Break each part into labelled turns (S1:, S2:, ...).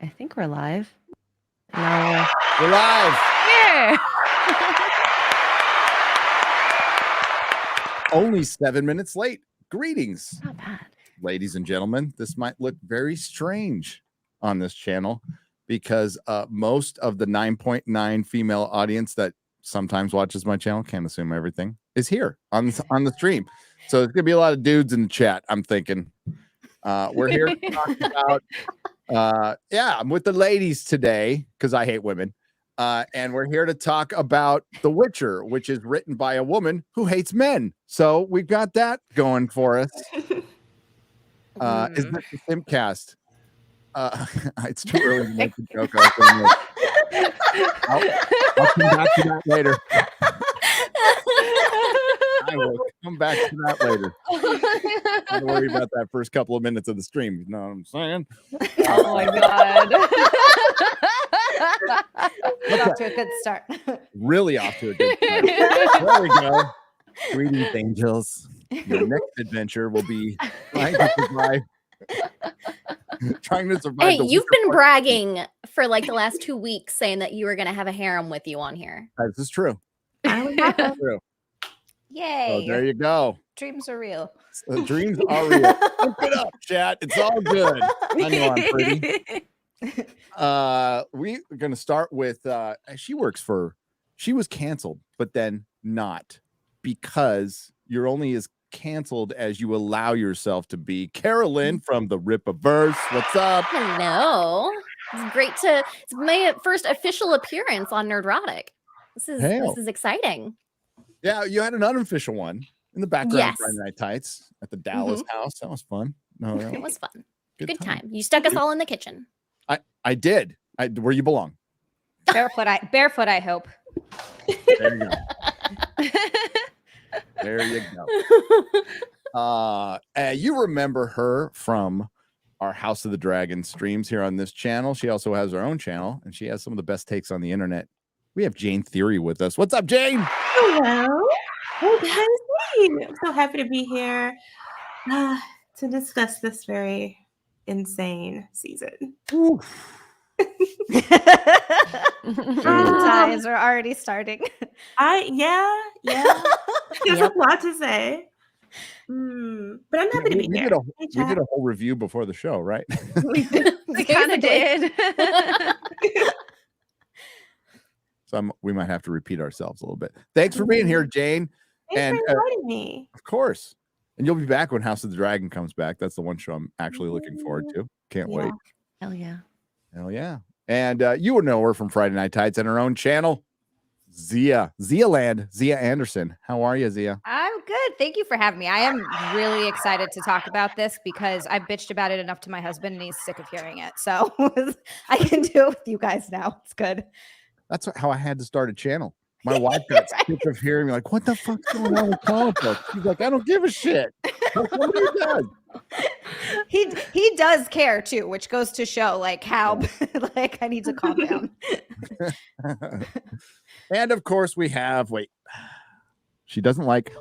S1: I think we're live. No.
S2: We're live.
S1: Yeah.
S2: Only 7 minutes late. Greetings.
S1: Not bad.
S2: Ladies and gentlemen, this might look very strange on this channel because most of the 9.9 female audience that sometimes watches my channel, can't assume everything, is here on the stream. So there's gonna be a lot of dudes in the chat, I'm thinking. We're here to talk about I'm with the ladies today because I hate women. And we're here to talk about The Witcher, which is written by a woman who hates men. So we've got that going for us. Is this the Simpcast? It's too early to make the joke. I'll come back to that later. I will come back to that later. Don't worry about that first couple of minutes of the stream. You know what I'm saying?
S1: Oh my god.
S3: Off to a good start.
S2: Really off to a good start. There we go. Greetings, angels. Your next adventure will be trying to survive.
S4: Hey, you've been bragging for like the last 2 weeks saying that you were going to have a harem with you on here.
S2: This is true. True.
S3: Yay.
S2: So there you go.
S3: Dreams are real.
S2: The dreams are real. Look it up, chat. It's all good. I know I'm pretty. We're gonna start with she was canceled, but then not, because you're only as canceled as you allow yourself to be. Carolyn from the Rip-A-Verse. What's up?
S4: Hello. It's my first official appearance on Nerdrotic. This is exciting.
S2: Yeah, you had an unofficial one in the background.
S4: Yes.
S2: Friday Night Tights at the Dallas house. That was fun. No,
S4: It was fun. Good time. You stuck us all in the kitchen.
S2: I did. Where you belong.
S3: Barefoot, I hope.
S2: There you go. There you go. You remember her from our House of the Dragon streams here on this channel. She also has her own channel, and she has some of the best takes on the internet. We have Jayne Theory with us. What's up, Jayne?
S5: Hello. Oh, guys, I'm so happy to be here to discuss this very insane season.
S3: Ties are already starting.
S5: Yeah. There's a lot to say. But I'm happy to be here.
S2: We did a whole review before the show, right?
S3: We kind of did.
S2: So we might have to repeat ourselves a little bit. Thanks for being here, Jayne.
S5: Thanks for inviting me.
S2: Of course. And you'll be back when House of the Dragon comes back. That's the one show I'm actually looking forward to. Can't wait.
S1: Hell yeah.
S2: Hell yeah. And you would know her from Friday Night Tights and her own channel, Zia Anderson. How are you, Zia?
S3: I'm good. Thank you for having me. I am really excited to talk about this because I bitched about it enough to my husband and he's sick of hearing it. So I can do it with you guys now. It's good.
S2: That's how I had to start a channel. My wife got sick of hearing me like, what the fuck's going on with comic books? She's like, I don't give a shit. That's what he does.
S3: He does care too, which goes to show like how like I need to calm down.
S2: And of course we have she doesn't like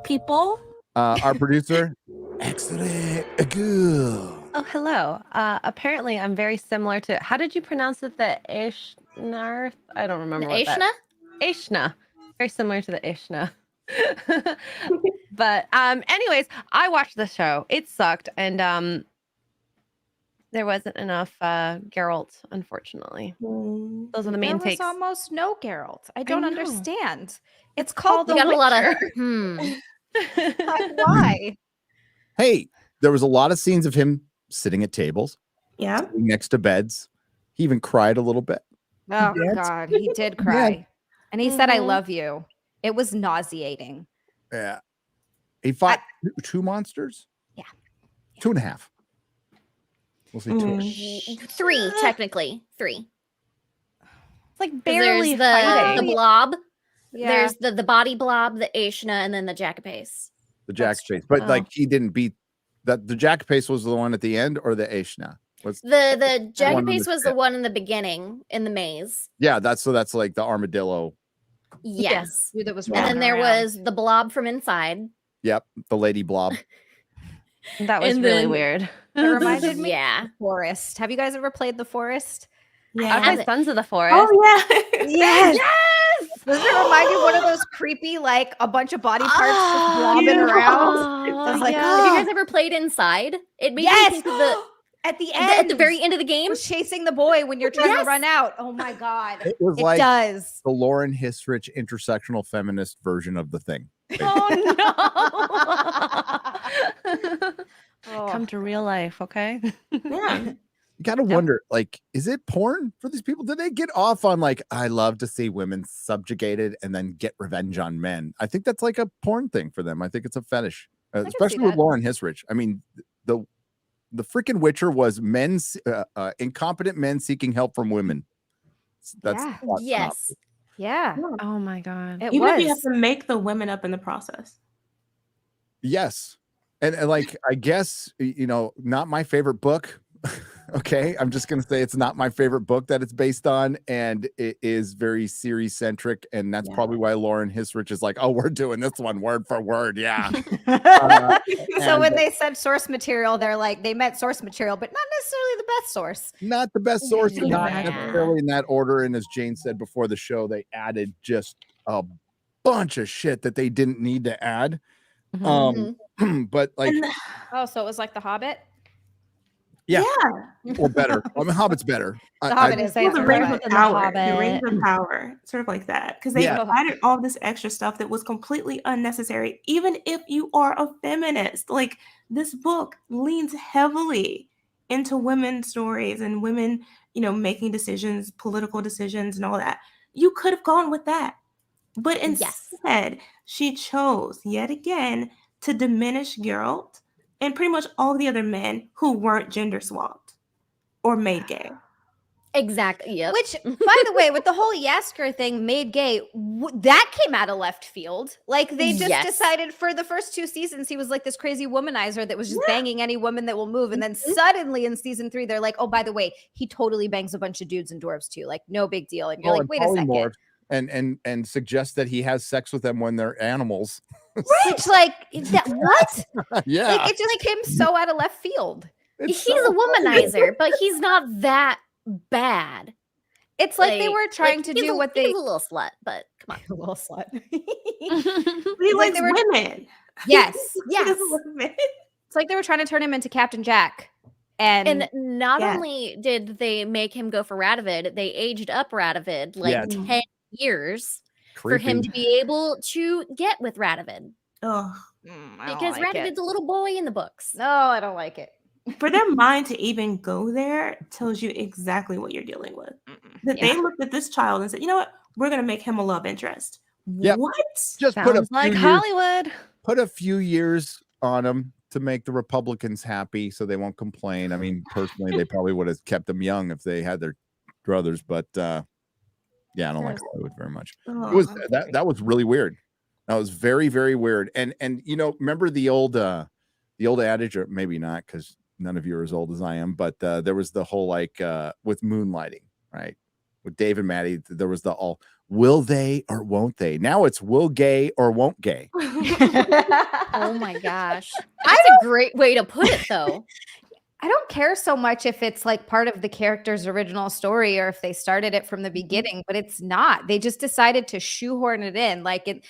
S1: People.
S2: Our producer, excellent girl.
S1: Oh, hello. Apparently I'm very similar to, how did you pronounce it? The Ishnarth? I don't remember.
S4: Ashna?
S1: Ishna. Very similar to the Ishna. But anyways, I watched the show. It sucked, and there wasn't enough Geralt, unfortly. Those are the main takes.
S3: There was almost no Geralt. I don't understand. It's called
S4: You
S3: The
S4: got a lot of
S3: Why?
S2: Hey, there was a lot of scenes of him sitting at tables,
S5: Yeah.
S2: next to beds. He even cried a little bit.
S3: Oh
S2: Yes.
S3: God, he did cry. And he said, I love you. It was nauseating.
S2: Yeah. He fought two monsters?
S3: Yeah.
S2: 2.5. We'll say 2.
S4: 3, technically 3.
S1: It's like barely
S4: There's the blob.
S3: Yeah.
S4: There's the body blob, the Ashna, and then the Jackapace.
S2: The Jackapace. But like he didn't beat that. The Jackapace was the one at the end, or the Ashna?
S4: The Jackapace was the one in the beginning in the maze.
S2: Yeah, that's like the armadillo.
S4: Yes.
S3: That was
S4: And then there was the blob from inside.
S2: Yep, the lady blob.
S1: That was
S4: And
S1: really
S4: then-
S1: weird.
S3: It reminded me
S4: Yeah.
S3: of The Forest. Have you guys ever played The Forest?
S5: Yeah.
S1: Okay,
S4: haven't.
S1: Sons of the Forest.
S5: Oh yeah.
S3: Yes. Does it remind you of one of those creepy, like a bunch of body parts just blobbing
S5: yeah.
S3: around?
S1: Oh,
S3: I was like,
S1: yeah.
S4: Have you guys ever played Inside? It made me
S3: Yes.
S4: think of the
S3: At the end.
S4: at the very end of the game.
S3: was chasing the boy when you're trying to
S4: Yes.
S3: run out. Oh my god.
S2: It was
S3: It
S2: like
S3: does.
S2: the Lauren Hisrich intersectional feminist version of the thing.
S1: Oh no.
S3: Oh.
S1: Come to real life, okay?
S5: Yeah.
S2: You gotta wonder, like, is it porn for these people? Did they get off on like, I love to see women subjugated and then get revenge on men? I think that's like a porn thing for them. I think it's a fetish,
S3: can see
S2: especially with
S3: that.
S2: Lauren Hisrich. I mean, the freaking Witcher was incompetent men seeking help from women. That's
S3: Yeah.
S2: not
S4: Yes.
S3: Yeah.
S1: Oh my god.
S3: It
S5: Even if you have
S3: was.
S5: to make the women up in the process.
S2: yes, and like I guess not my favorite book. Okay, I'm just gonna say it's not my favorite book that it's based on, and it is very series centric, and that's
S5: Yeah.
S2: probably why Lauren Hisrich is like, oh, we're doing this one word for word, yeah.
S3: So
S2: and
S3: when they said source material, they're like, they meant source material, but not necessarily the best source.
S2: not the best source, and not
S4: Yeah.
S2: necessarily in that order. And as Jayne said before the show, they added just a bunch of shit that they didn't need to add. But like,
S5: And
S3: Oh, so it was like The Hobbit?
S2: Yeah.
S5: yeah.
S2: well, better. I mean, Hobbit's better.
S3: The Hobbit is
S5: Well, the
S3: answer,
S5: rings
S3: but-
S5: of
S1: And the
S5: power, the
S1: Hobbit.
S5: rings of power, sort of like that, because they
S2: Yeah.
S5: added all this extra stuff that was completely unnecessary. Even if you are a feminist, like this book leans heavily into women's stories and women, making decisions, political decisions, and all that. You could have gone with that, but
S4: Yes.
S5: instead, she chose yet again to diminish Geralt and pretty much all the other men who weren't gender swapped or made gay.
S4: Exactly. Yep.
S3: Which, by the way, with the whole Yasker thing made gay, that came out of left field. Like they just
S4: Yes.
S3: decided for the first 2 seasons, he was like this crazy womanizer that was just
S5: Yeah.
S3: banging any woman that will move. And then
S4: Mhm.
S3: suddenly in season 3, they're like, oh, by the way, he totally bangs a bunch of dudes and dwarves too. Like, no big deal. And you're like,
S2: and
S3: wait a second.
S2: polymorph, and suggest that he has sex with them when they're animals.
S3: Which, like, what?
S2: Yeah.
S3: Like, it just came so out of left field.
S2: It's
S4: He's
S2: so
S4: a womanizer, but he's not that bad.
S3: It's like they were trying to
S4: he's
S3: do what
S4: he's
S3: they.
S4: a little slut, but come
S3: A little slut.
S5: But he
S3: It's like
S5: likes
S3: they were-
S5: women.
S3: Yes,
S5: He doesn't
S3: yes.
S5: like men.
S3: It's like they were trying to turn him into Captain Jack. And,
S4: And not
S3: yeah.
S4: only did they make him go for Radovid, they aged up Radovid like
S2: Yeah.
S4: 10 years for him to be able to get with Radovid.
S5: Ugh.
S3: I don't
S4: Because
S3: like it.
S4: Radovid's a little boy in the books.
S3: No, I don't like it.
S5: For their mind to even go there tells you exactly what you're dealing with. That
S3: Yeah.
S5: they looked at this child and said, you know what? We're going to make him a love interest.
S2: Yep.
S5: What?
S2: just put a
S1: Sounds like
S2: few years,
S1: Hollywood.
S2: put a few years on him to make the Republicans happy so they won't complain. I mean, personally, they probably would have kept them young if they had their druthers, but yeah, I don't like Hollywood very much.
S5: Ugh.
S2: It was that was really weird. That was very, very weird. And remember the old adage, or maybe not, because none of you are as old as I am, but there was the whole with moonlighting, right? With Dave and Maddie, there was the all will they or won't they? Now it's will gay or won't gay.
S4: Oh my gosh. That's a great way to put it, though.
S3: I don't care so much if it's like part of the character's original story or if they started it from the beginning, but it's not. They just decided to shoehorn it in like in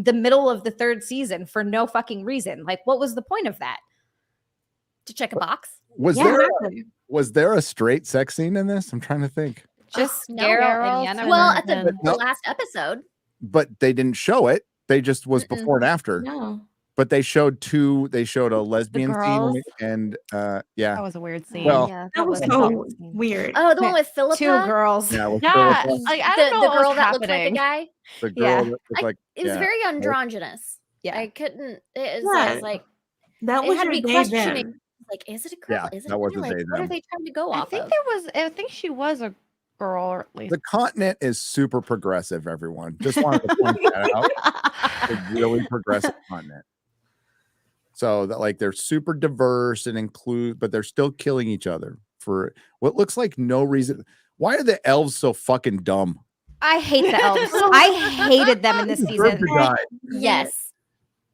S3: the middle of the 3rd season for no fucking reason. Like, what was the point of that?
S4: To check a box.
S2: Was
S3: Yeah.
S2: there a straight sex scene in this? I'm trying to think.
S3: Just
S4: no.
S3: Geralt
S1: Geralt
S3: and Yennefer.
S1: and
S4: Well, at
S1: then-
S4: the
S2: No.
S4: last episode.
S2: But they didn't show it. They just was
S4: Mm-mm.
S2: before and after.
S5: No.
S2: But they showed a lesbian
S1: girls?
S2: scene and
S1: That
S2: yeah.
S1: was a weird scene.
S2: Well,
S4: Yeah.
S5: That was
S1: was
S5: so
S1: awful.
S5: weird.
S4: Oh, the one with Philippa?
S3: 2 girls.
S2: Yeah, with
S1: Yeah,
S2: Philippa,
S1: like I
S4: the,
S1: don't know
S4: the
S1: what
S4: girl
S1: was
S4: that looked like a
S1: happening.
S4: guy.
S2: the girl
S3: yeah.
S2: that looked like
S4: It was
S2: yeah.
S4: very androgynous.
S3: Yeah.
S4: I couldn't. I
S5: Yeah.
S4: was like,
S5: That
S4: it
S5: was
S4: had
S5: your
S4: me
S5: day
S4: questioning.
S5: then.
S4: Like, is it a girl?
S2: Yeah,
S4: Is it
S2: that
S4: a
S2: was
S4: guy?
S2: a
S4: Like,
S2: they,
S4: what are
S2: them.
S4: they trying to go
S1: I
S4: off
S1: think
S4: of?
S1: I think she was a girl, or at least
S2: The continent is super progressive, everyone. Just wanted to point that out. It's really progressive continent. So that they're super diverse and include, but they're still killing each other for what looks like no reason. Why are the elves so fucking dumb?
S3: I hate the elves. I hated them in this
S2: They deserve
S3: season.
S2: to die.
S4: Yes.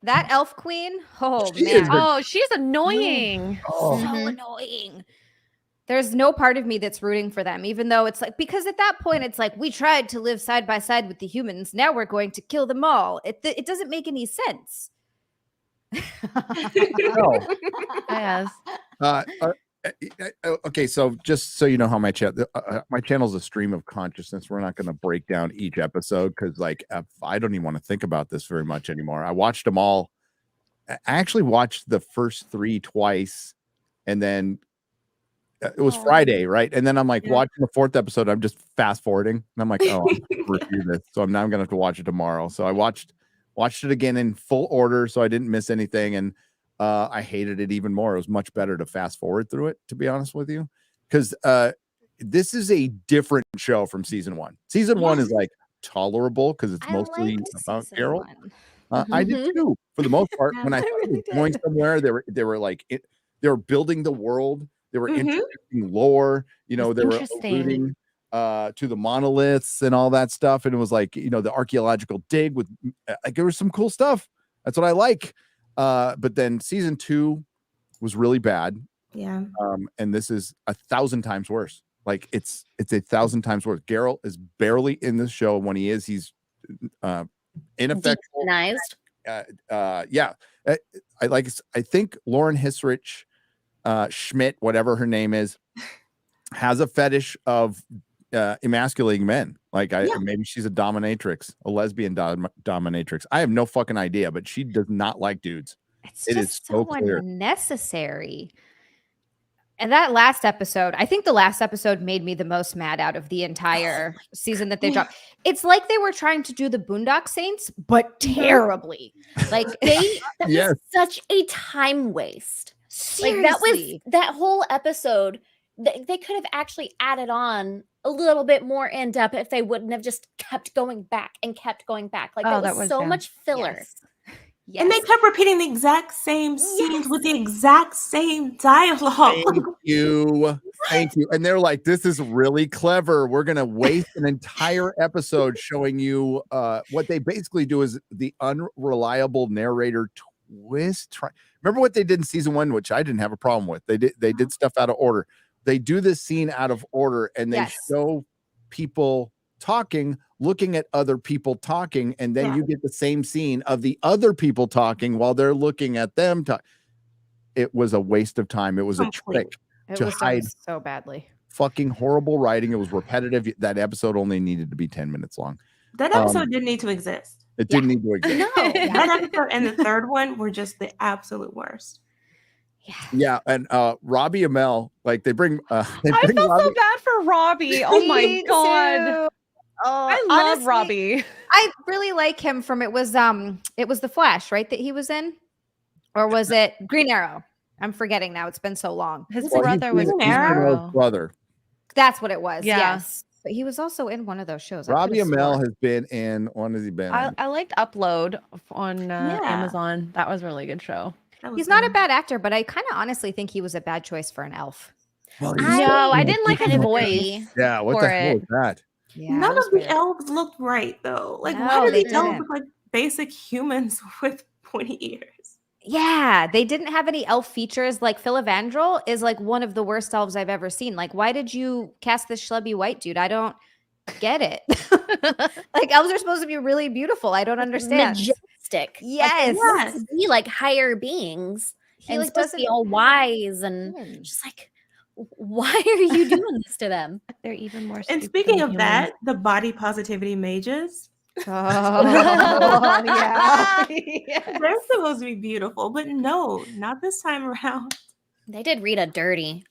S3: That elf queen. Oh
S2: She is
S3: man.
S2: a-
S1: Oh, she's annoying.
S2: Oh.
S3: So
S4: Mhm.
S3: annoying. There's no part of me that's rooting for them, even though it's like, because at that point it's like, we tried to live side by side with the humans. Now we're going to kill them all. It doesn't make any sense.
S2: No.
S1: Yes.
S2: Okay, so just so you know how my channel is a stream of consciousness. We're not going to break down each episode because, like, I don't even want to think about this very much anymore. I watched them all. I actually watched the first 3 twice, and then it was Friday, right? And then I'm like watching the 4th episode. I'm just fast forwarding, and I'm like, oh, I'm gonna review this, so I'm gonna have to watch it tomorrow. So I watched it again in full order, so I didn't miss anything, and I hated it even more. It was much better to fast forward through it, to be honest with you, because this is a different show from season 1. Season 1 is like tolerable because it's mostly about Geralt. I did too, for the most part. When I thought it was going somewhere, they were like they were building the world. They were introducing lore. You know, they were alluding to the monoliths and all that stuff. And it was like, you know, the archaeological dig with like there was some cool stuff. That's what I like. But then season 2 was really bad.
S5: Yeah.
S2: And this is 1,000 times worse. Like it's 1,000 times worse. Geralt is barely in this show. When he is, he's ineffective. Yeah. I think Lauren Hissrich Schmidt, whatever her name is, has a fetish of emasculating men. Like maybe she's a dominatrix, a lesbian dominatrix. I have no fucking idea, but she does not like dudes.
S3: It is so clear. Unnecessary. And that last episode, I think the last episode made me the most mad out of the entire season that they dropped. It's like they were trying to do the Boondock Saints, but terribly. Like
S4: that was such a time waste.
S3: Seriously.
S4: Like that whole episode. They could have actually added on a little bit more in depth if they wouldn't have just kept going back and kept going back. Like that was so much filler.
S3: Yes.
S5: And they kept repeating the exact same scenes with the exact same dialogue.
S2: Thank you. And they're like, this is really clever. We're going to waste an entire episode showing you what they basically do is the unreliable narrator twist. Remember what they did in season 1, which I didn't have a problem with. They did stuff out of order. They do this scene out of order and they show people talking, looking at other people talking, and then you get the same scene of the other people talking while they're looking at them talk. It was a waste of time. It was a trick to hide
S3: so badly.
S2: Fucking horrible writing. It was repetitive. That episode only needed to be 10 minutes long.
S5: That episode didn't need to exist.
S2: It didn't need to exist.
S5: No, that episode and the 3rd one were just the absolute worst.
S2: Yeah, and Robbie Amell, like they bring
S1: I felt so bad for Robbie. Oh my god.
S3: Oh,
S1: I love Robbie.
S3: I really like him from it was the Flash, right? That he was in? Or was it Green Arrow? I'm forgetting now. It's been so long.
S1: His brother was
S2: Green Arrow. Brother.
S3: That's what it was.
S1: Yeah.
S3: Yes. But he was also in one of those shows.
S2: Robbie Amell has been in. When has he been?
S1: I liked Upload on Amazon. That was a really good show.
S3: He's not a bad actor, but I kind of honestly think he was a bad choice for an elf.
S2: Well,
S1: I didn't like his voice.
S2: Yeah, what the hell was that?
S3: Yeah,
S5: none of the elves looked right though. Like, why do the elves look like basic humans with pointy ears?
S3: Yeah, they didn't have any elf features. Like Phil Evandrel is like one of the worst elves I've ever seen. Like, why did you cast this schlubby white dude? I don't get it. Like, elves are supposed to be really beautiful. I don't understand.
S4: Majestic.
S3: Yes.
S4: Like, to be like higher beings.
S3: He
S4: and
S3: like
S4: supposed to be all wise and just like, why are you doing this to them?
S1: They're even more.
S5: And speaking of that, the body positivity mages.
S3: Oh, yeah.
S5: They're supposed to be beautiful, but no, not this time around.
S4: They did Rita dirty.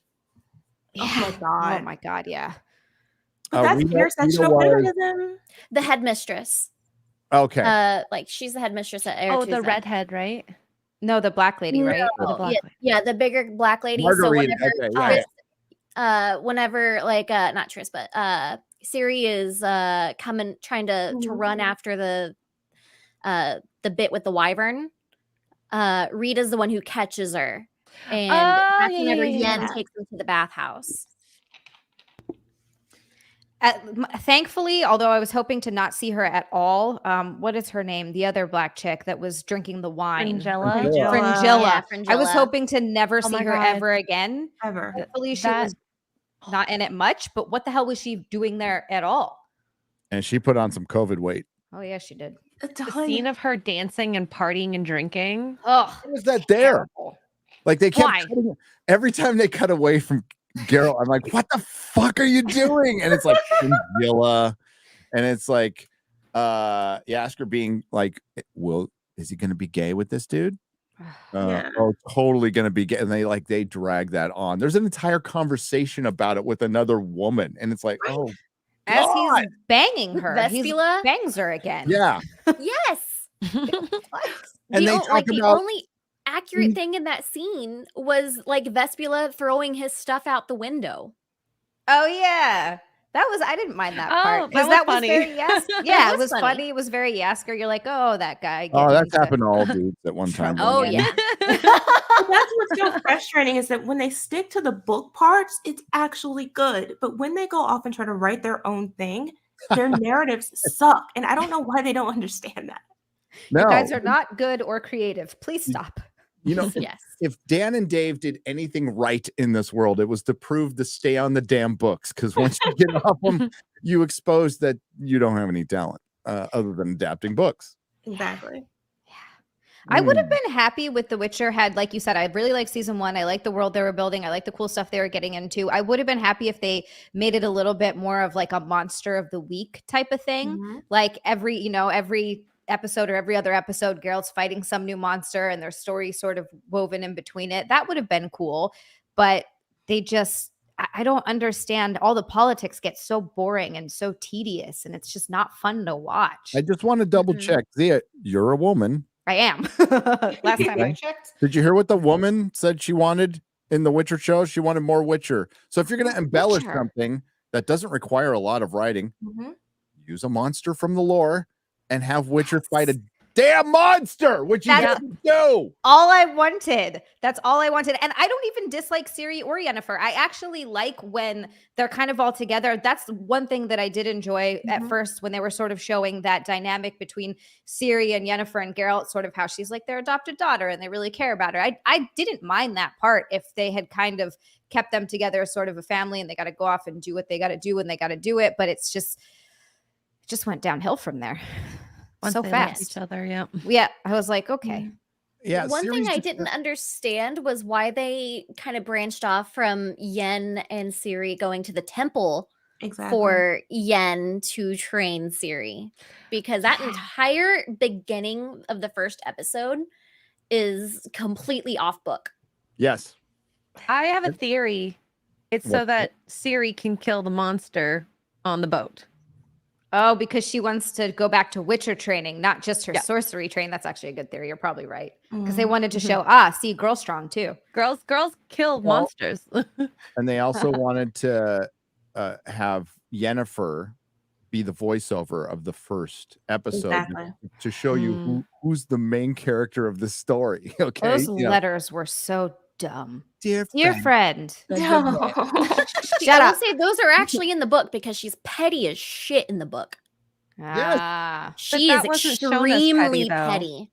S5: Yeah. Oh my god.
S3: Oh my god, yeah.
S5: But that's pure sexual feminism.
S4: The headmistress.
S2: Okay.
S4: Like she's the headmistress at
S1: Oh, the redhead, right?
S3: No, the black lady, right?
S1: The black lady.
S4: Yeah, the bigger black lady.
S2: Margarita.
S4: So whenever like not Tris, but Ciri is coming trying to run after the bit with the wyvern. Rita's the one who catches her. And that's whenever Yen takes them to the bathhouse.
S3: Thankfully, although I was hoping to not see her at all, what is her name? The other black chick that was drinking the wine.
S1: Fringilla.
S3: Fringilla.
S4: Yeah,
S3: I was
S4: Fringilla.
S3: hoping to never
S1: Oh
S3: see
S1: my
S3: her
S1: God.
S3: ever again.
S5: Ever.
S3: Thankfully, she
S1: That-
S3: was not in it much, but what the hell was she doing there at all?
S2: And she put on some COVID weight.
S3: Oh, yeah, she did.
S1: The scene of her dancing and partying and drinking.
S3: Oh,
S2: Why was that there?
S3: terrible.
S2: Like they kept
S1: Why?
S2: every time they cut away from Geralt, I'm like, what the fuck are you doing? And it's like Fringilla, and it's like Yasker being like, well, is he gonna be gay with this dude?
S5: Yeah.
S2: Oh, totally gonna be gay. And they drag that on. There's an entire conversation about it with another woman, and it's like, oh
S3: As
S2: God.
S3: he's banging her, he
S4: Vespula?
S3: bangs her again.
S2: Yeah.
S4: Yes.
S2: And they talk
S4: the
S2: about
S4: only accurate thing in that scene was like Vespula throwing his stuff out the window.
S3: Oh yeah, I didn't mind that part
S1: Oh,
S3: because
S1: that
S3: that
S1: was
S3: was
S1: funny.
S3: very yeah,
S4: It
S3: it
S4: was
S3: was
S4: funny.
S3: funny. It was very Yasker. You're like, oh, that guy.
S2: oh,
S3: getting
S2: that's
S3: into-
S2: happened to all dudes at one time.
S4: Oh
S3: Yeah.
S4: yeah.
S5: But that's what's so frustrating is that when they stick to the book parts, it's actually good. But when they go off and try to write their own thing, their narratives suck. And I don't know why they don't understand that.
S2: No,
S3: You guys are not good or creative. Please stop.
S2: you know,
S4: Yes.
S2: if Dan and Dave did anything right in this world, it was to prove to stay on the damn books. Because once you get off them, you expose that you don't have any talent other than adapting books.
S5: Exactly.
S3: I would have been happy with The Witcher had, like you said, I really like season 1. I like the world they were building. I like the cool stuff they were getting into. I would have been happy if they made it a little bit more of like a monster of the week type of thing.
S5: Mhm.
S3: Like every episode or every other episode, Geralt's fighting some new monster and their story sort of woven in between it. That would have been cool. But they just, I don't understand. All the politics get so boring and so tedious, and it's just not fun to watch.
S2: I just want to double check. Zia, you're a woman.
S3: I am. Last time I
S2: Okay.
S3: checked.
S2: Did you hear what the woman said she wanted in the Witcher show? She wanted more Witcher. So if you're going to embellish
S3: Witcher.
S2: something that doesn't require a lot of writing,
S5: Mhm.
S2: use a monster from the lore and have Witcher fight a damn monster, which you
S3: That's-
S2: didn't do.
S3: All I wanted. That's all I wanted. And I don't even dislike Ciri or Yennefer. I actually like when they're kind of all together. That's one thing that I did enjoy at
S5: Mhm.
S3: first when they were sort of showing that dynamic between Ciri and Yennefer and Geralt, sort of how she's like their adopted daughter and they really care about her. I didn't mind that part if they had kind of kept them together as sort of a family and they got to go off and do what they got to do when they got to do it. But it just went downhill from there.
S1: Once
S3: So
S1: they left
S3: fast.
S1: each other. Yeah.
S3: Yeah. I was like, okay.
S2: Yeah.
S4: One thing
S2: Ciri's
S4: I
S2: just-
S4: didn't understand was why they kind of branched off from Yen and Ciri going to the temple
S5: Exactly.
S4: for Yen to train Ciri. Because that entire beginning of the first episode is completely off book.
S2: Yes.
S1: I have a theory. It's so
S2: What?
S1: that Ciri can kill the monster on the boat.
S3: Oh, because she wants to go back to Witcher training, not just her
S1: Yeah.
S3: sorcery train. That's actually a good theory. You're probably right. Because
S5: Mhm.
S3: they wanted to
S1: Mhm.
S3: show, see, girl strong too.
S1: Girls kill
S2: Well-
S1: monsters.
S2: And they also wanted to have Yennefer be the voiceover of the first episode
S5: Exactly.
S2: to show you who's the main character of the story. Okay.
S3: Those
S2: You know,
S3: letters were so dumb.
S2: dear
S3: Dear
S2: friend.
S3: friend.
S5: No.
S4: See,
S3: Shut
S4: I will
S3: up.
S4: say those are actually in the book because she's petty as shit in the book.
S3: Ah.
S4: She
S1: that
S4: is
S1: wasn't shown as
S4: extremely
S1: petty, though.
S4: petty.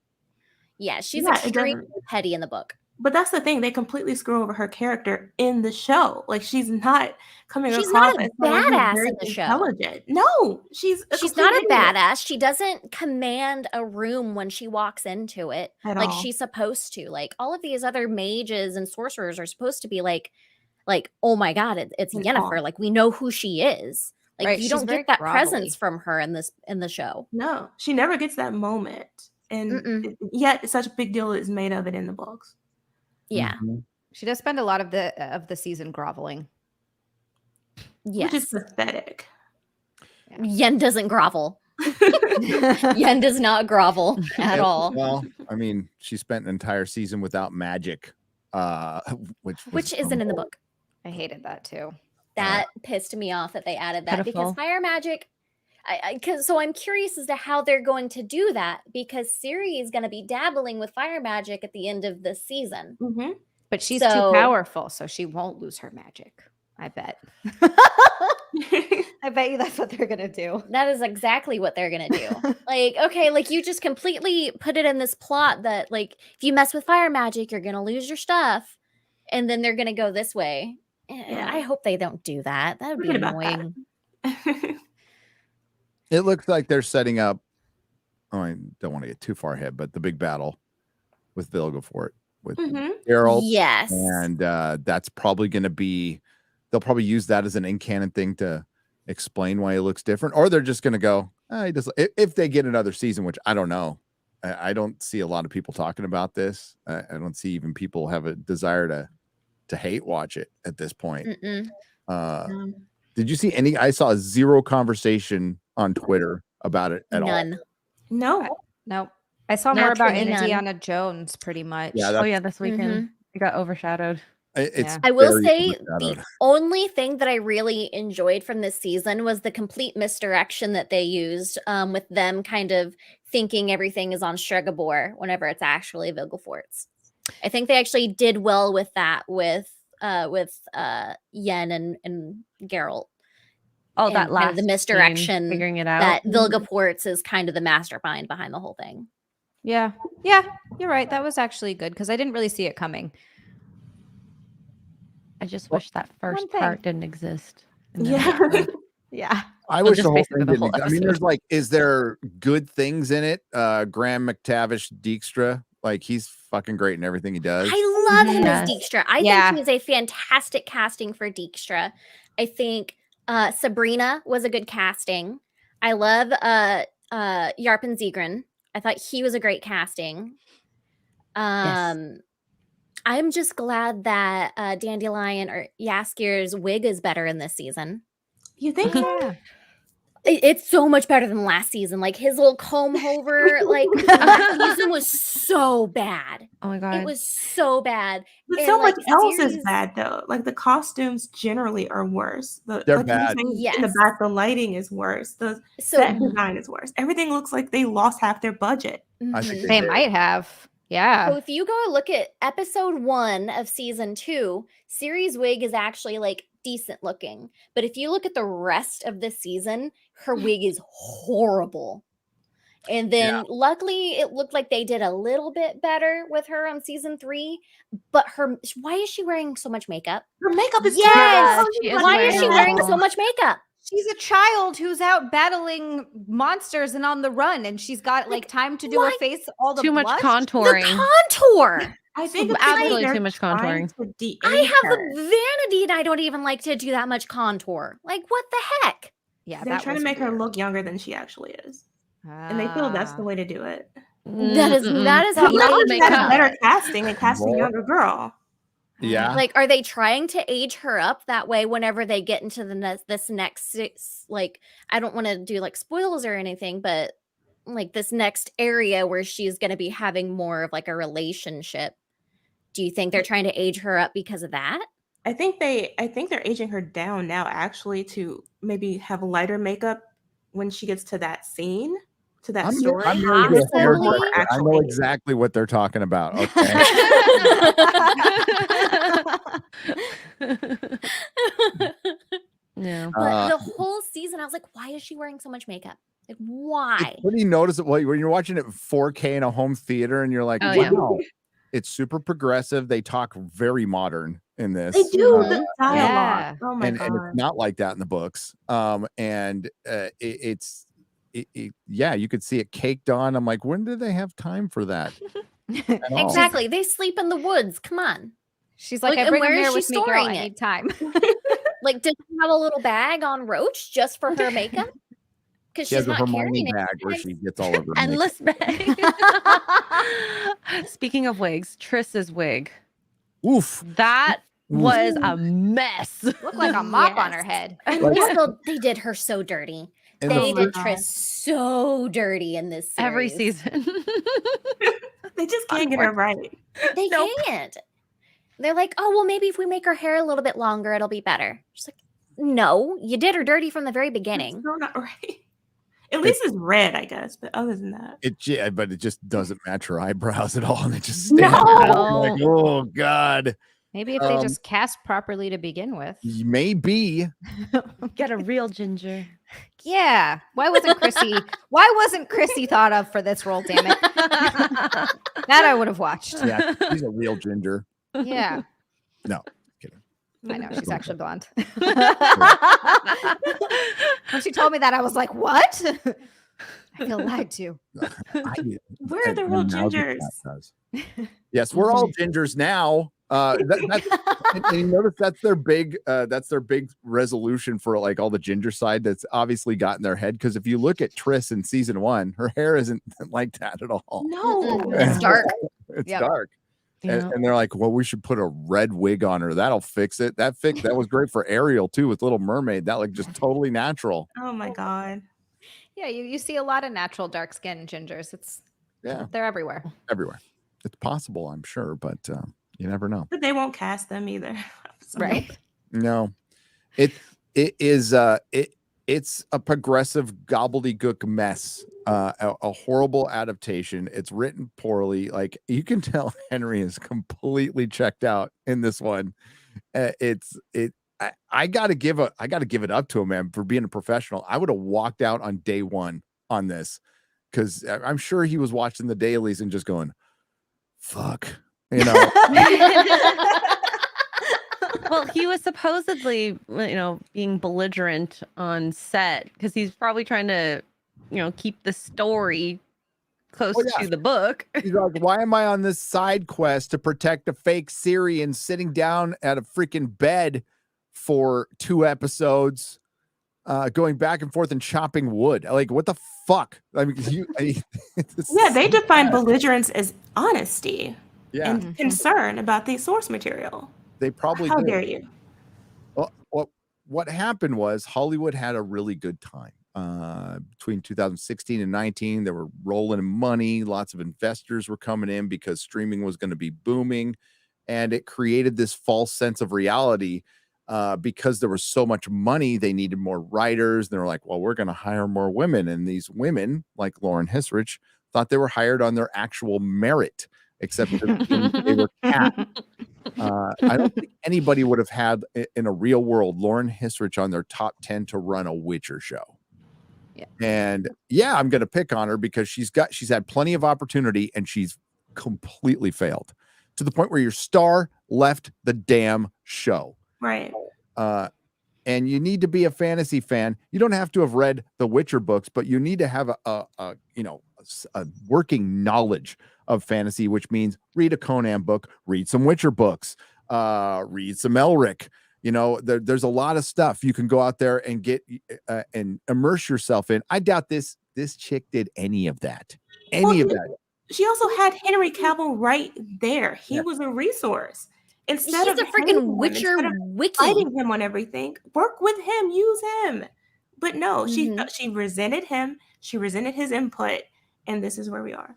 S4: Yeah, she's
S5: Yeah, it
S4: extremely
S5: doesn't-
S4: petty in the book.
S5: But that's the thing. They completely screw over her character in the show. Like she's not coming
S4: She's
S5: across
S4: not a
S5: as someone who's
S4: badass
S5: very
S4: in the show.
S5: intelligent. No, she's
S4: She's not a
S5: complete idiot
S4: badass. She doesn't command a room when she walks into it
S5: at
S4: like
S5: all.
S4: she's supposed to. Like all of these other mages and sorcerers are supposed to be like, oh my god, it's
S5: In
S4: Yennefer.
S5: awe.
S4: Like we know who she is. Like
S3: Right,
S4: you
S3: she's
S4: don't
S3: very
S4: get that
S3: grovelly.
S4: presence from her in the show.
S5: No, she never gets that moment. And
S4: Mm-mm.
S5: yet such a big deal is made of it in the books.
S4: Yeah.
S2: Mhm.
S3: She does spend a lot of the season groveling.
S4: Yes.
S5: Which is pathetic.
S4: Yen doesn't grovel. Yen does not grovel at
S2: Yeah,
S4: all.
S2: Well, I mean, she spent an entire season without magic, which
S4: Which isn't in the book.
S3: I hated that too.
S4: That pissed me off that they added that
S1: Pitiful.
S4: because fire magic. So I'm curious as to how they're going to do that because Ciri is going to be dabbling with fire magic at the end of this season.
S5: Mhm.
S3: But she's
S4: So-
S3: too powerful, so she won't lose her magic. I bet. I I bet you that's what they're gonna do.
S4: That is exactly what they're gonna do. Like, okay, like you just completely put it in this plot that like if you mess with fire magic, you're gonna lose your stuff, and then they're gonna go this way.
S5: Yeah.
S4: I hope they don't do that. That would be
S5: Forget about that.
S4: annoying.
S2: It looks like they're setting up. Oh, I don't want to get too far ahead, but the big battle with Vilgefort with Geralt.
S4: Yes.
S2: And that's probably going to be. They'll probably use that as an in-canon thing to explain why he looks different, or they're just going to go, he does. If they get another season, which I don't know, I don't see a lot of people talking about this. I don't see even people have a desire to hate watch it at this point. Did you see any? I saw zero conversation on Twitter about it at all.
S4: None.
S5: No.
S3: Nope. I saw more about
S4: Naturally none.
S3: Indiana Jones pretty much.
S2: Yeah,
S1: Oh yeah, this weekend it got overshadowed.
S2: It's
S4: I will
S2: very
S4: say
S2: overshadowed.
S4: the only thing that I really enjoyed from this season was the complete misdirection that they used with them kind of thinking everything is on Stregobor whenever it's actually Vilgefortz. I think they actually did well with that with Yen and Geralt.
S1: Oh,
S4: And
S1: that
S4: kind
S1: last
S4: of the
S1: scene,
S4: misdirection
S1: figuring it out.
S4: that Vilgefortz is kind of the mastermind behind the whole thing.
S3: Yeah, you're right. That was actually good because I didn't really see it coming.
S1: I just wish that first
S3: thing.
S1: part didn't exist. And then
S5: Yeah.
S1: it did.
S3: Yeah.
S2: I
S1: Well,
S2: wish
S1: just
S2: the whole
S1: basically
S2: thing
S1: the
S2: didn't.
S1: whole
S2: I mean,
S1: episode.
S2: there's like, is there good things in it? Graham McTavish Dijkstra, like he's fucking great in everything he does.
S4: I love him
S1: Yes.
S4: as Dijkstra. I
S3: Yeah.
S4: think he's a fantastic casting for Dijkstra. I think Sabrina was a good casting. I love Yarpen Zegrin. I thought he was a great casting. I'm just glad that Dandelion or Yaskir's wig is better in this season.
S5: You think?
S3: Yeah.
S4: It's so much better than last season. Like his little comb over, like last season was so bad.
S1: Oh my god.
S4: It was so bad.
S5: But
S4: And,
S5: so
S4: like,
S5: much else is
S4: series-
S5: bad though. Like the costumes generally are worse.
S2: They're
S5: like you were
S2: bad.
S5: saying, in the
S4: Yes.
S5: back, the lighting is worse. The
S4: So
S5: set design is worse. Everything looks like they lost half their budget.
S2: I think
S4: mhm.
S3: They
S2: did.
S3: might have. Yeah.
S4: So if you go look at episode 1 of season 2, Ciri's wig is actually like decent looking. But if you look at the rest of the season, her wig is horrible. And then luckily it looked like they did a little bit better with her on season 3. But why is she wearing so much makeup?
S5: Her makeup is
S4: Yes,
S5: terrible.
S1: she is
S4: Why is she wearing
S1: wearing
S4: so much makeup?
S3: She's a child who's out battling monsters and on the run, and she's got like time to do
S4: why-
S3: her face all the
S1: Too much
S3: blush.
S1: contouring.
S4: The contour.
S5: I think it's
S1: Absolutely
S5: because they're
S1: too much
S5: trying
S1: contouring.
S5: to de-age
S4: I have
S5: her.
S4: the vanity and I don't even like to do that much contour. Like, what the heck?
S3: Yeah,
S5: They're
S3: that
S5: trying to
S3: was
S5: make her
S3: weird.
S5: look younger than she actually is, and they feel that's the
S3: Ah.
S5: way to do it.
S4: That is
S1: Mm-mm.
S4: that is
S5: Well,
S4: how
S1: Love
S5: now
S1: the
S5: you have
S1: makeup.
S5: better casting and cast a
S2: More.
S5: younger girl.
S2: Yeah.
S4: like, are they trying to age her up that way whenever they get into this next like, I don't want to do like spoilers or anything, but like this next area where she's going to be having more of like a relationship. Do you think they're trying to age her up because of that?
S5: I think they're aging her down now actually to maybe have lighter makeup when she gets to that scene, to that story.
S2: I'm really good at
S4: Possibly.
S2: hard
S5: More
S2: work. I
S5: actual
S2: know
S5: age.
S2: exactly what they're talking about. Okay.
S1: Yeah.
S4: But the whole season, I was like, why is she wearing so much makeup? Like, why?
S2: It's pretty noticeable when you're watching it 4K in a home theater and you're like,
S1: Oh, yeah.
S2: wow, it's super progressive. They talk very modern in this.
S5: They do
S4: Mhm.
S5: the dialogue.
S3: Yeah.
S5: Oh my
S2: and
S5: god.
S2: it's not like that in the books. Yeah, you could see it caked on. I'm like, when do they have time for that? At all?
S4: Exactly. They sleep in the woods. Come on.
S3: She's like,
S4: Like,
S3: I
S4: and
S3: bring
S4: where
S3: him
S4: is
S3: here
S4: she
S3: with me, girl.
S4: storing
S3: I
S4: it?
S3: need time.
S4: Like, does she have a little bag on Roach just for her makeup? Because
S2: She
S4: she's
S2: has a
S4: not
S2: Hermione
S4: carrying it.
S2: bag where she gets all over. her makeup.
S1: Endless bag. Speaking of wigs, Triss's wig.
S2: Oof.
S1: That
S2: Oof.
S1: was a mess.
S3: Looked like a mop on her
S4: Yes.
S3: head.
S4: And they did her so dirty.
S2: In
S4: They
S2: the
S4: did Triss so dirty in this series.
S1: Every season.
S5: They just can't get her right.
S4: They
S1: Nope.
S4: can't. They're like, oh, well, maybe if we make her hair a little bit longer, it'll be better. She's like, no, you did her dirty from the very
S5: It's
S4: beginning.
S5: still not right. At least it's red, I guess. But other than that,
S2: but it just doesn't match her eyebrows at all, and it just stands
S1: No.
S2: out. Like, oh god.
S3: Maybe if they just cast properly to begin with.
S2: Maybe.
S1: Get a real ginger.
S3: Yeah. Why wasn't Chrissy thought of for this role, damn it? That I would have watched.
S2: Yeah, he's a real ginger.
S3: Yeah.
S2: No, kidding.
S3: I know, she's actually blonde. When she told me that, I was like, what? I feel lied to.
S5: Where are the real gingers?
S2: Yes, we're all gingers now. And you notice that's their big resolution for like all the ginger side that's obviously got in their head. Because if you look at Triss in season 1, her hair isn't like that at all.
S5: No,
S3: It's dark.
S2: It's
S3: Yep.
S2: dark.
S1: Yeah.
S2: And they're like, well, we should put a red wig on her. That'll fix it. That was great for Ariel too with Little Mermaid. That looked just totally natural.
S5: oh my god.
S3: Yeah, you see a lot of natural dark skin gingers. They're everywhere.
S2: Everywhere. It's possible, I'm sure, but you never know.
S5: But they won't cast them either. So-
S3: Right.
S2: No, it's a progressive gobbledygook mess, a horrible adaptation. It's written poorly. Like you can tell Henry is completely checked out in this one. I gotta give it up to him, man, for being a professional. I would have walked out on day 1 on this because I'm sure he was watching the dailies and just going, fuck, you know.
S1: Well, he was supposedly, being belligerent on set because he's probably trying to, keep the story close to the book.
S2: He's like, why am I on this side quest to protect a fake Syrian sitting down at a freaking bed for 2 episodes, going back and forth and chopping wood? Like, what the fuck? I mean,
S5: yeah, they define belligerence as honesty
S2: and
S5: and concern about the source material.
S2: They probably
S5: How
S2: did.
S5: dare you?
S2: Well, what happened was Hollywood had a really good time. Between 2016 and 19, they were rolling in money. Lots of investors were coming in because streaming was going to be booming. And it created this false sense of reality because there was so much money. They needed more writers. They were like, well, we're going to hire more women. And these women, like Lauren Hissrich, thought they were hired on their actual merit, except that they were cast. I don't think anybody would have had in a real world Lauren Hissrich on their top 10 to run a Witcher show.
S3: Yeah.
S2: And I'm going to pick on her because she's had plenty of opportunity and she's completely failed to the point where your star left the damn show.
S5: Right.
S2: And you need to be a fantasy fan. You don't have to have read the Witcher books, but you need to have a working knowledge of fantasy, which means read a Conan book, read some Witcher books, read some Elric. There's a lot of stuff you can go out there and get and immerse yourself in. I doubt this chick did any of that.
S5: She also had Henry Cavill right there. He was a resource. Instead
S4: She's
S5: of
S4: a freaking Witcher wiki.
S5: fighting him on everything, work with him, use him. But no, she resented him. She resented his input, and this is where we are.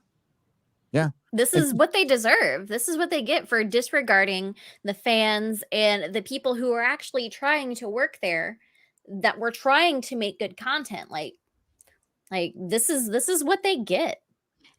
S2: Yeah.
S4: This is what they deserve. This is what they get for disregarding the fans and the people who are actually trying to work there, that were trying to make good content. Like this is what they get.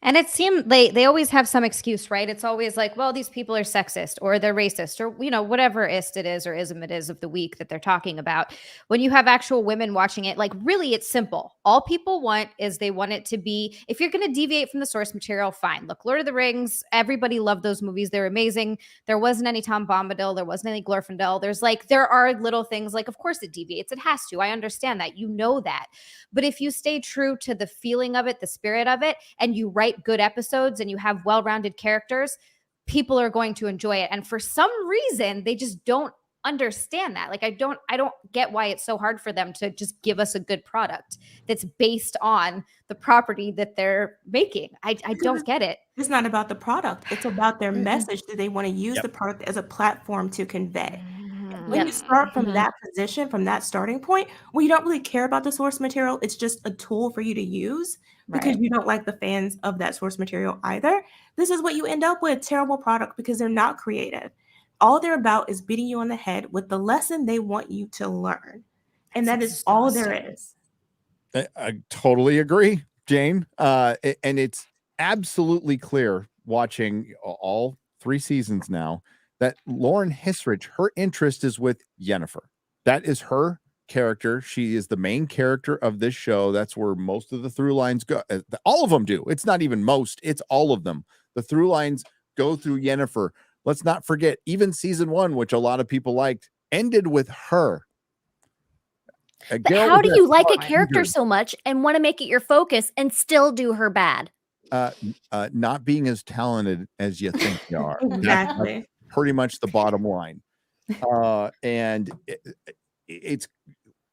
S3: And it seemed they always have some excuse, right? It's always like, well, these people are sexist or they're racist or, whatever ist it is or ism it is of the week that they're talking about. When you have actual women watching it, like really it's simple. All people want is they want it to be, if you're going to deviate from the source material, fine. Look, Lord of the Rings, everybody loved those movies. They're amazing. There wasn't any Tom Bombadil. There wasn't any Glorfindel. There are little things like, of course it deviates. It has to. I understand that. You know that. But if you stay true to the feeling of it, the spirit of it, and you write good episodes and you have well-rounded characters, people are going to enjoy it. And for some reason, they just don't understand that. Like, I don't get why it's so hard for them to just give us a good product that's based on the property that they're making. I don't get it.
S5: It's not about the product. It's about their message that they want to use the product as a platform to convey. When you start from that position, from that starting point, well, you don't really care about the source material. It's just a tool for you to use because you don't like the fans of that source material either. This is what you end up with, terrible product, because they're not creative. All they're about is beating you on the head with the lesson they want you to learn. And that is all there is.
S2: I totally agree, Jayne. And it's absolutely clear watching all 3 seasons now that Lauren Hissrich, her interest is with Yennefer. That is her character. She is the main character of this show. That's where most of the through lines go. All of them do. It's not even most, it's all of them. The through lines go through Yennefer. Let's not forget, even season 1, which a lot of people liked, ended with her.
S4: But how do you like a character so much and want to make it your focus and still do her bad?
S2: Not being as talented as you think you are.
S5: Exactly.
S2: That's pretty much the bottom line. And it's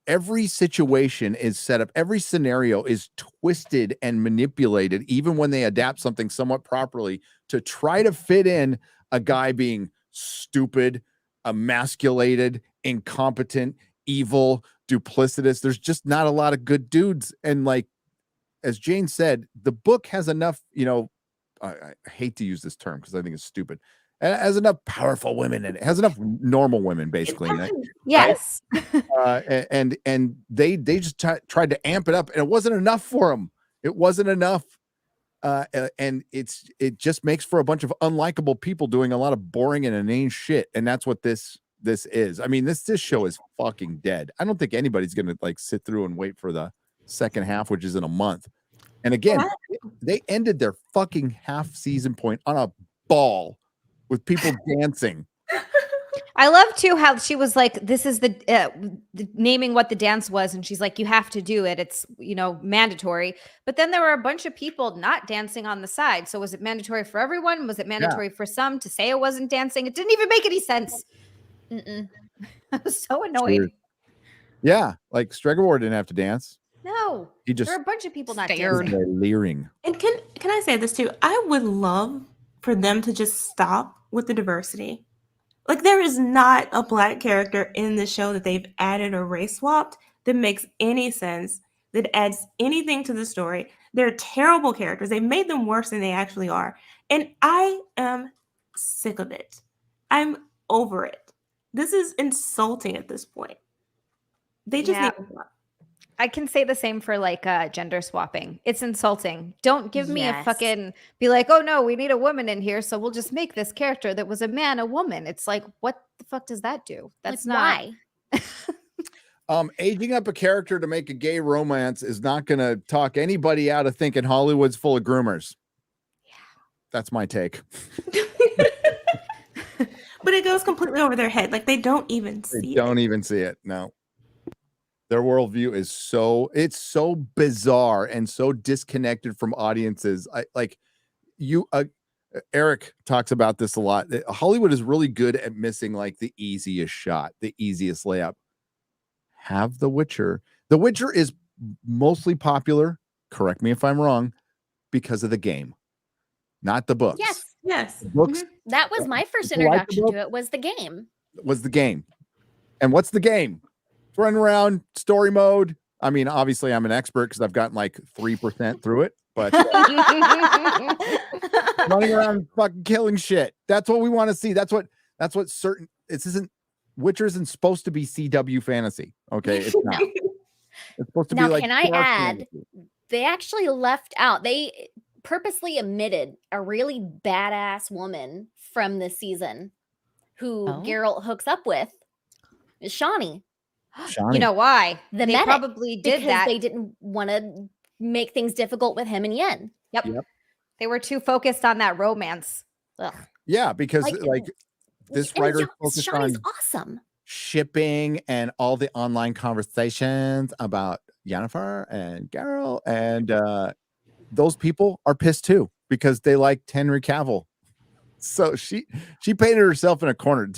S2: every situation is set up. Every scenario is twisted and manipulated, even when they adapt something somewhat properly to try to fit in a guy being stupid, emasculated, incompetent, evil, duplicitous. There's just not a lot of good dudes. And like, as Jayne said, the book has enough, I hate to use this term because I think it's stupid. It has enough powerful women in it. It has enough normal women, basically.
S3: Yes.
S2: And they just tried to amp it up, and it wasn't enough for them. It wasn't enough. And it just makes for a bunch of unlikable people doing a lot of boring and inane shit. And that's what this is. I mean, this show is fucking dead. I don't think anybody's gonna like sit through and wait for the second half, which is in a month. And again, they ended their fucking half season point on a ball with people dancing.
S3: I love too how she was like, this is the naming what the dance was, and she's like, you have to do it, it's mandatory. But then there were a bunch of people not dancing on the side. So was it mandatory for everyone? Was it mandatory for some to say it wasn't dancing? It didn't even make any sense. I was so annoyed.
S2: Weird. Yeah, like Stregobor didn't have to dance.
S3: No,
S2: he just
S3: there were a bunch of people not
S1: stared.
S3: dancing.
S2: Leering.
S5: And can I say this too? I would love for them to just stop with the diversity. Like, there is not a Black character in the show that they've added or race swapped that makes any sense, that adds anything to the story. They're terrible characters. They've made them worse than they actually are. And I am sick of it. I'm over it. This is insulting at this point. They just need to stop.
S3: I can say the same for like gender swapping. It's insulting. Don't give me a fucking be like, oh no, we need a woman in here, so we'll just make this character that was a man a woman. It's like, what the fuck does that do? That's
S4: like,
S3: not
S4: why.
S2: Aging up a character to make a gay romance is not going to talk anybody out of thinking Hollywood's full of groomers. Yeah, that's my take.
S5: But it goes completely over their head. Like, they don't even see
S2: it. No. Their worldview is so bizarre and so disconnected from audiences. Eric talks about this a lot. Hollywood is really good at missing like the easiest shot, the easiest layup. Have The Witcher. The Witcher is mostly popular, correct me if I'm wrong, because of the game, not the books.
S5: Yes.
S2: The books.
S4: That was my first introduction to it, was the game. And what's the game? Running around story mode. I mean, obviously I'm an expert because I've gotten like 3% through it, but running around fucking killing shit. That's what we want to see. That's what certain, Witcher isn't supposed to be CW fantasy. Okay. It's not. It's supposed to be like, can I add, they actually left out, they purposely omitted a really badass woman from this season who Geralt hooks up with, is Shani.
S3: You know why?
S4: They
S3: probably did that.
S4: They didn't want to make things difficult with him and Yen.
S3: Yep. They were too focused on that romance. Ugh.
S2: Yeah, because this writer focused on
S4: awesome
S2: shipping and all the online conversations about Yennefer and Geralt, and those people are pissed too because they like Henry Cavill. So she painted herself in a corner.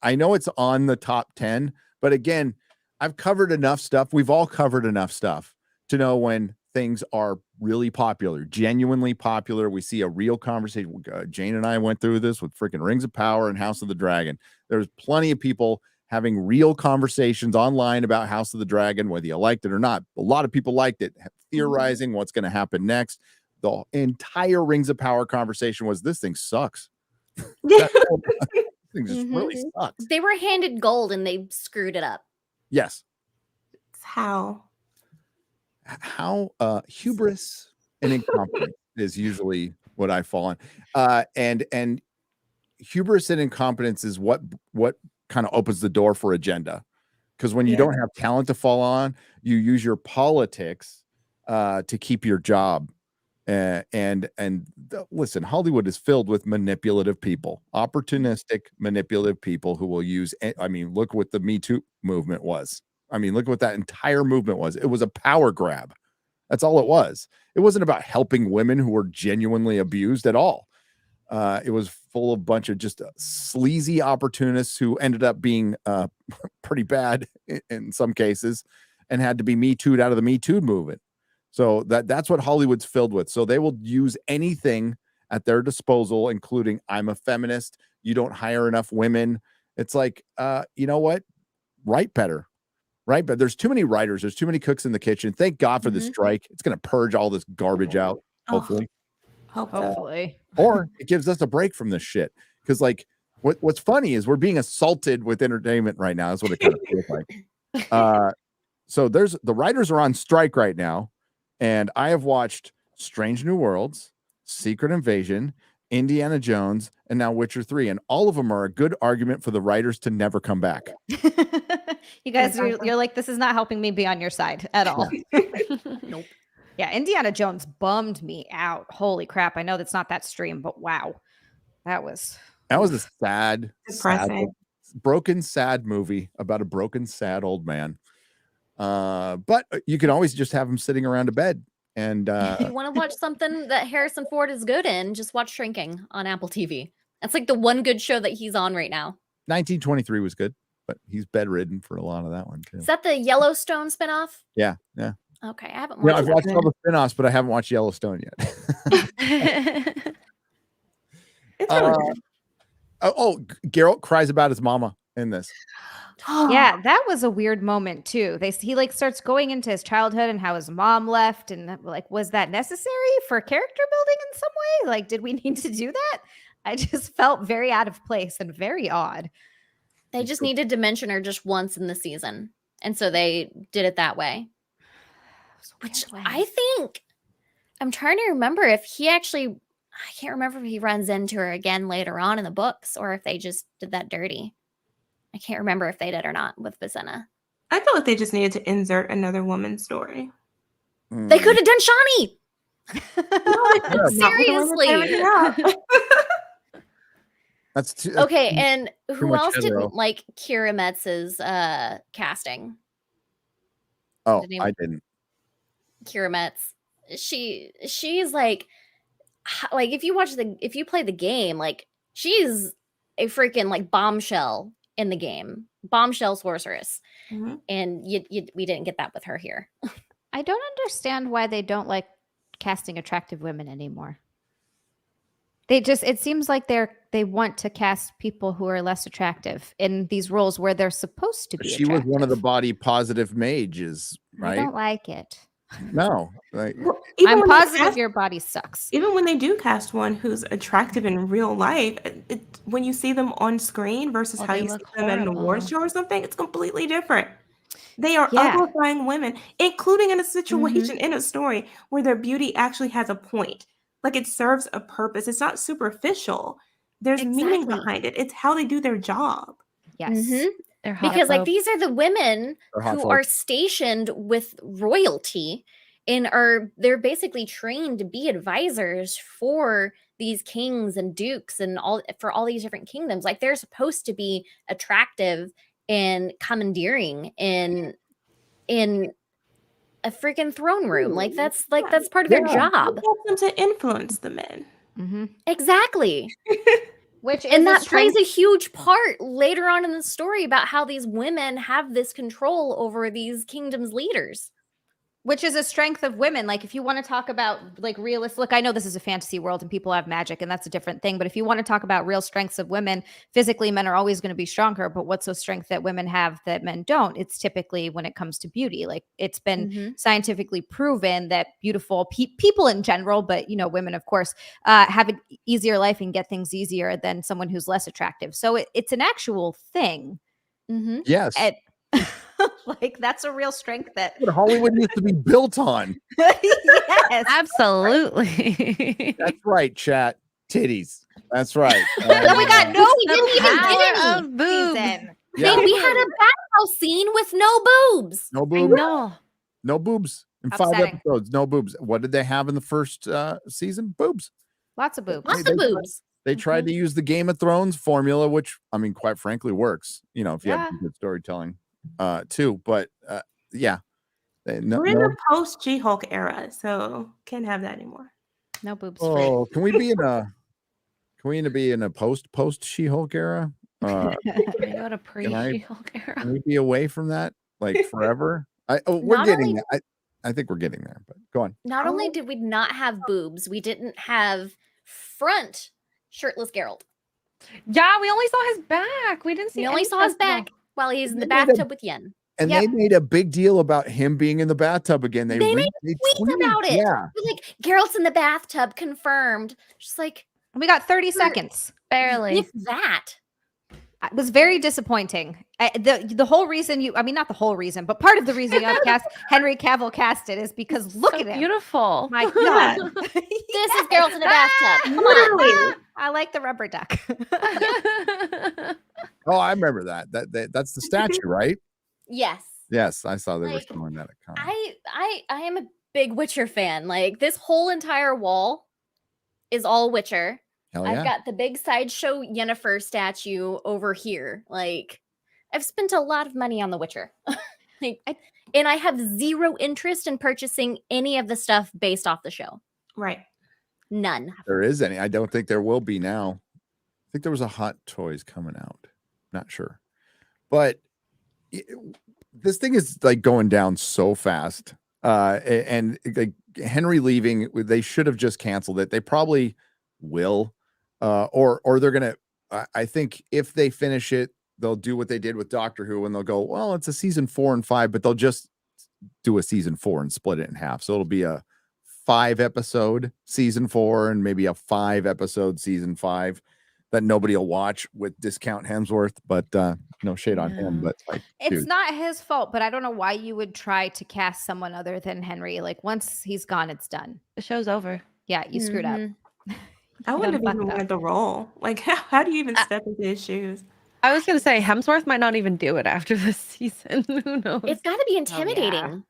S2: I know it's on the top 10, but again, I've covered enough stuff. We've all covered enough stuff to know when things are really popular, genuinely popular. We see a real conversation. Jayne and I went through this with freaking Rings of Power and House of the Dragon. There's plenty of people having real conversations online about House of the Dragon, whether you liked it or not. A lot of people liked it, theorizing what's going to happen next. The entire Rings of Power conversation was, this thing sucks. Thing just really sucks.
S4: They were handed gold and they screwed it up.
S2: Yes.
S5: How
S2: hubris and incompetence is usually what I fall on. And hubris and incompetence is what kind of opens the door for agenda. Because when you
S5: Yeah.
S2: don't have talent to fall on, you use your politics to keep your job. Listen, Hollywood is filled with manipulative people, opportunistic, manipulative people who will use. I mean, look what the Me Too movement was. I mean, look what that entire movement was. It was a power grab. That's all it was. It wasn't about helping women who were genuinely abused at all. It was full of a bunch of just sleazy opportunists who ended up being pretty bad in some cases and had to be Me Too'd out of the Me Too movement. So that's what Hollywood's filled with. So they will use anything at their disposal, including I'm a feminist. You don't hire enough women. It's like, you know what? Write better. Right. But there's too many writers. There's too many cooks in the kitchen. Thank God for the strike. It's going to purge all this garbage out, hopefully.
S3: Hopefully.
S2: Or it gives us a break from this shit. Because like what's funny is we're being assaulted with entertainment right now. That's what it kind of feels like. So the writers are on strike right now. And I have watched Strange New Worlds, Secret Invasion, Indiana Jones, and now Witcher 3. And all of them are a good argument for the writers to never come back.
S3: You guys, you're like, this is not helping me be on your side at all.
S1: Nope.
S3: Yeah, Indiana Jones bummed me out. Holy crap. I know that's not that stream, but wow. That was
S2: a sad,
S5: Depressing.
S2: broken, sad movie about a broken, sad old man. But you can always just have him sitting around a bed. And
S4: If you want to watch something that Harrison Ford is good in, just watch Shrinking on Apple TV. That's like the one good show that he's on right now.
S2: 1923 was good, but he's bedridden for a lot of that one too.
S4: Is that the Yellowstone spinoff?
S2: Yeah.
S4: Okay, I haven't
S2: Yeah,
S4: watched
S2: I've watched all the spin-offs, but I haven't watched Yellowstone yet.
S5: It's really good.
S2: Geralt cries about his mama in this.
S3: Yeah, that was a weird moment too. He like starts going into his childhood and how his mom left, and like, was that necessary for character building in some way? Like, did we need to do that? I just felt very out of place and very odd.
S4: They just needed to mention her just once in the season, and so they did it that way. Which I think, I'm trying to remember if he actually, I can't remember if he runs into her again later on in the books or if they just did that dirty. I can't remember if they did or not with Vicenna.
S5: I feel like they just needed to insert another woman's story.
S4: They could have done Shawnee.
S5: Seriously.
S2: That's
S4: Okay, and who
S2: much
S4: else
S2: hetero.
S4: didn't like Kira Metz's casting?
S2: Oh,
S4: the name-
S2: I didn't.
S4: Kira Metz. She's like if you play the game, like she's a freaking like bombshell in the game, bombshell sorceress.
S5: Mm-hmm.
S4: And we didn't get that with her here.
S3: I don't understand why they don't like casting attractive women anymore. It seems like they want to cast people who are less attractive in these roles where they're supposed to be
S2: She was one of the
S3: attractive.
S2: body positive mages,
S3: I
S2: right?
S3: don't like it.
S2: No, like,
S5: Well, even
S3: I'm
S5: when they
S3: positive
S5: cast-
S3: your body sucks.
S5: Even when they do cast one who's attractive in real life, when you see them on screen versus
S1: Oh,
S5: how
S1: they
S5: you see
S1: look
S5: them at an
S1: horrible.
S5: awards show or something, it's completely different. They are
S3: Yeah.
S5: uglifying women, including in a situation in a story where their beauty actually has a point. Like it serves a purpose. It's not superficial. There's meaning
S4: Exactly.
S5: behind it. It's how they do their job.
S3: Yes.
S4: Mhm.
S1: They're hot
S4: Because like
S1: folk.
S4: these are the women
S2: They're hot
S4: who
S2: folk.
S4: are stationed with royalty and they're basically trained to be advisors for these kings and dukes and for all these different kingdoms. Like they're supposed to be attractive and commandeering in a freaking throne room. Like that's part of their job.
S5: They want them to influence the men.
S3: Mm-hmm.
S4: Exactly.
S3: Which is
S4: And
S3: a
S4: that plays
S3: strength-
S4: a huge part later on in the story about how these women have this control over these kingdoms' leaders.
S3: Which is a strength of women. Like if you want to talk about like realistic, look, I know this is a fantasy world and people have magic and that's a different thing. But if you want to talk about real strengths of women, physically men are always going to be stronger. But what's a strength that women have that men don't? It's typically when it comes to beauty. Like it's been scientifically proven that beautiful people in general, but women, of course, have an easier life and get things easier than someone who's less attractive. So it's an actual thing.
S4: Mm-hmm.
S2: yes,
S3: And like that's a real strength that
S2: what Hollywood used to be built on.
S3: yes.
S1: Absolutely.
S2: That's right, chat. Titties. That's right.
S3: But we got no
S4: We didn't even get
S1: Power
S4: any.
S1: of boobs.
S3: season.
S2: Yeah.
S4: We had a bathhouse scene with no boobs.
S2: No
S1: I
S2: boobs.
S1: know.
S2: No boobs in 5
S3: Upsetting.
S2: episodes. No boobs. What did they have in the first season? Boobs.
S3: Lots of boobs.
S4: Lots
S2: They-
S4: of boobs.
S2: They tried to use the Game of Thrones formula, which I mean, quite frankly, works. You know, if you
S3: Yeah.
S2: have good storytelling, too. But yeah,
S5: We're in the post She-Hulk era, so can't have that anymore.
S3: No boobs free.
S2: Oh, can we be in a post She-Hulk era?
S1: Can we go to pre-She-Hulk era?
S2: Can we be away from that like forever? We're
S4: Not
S2: getting
S4: only-
S2: there. I think we're getting there, but go on.
S4: Not only did we not have boobs, we didn't have front shirtless Geralt.
S1: Yeah, we only saw his back. We didn't see.
S4: We only
S1: any
S4: saw his
S1: frontal.
S4: back while he's in the
S2: They made a-
S4: bathtub with Yen.
S2: And
S3: Yep.
S2: they made a big deal about him being in the bathtub again.
S4: They made
S2: they
S4: tweet about it.
S2: Yeah.
S4: We're like, Geralt's in the bathtub, confirmed. Just like,
S3: We got 30 seconds.
S1: Barely.
S4: if that.
S3: It was very disappointing. The whole reason not the whole reason, but part of the reason you cast Henry Cavill casted is because look
S1: So
S3: at him.
S1: beautiful.
S3: My God.
S4: This is Geralt in the bathtub. Come on.
S5: Literally.
S3: I like the rubber duck.
S2: Oh, I remember that. That's the statue, right?
S4: Yes.
S2: Yes, I saw they were
S4: Like,
S2: showing that at con.
S4: I am a big Witcher fan. Like this whole entire wall is all Witcher.
S2: Hell yeah.
S4: I've got the big sideshow Yennefer statue over here. Like, I've spent a lot of money on The Witcher. And I have zero interest in purchasing any of the stuff based off the show.
S5: Right.
S4: None.
S2: There is any. I don't think there will be now. I think there was a Hot Toys coming out. Not sure. But this thing is like going down so fast. And like Henry leaving, they should have just canceled it. They probably will. Or they're gonna. I think if they finish it, they'll do what they did with Doctor Who, and they'll go, well, it's a season 4 and 5, but they'll just do a season 4 and split it in half. So it'll be a 5-episode season 4 and maybe a 5-episode season 5 that nobody will watch with discount Hemsworth. But no shade on him, but like,
S3: It's
S2: dude,
S3: not his fault, but I don't know why you would try to cast someone other than Henry. Like once he's gone, it's done.
S1: The show's over.
S3: Yeah, you screwed up.
S4: Mhm.
S5: I wouldn't have
S3: fucked
S5: even
S3: up.
S5: wanted the role. Like, how do you even step into his shoes?
S1: I was gonna say Hemsworth might not even do it after this season. Who knows?
S4: It's got to be intimidating.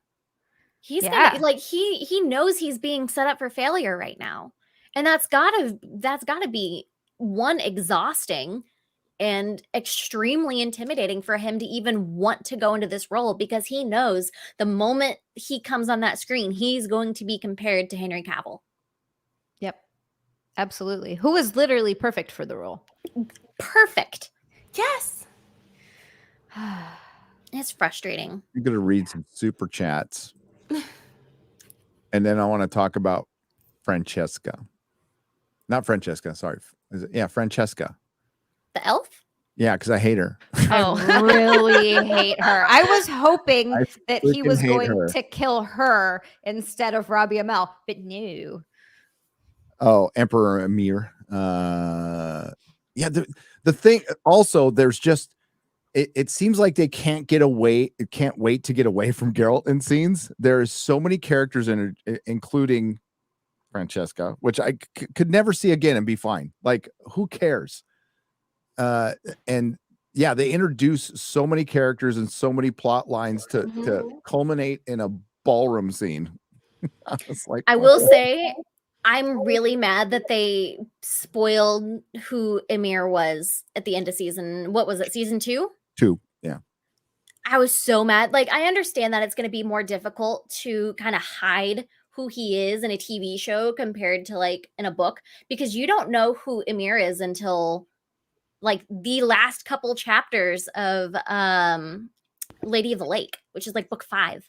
S4: He's
S3: Yeah.
S4: gotta, like he knows he's being set up for failure right now, and that's gotta be one, exhausting and extremely intimidating for him to even want to go into this role, because he knows the moment he comes on that screen, he's going to be compared to Henry Cavill.
S3: Yep. Absolutely. Who is literally perfect for the role.
S4: Perfect.
S5: Yes.
S4: It's frustrating.
S2: I'm gonna read some super chats, and then I want to talk about Francesca. Not Francesca. Sorry. Is it? Yeah, Francesca.
S4: The elf?
S2: Yeah, because I hate her.
S1: Oh.
S3: I really hate her. I was hoping
S2: I
S3: that he
S2: freaking
S3: was
S2: hate
S3: going
S2: her.
S3: to kill her instead of Robbie Amell, but no.
S2: Oh, Emperor Emir. Yeah, the thing also, there's just it seems like they can't wait to get away from Geralt in scenes. There's so many characters in it, including Francesca, which I could never see again and be fine. Like, who cares? And yeah, they introduce so many characters and so many plot lines to culminate in a ballroom scene. I was like,
S4: I
S2: what
S4: will
S2: the-
S4: say, I'm really mad that they spoiled who Emir was at the end of season. What was it? Season 2?
S2: 2. Yeah.
S4: I was so mad. Like, I understand that it's going to be more difficult to kind of hide who he is in a TV show compared to like in a book, because you don't know who Emir is until like the last couple chapters of Lady of the Lake, which is like book 5.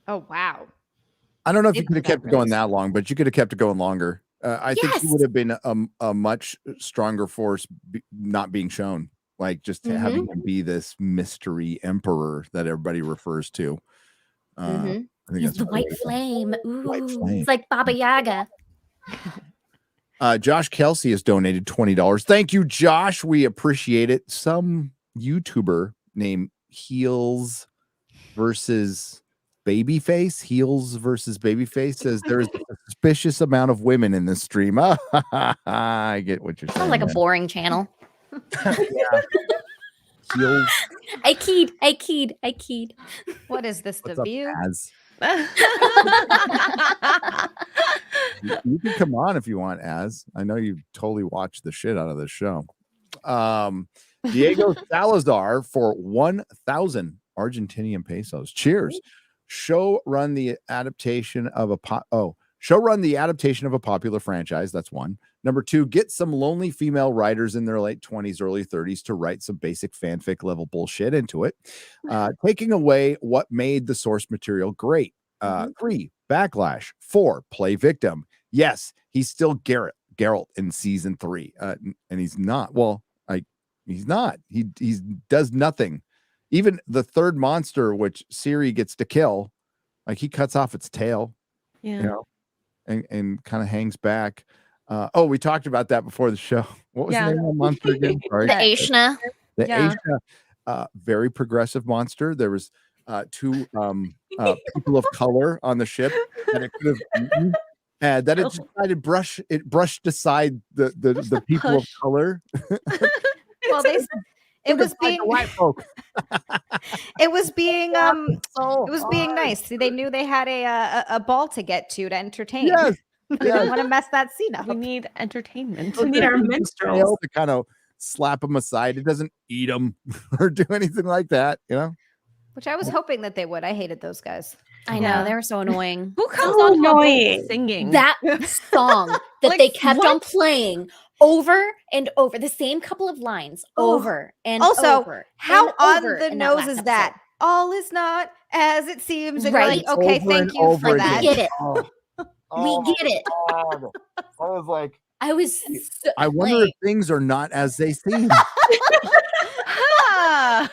S3: Oh, wow.
S2: I don't know if you
S3: Didn't
S2: could have
S3: that
S2: kept it going
S3: really
S2: that long, but you could have kept it going longer. I think he
S4: Yes.
S2: would have been a much stronger force not being shown, like just having him be this mystery emperor that everybody refers to.
S4: Mhm.
S2: I think
S4: He's
S2: that's
S4: the white
S2: really cool.
S4: flame.
S2: White
S4: Ooh,
S2: flame.
S4: it's like Baba Yaga.
S2: Josh Kelsey has donated $20. Thank you, Josh. We appreciate it. Some YouTuber named Heels versus Babyface, Heels versus Babyface, says there is a suspicious amount of women in this stream. I get what you're saying.
S4: Sounds like a
S2: man.
S4: boring channel.
S2: Yeah. Heels.
S4: I keyed.
S3: What is this?
S2: What's
S3: The
S2: up,
S3: View?
S2: Az? You can come on if you want, Az. I know you totally watched the shit out of this show. Diego Salazar for 1,000 Argentinian pesos. Cheers. Showrun the adaptation of a popular franchise. That's one. Number two, get some lonely female writers in their late 20s, early 30s to write some basic fanfic level bullshit into it. Taking away what made the source material great. 3, backlash. 4, play victim. Yes, he's still Geralt in season 3. And he's not. Well, he's not. He does nothing. Even the third monster, which Ciri gets to kill, like he cuts off its tail, you know, and kind of hangs back. We talked about that before the show. What was the name of the monster again? Sorry.
S4: The Ashna.
S2: The Ashna, very progressive monster. There was 2 people of color on the ship that it could have eaten, that it decided brushed aside the people of color.
S3: Well, it was being
S2: white folk.
S3: it was being nice. See, they knew they had a ball to get to entertain.
S2: Yes.
S3: They didn't want to mess that scene up.
S1: We need entertainment.
S5: We need our minstrels
S2: to kind of slap them aside. It doesn't eat them or do anything like that, you know.
S3: Which I was hoping that they would. I hated those guys.
S4: I know, they were so annoying.
S1: Who comes
S5: So
S1: on to a boat
S5: annoying.
S1: singing?
S4: That song that
S1: Like,
S4: they kept on
S1: what?
S4: playing over and over, the same couple of lines over and
S3: Also,
S4: over.
S3: how
S4: and
S3: on
S4: over
S3: the
S4: in
S3: nose
S4: last
S3: is
S4: episode.
S3: that? All is not as it seems. And
S4: Right.
S3: you're like, okay,
S2: Over
S3: thank
S2: and
S3: you
S2: over
S3: for
S2: again.
S3: that.
S4: We get it.
S2: Oh,
S4: We get it.
S2: God. I was like,
S4: I was so,
S2: I wonder
S4: like,
S2: if things are not as they seem.
S1: Ah.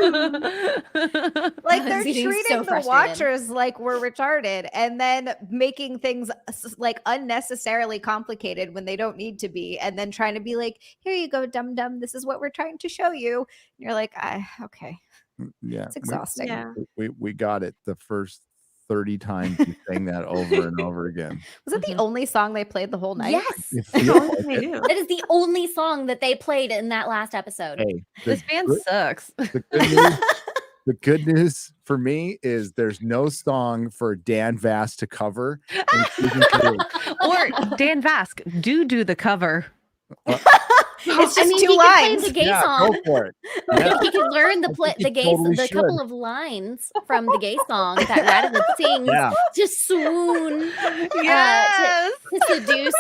S3: Like
S4: I
S3: they're
S4: was getting
S3: treating
S4: so
S3: the
S4: frustrated.
S3: watchers like we're retarded and then making things like unnecessarily complicated when they don't need to be, and then trying to be like, here you go, dum dum, this is what we're trying to show you. And you're like, okay,
S2: Yeah,
S3: it's exhausting.
S5: Yeah.
S2: we got it the first 30 times you sang that over and over again.
S3: Was it the only song they played the whole night?
S4: yes,
S2: It
S5: That's
S2: feels
S5: all
S2: like
S5: they
S2: it.
S5: do.
S4: that is the only song that they played in that last episode.
S2: Hey,
S1: This band sucks.
S2: the good news for me is there's no song for Dan Vass to cover in season 3.
S1: Or Dan Vask, do the cover.
S3: It's just
S4: I mean,
S3: two
S4: he could play
S3: lines.
S4: the gay
S2: Yeah,
S4: song.
S2: go for it. Yeah.
S4: He could learn the
S2: think he
S4: the gay
S2: totally
S4: the
S2: should.
S4: couple of lines from the gay song that Raditz sings
S2: Yeah.
S4: to swoon
S1: Yes.
S4: to seduce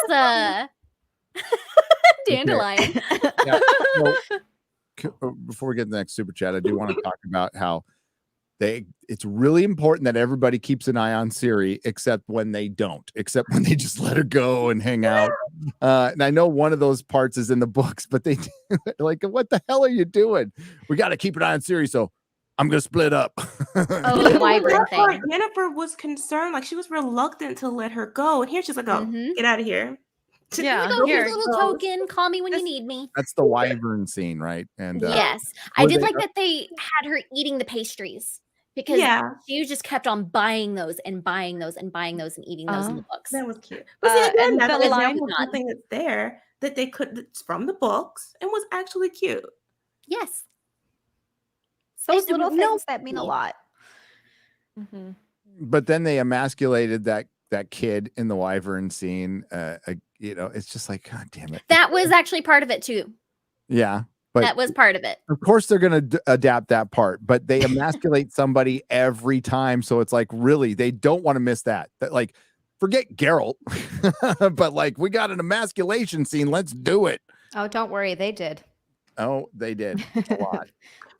S4: Dandelion.
S2: Yeah. So, before we get to the next super chat, I do want to talk about how it's really important that everybody keeps an eye on Ciri, except when they just let her go and hang out. And I know one of those parts is in the books, but they like, what the hell are you doing? We got to keep an eye on Ciri, so I'm gonna split up.
S4: Oh, the
S5: Even
S4: wyvern
S5: that part,
S4: thing.
S5: Jennifer was concerned, like she was reluctant to let her go, and here she's like, "Oh,
S4: Mhm.
S5: get out of here."
S1: Yeah.
S4: Go
S1: Here.
S4: your little token. Call me when you need me.
S2: That's the wyvern scene, right? And
S4: Yes, I
S2: were
S4: did
S2: they-
S4: like that they had her eating the pastries because
S5: Yeah,
S4: she just kept on buying those and buying those and buying those and eating those in the books.
S5: that was cute. But see, again,
S1: and
S5: that's
S1: the
S5: an
S1: line
S5: example of
S4: was
S5: something that's there that they could that's from the books and was actually cute.
S4: Yes,
S3: Those
S4: And
S3: little
S4: no-
S3: things that mean a lot.
S1: Mhm.
S2: but then they emasculated that kid in the wyvern scene. It's just like, God damn it.
S4: that was actually part of it too.
S2: Yeah, but
S4: That was part of it.
S2: of course they're going to adapt that part, but they emasculate somebody every time, so it's like, really, they don't want to miss that like, forget Geralt. But like, we got an emasculation scene, let's do it.
S3: Oh, don't worry, they did.
S2: Oh, they did a lot.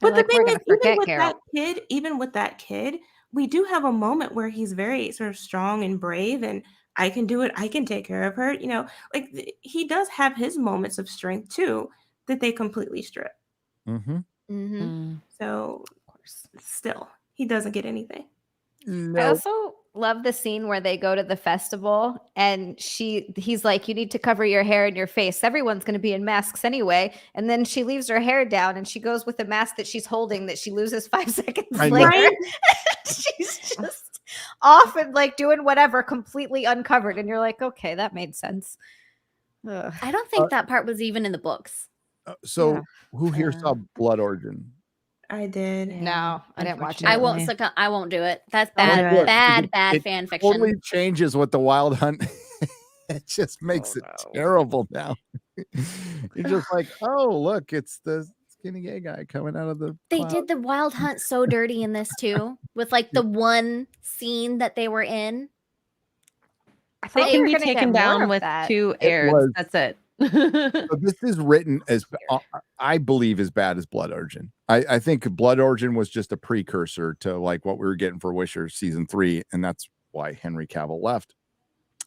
S5: But
S3: Like,
S5: the
S3: we're
S5: thing
S3: gonna
S5: is,
S3: forget
S5: even with that kid, we do have a moment where he's very sort of strong and brave, and I can do it. I can take care of her. He does have his moments of strength too that they completely strip.
S2: Mm-hmm.
S4: Mm-hmm.
S1: Mm.
S5: So, of course, still, he doesn't get anything.
S3: I
S2: No,
S3: also love the scene where they go to the festival and he's like, you need to cover your hair and your face. Everyone's going to be in masks anyway. And then she leaves her hair down and she goes with the mask that she's holding that she loses 5 seconds
S2: I know.
S3: later.
S5: Right?
S3: She's just off and like doing whatever, completely uncovered, and you're like, okay, that made sense. Ugh.
S4: I don't think that part was even in the books.
S2: So
S3: Yeah.
S2: who here saw Blood Origin?
S5: I did.
S1: Yeah,
S3: No, I didn't watch it.
S4: I won't
S1: unfortunately.
S4: succumb. I won't do it. That's
S1: Don't
S4: bad,
S1: do it.
S4: bad
S2: It
S4: fan fiction.
S2: totally changes what the Wild Hunt. It just makes it terrible now. You're just like, oh, look, it's the skinny gay guy coming out of the.
S4: They
S2: cloud.
S4: did the Wild Hunt so dirty in this too, with like the one scene that they were in.
S3: I
S1: They
S3: thought
S1: can
S3: we were
S1: be
S3: gonna get
S1: taken
S3: more
S1: down
S3: of
S1: with
S3: that.
S1: 2
S2: It
S1: airs.
S2: was-
S1: That's it.
S2: So this is written as I believe as bad as Blood Origin. I think Blood Origin was just a precursor to like what we were getting for Wisher season 3, and that's why Henry Cavill left.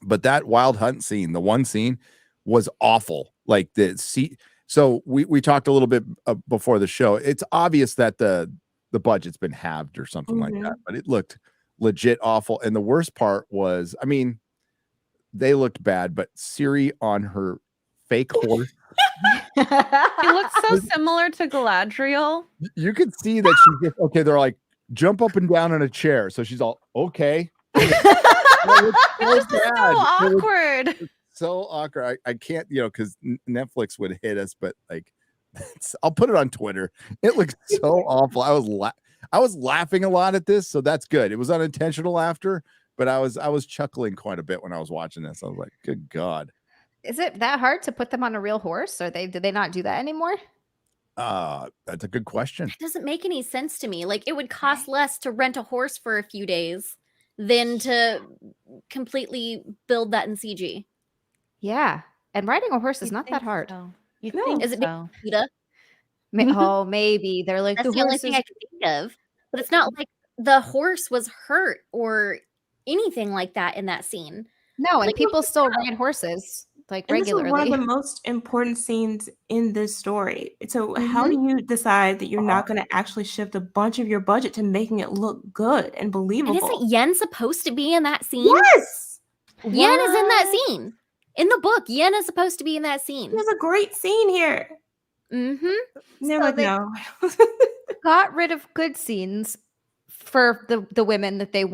S2: But that Wild Hunt scene, the one scene, was awful. Like so we talked a little bit before the show. It's obvious that the budget's been halved or something like that, but it looked legit awful. And the worst part was, I mean, they looked bad, but Ciri on her fake horse.
S1: He looks so similar to Galadriel.
S2: You could see that she's just okay. They're like, jump up and down in a chair. So she's all okay.
S1: It's just so awkward.
S2: So awkward. I can't, because Netflix would hit us, but like, I'll put it on Twitter. It looks so awful. I was laughing a lot at this, so that's good. It was unintentional laughter, but I was chuckling quite a bit when I was watching this. I was like, good God.
S3: Is it that hard to put them on a real horse? Or did they not do that anymore?
S2: That's a good question.
S4: It doesn't make any sense to me. Like it would cost less to rent a horse for a few days than to completely build that in CG.
S3: Yeah, and riding a horse is
S1: You'd
S3: not that
S1: think
S3: hard.
S1: so. You'd
S5: No.
S1: think
S4: Is it
S1: so.
S4: PETA?
S3: Oh, maybe they're like
S4: That's the only thing I can think of. But it's not like the horse was hurt or anything like that in that scene.
S3: No, and
S4: Like,
S3: people still ride horses like
S5: And this is one of
S3: regularly.
S5: the most important scenes in this story. So how do you decide that you're not going to actually shift a bunch of your budget to making it look good and
S4: And
S5: believable?
S4: isn't Yen supposed to be in that scene?
S5: Yes!
S4: Yen is in that
S5: What?
S4: scene. In the book, Yen is supposed to be in that scene.
S5: There's a great scene here.
S4: Mm-hmm.
S5: And they're
S3: So
S5: like,
S3: they-
S5: no.
S3: Got rid of good scenes for the women that they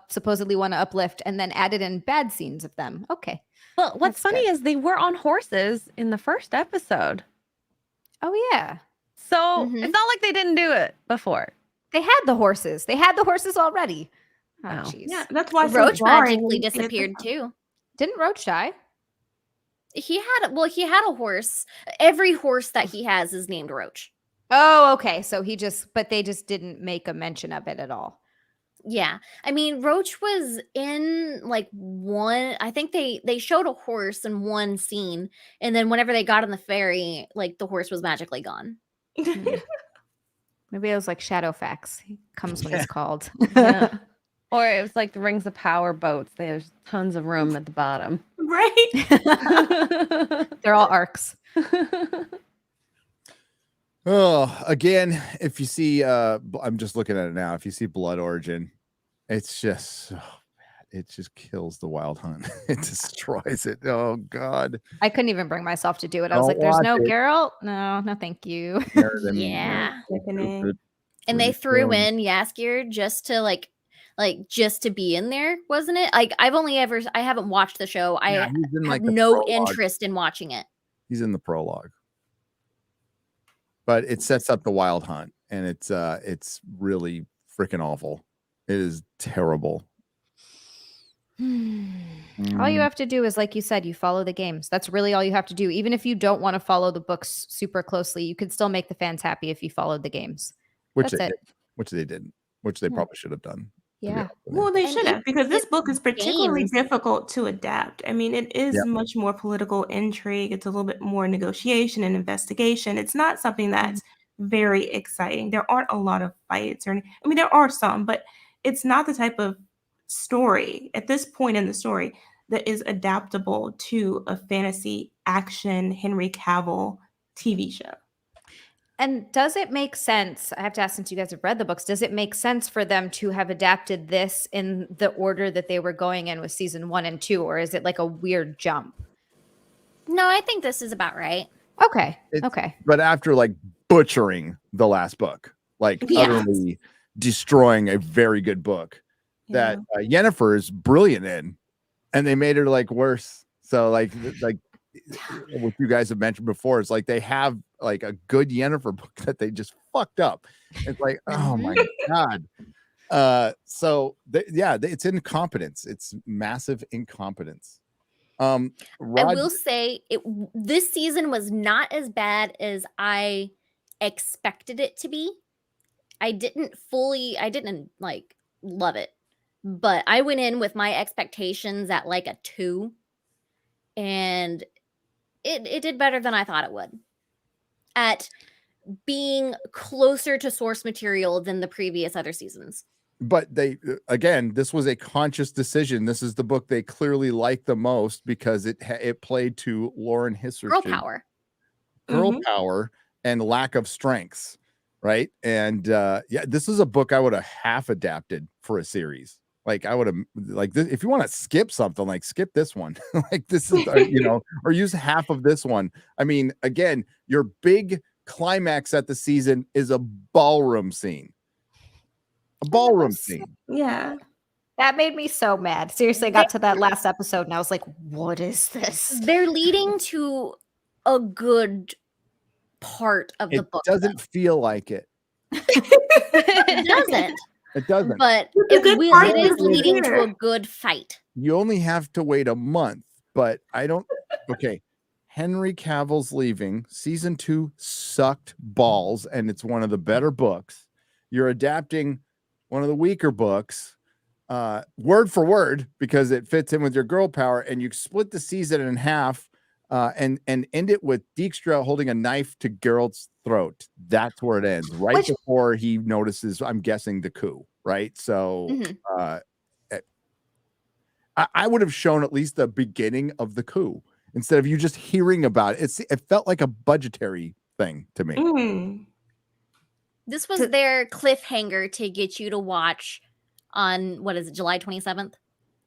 S3: supposedly want to uplift, and then added in bad scenes of them. Okay.
S1: Well, what's
S3: That's
S1: funny
S3: good.
S1: is they were on horses in the first episode.
S3: Oh yeah,
S1: So
S4: Mhm.
S1: it's not like they didn't do it before.
S3: they had the horses. They had the horses already. Oh
S1: Oh.
S3: jeez.
S5: Yeah, that's why it's
S4: Roach
S5: jarring
S4: magically
S5: when you see it
S4: disappeared
S5: this way.
S4: too.
S3: Didn't Roach die?
S4: He had a horse. Every horse that he has is named Roach.
S3: Oh, okay. So but they just didn't make a mention of it at all.
S4: Yeah. I mean, Roach was in like one, I think they showed a horse in one scene, and then whenever they got on the ferry, like the horse was magically gone.
S3: Maybe it was like Shadowfax. He comes when he's called.
S1: Yeah. Or it was like the Rings of Power boats. There's tons of room at the bottom.
S5: Right?
S3: They're all arcs.
S2: Oh, again, if you see, I'm just looking at it now. If you see Blood Origin, it's just so bad. It just kills the Wild Hunt. It destroys it. Oh God.
S3: I couldn't even bring myself to do it. I was
S2: Don't
S3: like, "There's no
S2: watch it.
S3: Geralt. No, thank you."
S4: Yeah.
S5: Sickening.
S4: And they
S2: Pretty
S4: threw
S2: dumb.
S4: in Yaskier just to just to be in there, wasn't it? Like I haven't watched the show. I
S2: Yeah, he's in
S4: have
S2: like the
S4: no
S2: prologue.
S4: interest in watching it.
S2: He's in the prologue. But it sets up the Wild Hunt, and it's really freaking awful. It is terrible.
S3: All you have to do is, like you said, you follow the games. That's really all you have to do. Even if you don't want to follow the books super closely, you can still make the fans happy if you followed the games.
S2: Which
S3: That's
S2: they
S3: it.
S2: did, which they didn't, which they
S3: Yeah.
S2: probably should have done. to be
S3: Yeah.
S2: honest with you.
S5: Well, they
S4: And
S5: should have, because this book is particularly
S4: games.
S5: difficult to adapt. I mean, it is
S2: Yep.
S5: much more political intrigue. It's a little bit more negotiation and investigation. It's not something that's very exciting. There aren't a lot of fights, I mean, there are some, but it's not the type of story at this point in the story that is adaptable to a fantasy action Henry Cavill TV show.
S3: And does it make sense? I have to ask, since you guys have read the books, does it make sense for them to have adapted this in the order that they were going in with season 1 and 2, or is it like a weird jump?
S4: No, I think this is about right.
S3: Okay.
S2: It's-
S3: Okay.
S2: But after like butchering the last book, like
S4: Yeah.
S2: utterly destroying a very good book, that Yennefer is brilliant in, and they made her like worse. So like what you guys have mentioned before, it's like they have like a good Yennefer book that they just fucked up. It's like, oh my god. It's incompetence. It's massive incompetence.
S4: I will say this season was not as bad as I expected it to be. I didn't like love it, but I went in with my expectations at like a 2, and it did better than I thought it would at being closer to source material than the previous other seasons.
S2: But this was a conscious decision. This is the book they clearly like the most because it played to Lauren Hisser's girl power and lack of strengths, right? And this is a book I would have half adapted for a series. Like I would have like this, if you want to skip something, like skip this one. Like this is or use half of this one. I mean, again, your big climax at the season is a ballroom scene. A ballroom scene.
S5: Yeah.
S3: That made me so mad. Seriously, I got to that last episode and I was like, what is this?
S4: They're leading to a good part of the book.
S2: It doesn't feel like it.
S4: It doesn't.
S2: It doesn't.
S4: But it is leading to a good fight.
S2: You only have to wait a month, but I don't. Okay. Henry Cavill's leaving. Season 2 sucked balls, and it's one of the better books. You're adapting one of the weaker books, word for word, because it fits in with your girl power, and you split the season in half, and end it with Dijkstra holding a knife to Geralt's throat. That's where it ends, right before he notices, I'm guessing, the coup, right? So I would have shown at least the beginning of the coup instead of you just hearing about it. It felt like a budgetary thing to me.
S4: This was their cliffhanger to get you to watch on, what is it, July 27th?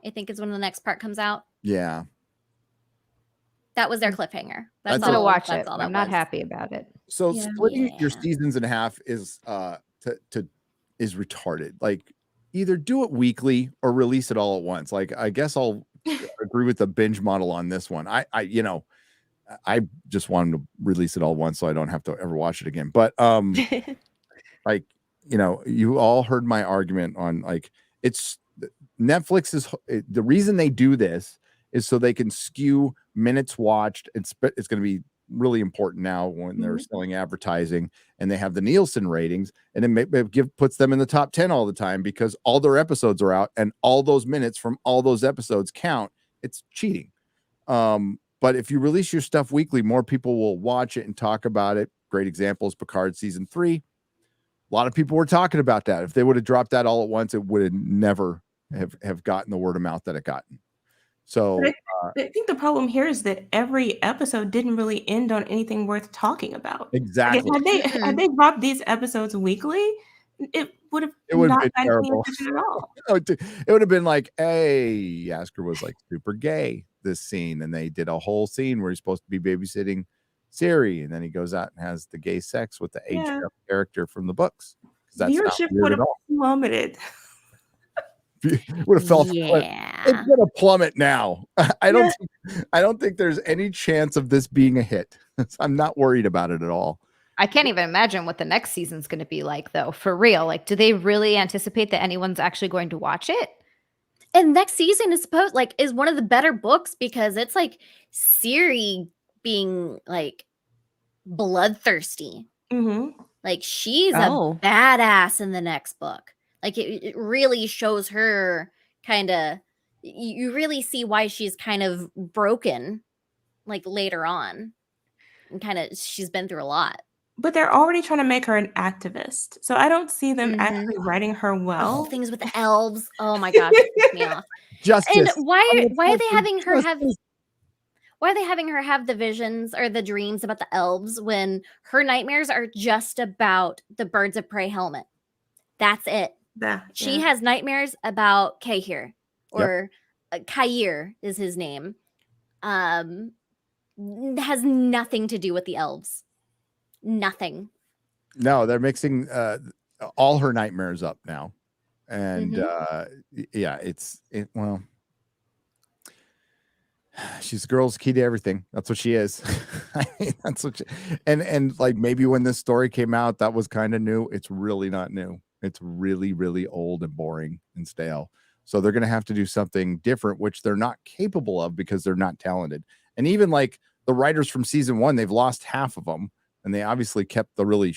S4: I think is when the next part comes out.
S2: Yeah.
S4: That was their cliffhanger.
S3: I'm going to watch it. I'm not happy about it.
S2: So splitting your seasons in half is is retarded. Like either do it weekly or release it all at once. Like I guess I'll agree with the binge model on this one. I just want them to release it all once so I don't have to ever watch it again. But like, you all heard my argument on like it's Netflix is the reason they do this is so they can skew minutes watched. It's going to be really important now when they're selling advertising and they have the Nielsen ratings, and it puts them in the top 10 all the time because all their episodes are out and all those minutes from all those episodes count. It's cheating. But if you release your stuff weekly, more people will watch it and talk about it. Great example is Picard season 3. A lot of people were talking about that. If they would have dropped that all at once, it would have never have gotten the word of mouth that it gotten. So
S5: I think the problem here is that every episode didn't really end on anything worth talking about.
S2: Exactly.
S5: Like had they dropped these episodes weekly, it would have not been terrible at all.
S2: It would have been like, hey, Yasker was like super gay this scene, and they did a whole scene where he's supposed to be babysitting Siri, and then he goes out and has the gay sex with the aged up character from the books.
S5: Viewership would have plummeted.
S2: Would have fell. It's gonna plummet now. I don't think there's any chance of this being a hit. I'm not worried about it at all.
S3: I can't even imagine what the next season's going to be like, though. For real, like, do they really anticipate that anyone's actually going to watch it?
S4: And next season is is one of the better books because it's like Siri being like bloodthirsty. Like she's a badass in the next book. Like it really shows her kind of, you really see why she's kind of broken like later on, and kind of she's been through a lot.
S5: But they're already trying to make her an activist, so I don't see them actually writing her well.
S4: Things with the elves, oh my gosh, it pissed me off.
S2: Justice.
S4: And why are they having her have? Why are they having her have the visions or the dreams about the elves when her nightmares are just about the Birds of Prey helmet? That's it. She has nightmares about Kahir, or Kair is his name. Has nothing to do with the elves. Nothing.
S2: No, they're mixing all her nightmares up now. And yeah, well, she's a girl's key to everything. That's what she is. I mean, that's what and like maybe when this story came out, that was kind of new. It's really not new. It's really, really old and boring and stale. So they're gonna have to do something different, which they're not capable of because they're not talented. And even like the writers from season 1, they've lost half of them, and they obviously kept the really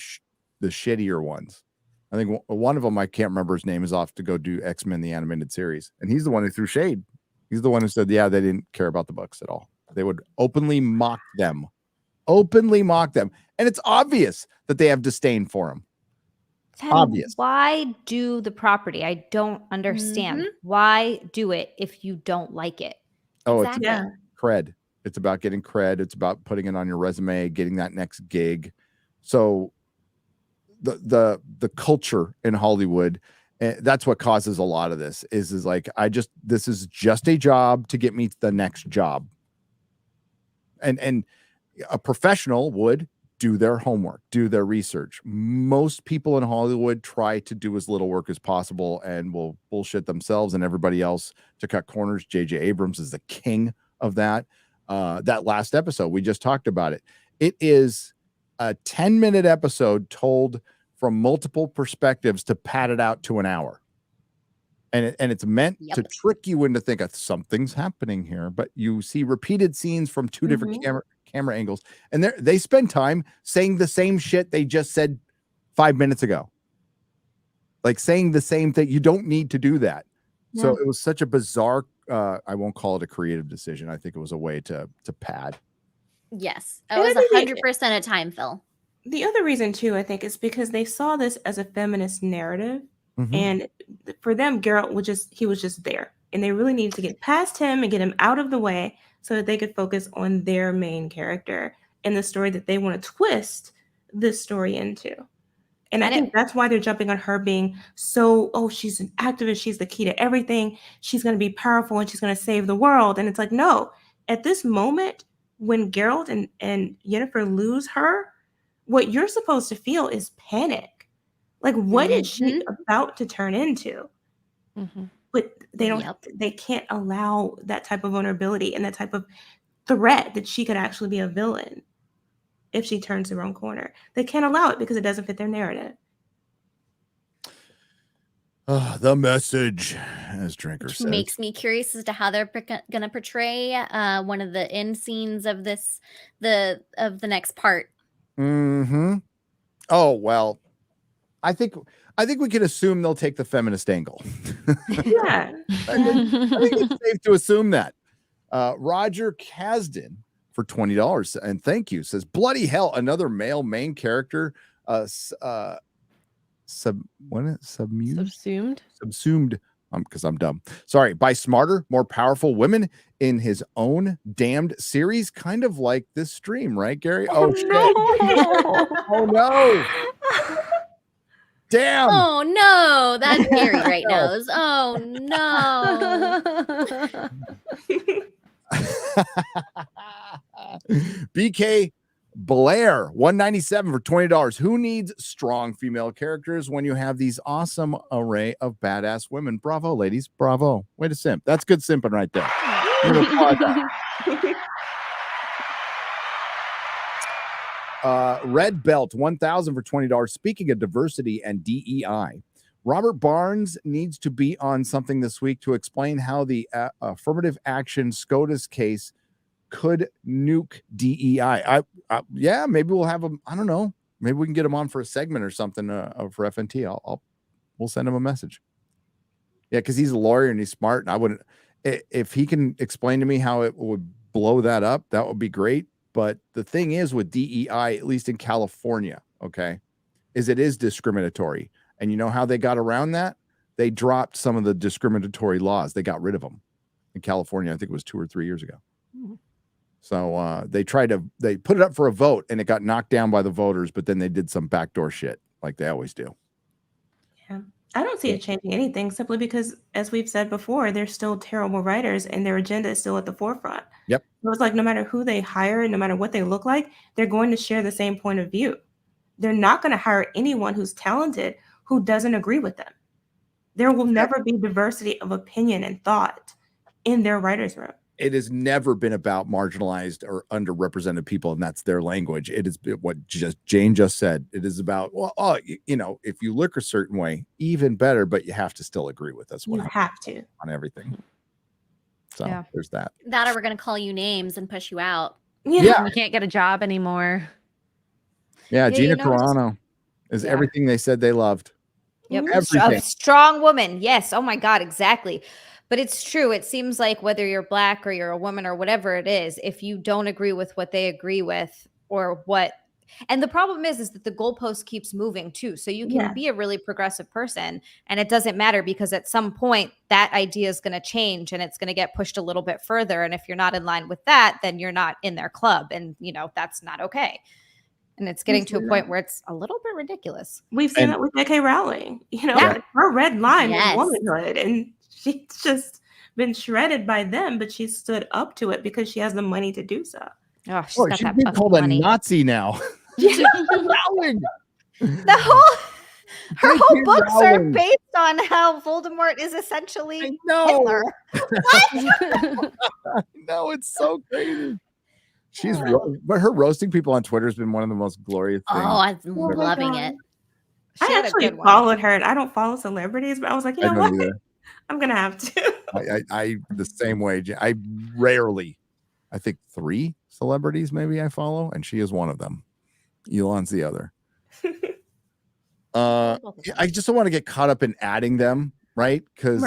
S2: the shittier ones. I think one of them, I can't remember his name, is off to go do X-Men the animated series, and he's the one who threw shade. He's the one who said, yeah, they didn't care about the books at all. They would openly mock them. And it's obvious that they have disdain for him.
S3: Then
S2: Obvious.
S3: why do the property? I don't understand. Why do it if you don't like it?
S2: Oh,
S4: Exactly.
S2: it's cred. It's about getting cred. It's about putting it on your resume, getting that next gig. So the culture in Hollywood, that's what causes a lot of this is like, this is just a job to get me the next job. And a professional would do their homework, do their research. Most people in Hollywood try to do as little work as possible and will bullshit themselves and everybody else to cut corners. J.J. Abrams is the king of that. That last episode, we just talked about it. It is a 10-minute episode told from multiple perspectives to pad it out to an hour. And it's meant to trick you into thinking something's happening here, but you see repeated scenes from two different camera angles, and they spend time saying the same shit they just said 5 minutes ago. Like saying the same thing. You don't need to do that. Yeah. So it was such a bizarre, I won't call it a creative decision. I think it was a way to pad.
S4: Yes. It was 100% a time fill.
S5: The other reason too, I think, is because they saw this as a feminist narrative. And for them, Geralt was just there, and they really needed to get past him and get him out of the way so that they could focus on their main character and the story that they want to twist this story into. And I think that's why they're jumping on her being so, she's an activist, she's the key to everything, she's going to be powerful and she's going to save the world. And it's like, no, at this moment when Geralt and Yennefer lose her, what you're supposed to feel is panic. Like, what is she about to turn into? But they don't. They can't allow that type of vulnerability and that type of threat that she could actually be a villain if she turns the wrong corner. They can't allow it because it doesn't fit their narrative.
S2: The message, as Drinker says,
S4: makes me curious as to how they're going to portray one of the end scenes of the next part.
S2: Oh well. I think we can assume they'll take the feminist angle.
S5: Yeah.
S2: I think it's safe to assume that. Roger Kasdan for $20, and thank you, says, bloody hell, another male main character subsumed because I'm dumb. Sorry, by smarter, more powerful women in his own damned series, kind of like this stream, right, Gary? Oh shit.
S1: No.
S2: Oh no. Damn.
S4: Oh no, that's Gary right now. Oh no.
S2: BK Blair, $197 for $20. Who needs strong female characters when you have these awesome array of badass women? Bravo, ladies. Bravo. Way to simp. That's good simping right there. Red Belt, $1,000 for $20. Speaking of diversity and DEI, Robert Barnes needs to be on something this week to explain how the affirmative action SCOTUS case could nuke DEI. Yeah, maybe we'll have him. I don't know. Maybe we can get him on for a segment or something for FNT. We'll send him a message. Yeah, because he's a lawyer and he's smart. And I wouldn't, if he can explain to me how it would blow that up, that would be great. But the thing is with DEI, at least in California, okay, is it is discriminatory. And you know how they got around that? They dropped some of the discriminatory laws. They got rid of them in California. I think it was 2 or 3 years ago. So they put it up for a vote and it got knocked down by the voters, but then they did some backdoor shit like they always do.
S5: Yeah. I don't see it changing anything simply because, as we've said before, they're still terrible writers and their agenda is still at the forefront.
S2: Yep.
S5: So it's like no matter who they hire, no matter what they look like, they're going to share the same point of view. They're not going to hire anyone who's talented who doesn't agree with them. There will never be diversity of opinion and thought in their writer's room.
S2: It has never been about marginalized or underrepresented people, and that's their language. It is what Jayne just said. It is about, well, if you look a certain way, even better, but you have to still agree with us.
S5: You have to
S2: on everything. So there's that.
S4: That or we're gonna call you names and push you out.
S5: Yeah.
S1: You can't get a job anymore.
S2: Yeah, Gina Carano is everything they said they loved.
S3: Yep.
S2: Everything.
S3: A strong woman. Yes. Oh my God. Exactly. But it's true. It seems like whether you're black or you're a woman or whatever it is, if you don't agree with what they agree with or what, and the problem is that the goalpost keeps moving too. So you can be a really progressive person and it doesn't matter because at some point that idea is going to change and it's going to get pushed a little bit further. And if you're not in line with that, then you're not in their club. And that's not okay. And it's getting to a point where it's a little bit ridiculous.
S5: We've seen that with J.K. Rowling. Her red line is womanhood, and she's just been shredded by them, but she stood up to it because she has the money to do so.
S3: Oh,
S2: she's been called a Nazi now.
S3: Rowling. Her whole books are based on how Voldemort is essentially Hitler. What?
S2: No, it's so crazy. But her roasting people on Twitter has been one of the most glorious things.
S4: Oh, I'm loving it.
S5: I actually followed her, and I don't follow celebrities, but I was like, you know what? I'm gonna have to.
S2: I the same way. I rarely, I think 3 celebrities maybe I follow, and she is one of them. Elon's the other. I just don't want to get caught up in adding them, right? Because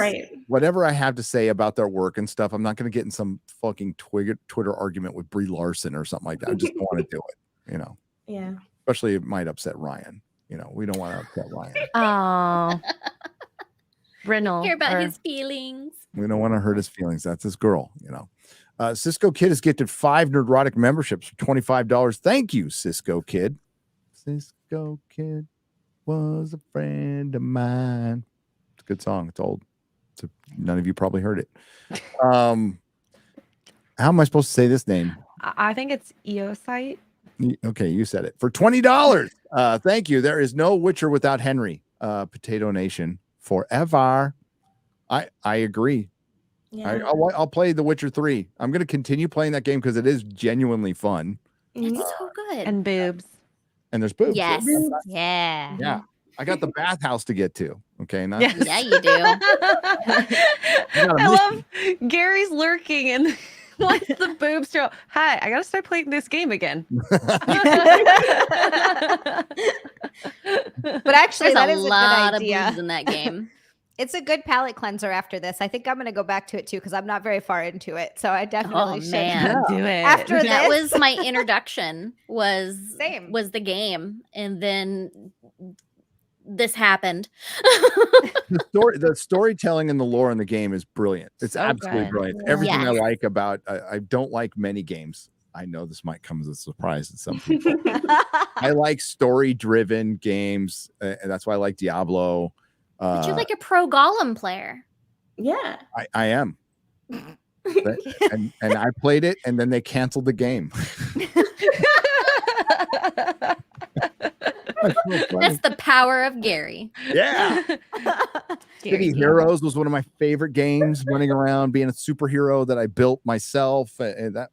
S2: whatever I have to say about their work and stuff, I'm not going to get in some fucking Twitter argument with Brie Larson or something like that. I just don't want to do it,
S5: Yeah.
S2: Especially it might upset Ryan. We don't want to upset Ryan.
S1: Oh, Brindle.
S4: Care about his feelings.
S2: We don't want to hurt his feelings. That's his girl, Cisco Kid has gifted 5 Nerdrotic memberships for $25. Thank you, Cisco Kid. Cisco Kid was a friend of mine. It's a good song. It's old. None of you probably heard it. How am I supposed to say this name?
S1: I think it's Eosite.
S2: Okay, you said it. For $20. Thank you. There is no Witcher without Henry. Potato Nation forever. I agree. Yeah. I'll play The Witcher 3. I'm going to continue playing that game because it is genuinely fun.
S4: It's so good.
S1: And boobs.
S2: And there's boobs.
S4: Yes.
S3: Yeah.
S2: Yeah. I got the bathhouse to get to. Okay.
S4: Yeah, you do.
S1: I love Gary's lurking and wants the boobs to. Hi, I got to start playing this game again.
S3: But actually, that is a lot of boobs
S4: in that game.
S3: It's a good palate cleanser after this. I think I'm going to go back to it too because I'm not very far into it. So I definitely should
S1: do it.
S3: After
S4: that
S3: this.
S4: was my introduction. Was the game, and then this happened.
S2: The storytelling and the lore in the game is brilliant. It's so absolutely brilliant. Everything I like about. I don't like many games. I know this might come as a surprise to some people. I like story-driven games, and that's why I like Diablo.
S4: But you're like a pro Gollum player.
S5: Yeah.
S2: I am. and I played it, and then they canceled the game.
S4: That's the power of Gary.
S2: Yeah. City Heroes was one of my favorite games, running around being a superhero that I built myself. And that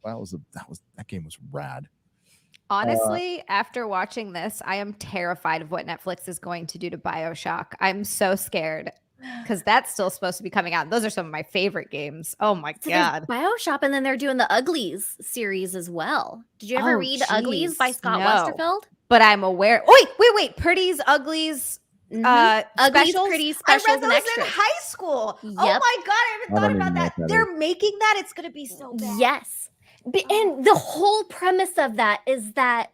S2: game was rad.
S3: Honestly, after watching this, I am terrified of what Netflix is going to do to BioShock. I'm so scared because that's still supposed to be coming out. Those are some of my favorite games. Oh my God.
S4: BioShock, and then they're doing the Uglies series as well. Did you ever read Uglies by Scott Westerfeld?
S3: But I'm aware. Wait. Pretties, Uglies.
S4: Uglies, Pretties, Specials,
S3: I read those
S4: and Extras.
S3: in high school.
S4: Yep.
S3: Oh my God, I haven't thought about that. They're making that. It's going to be so bad.
S4: Yes. And the whole premise of that is that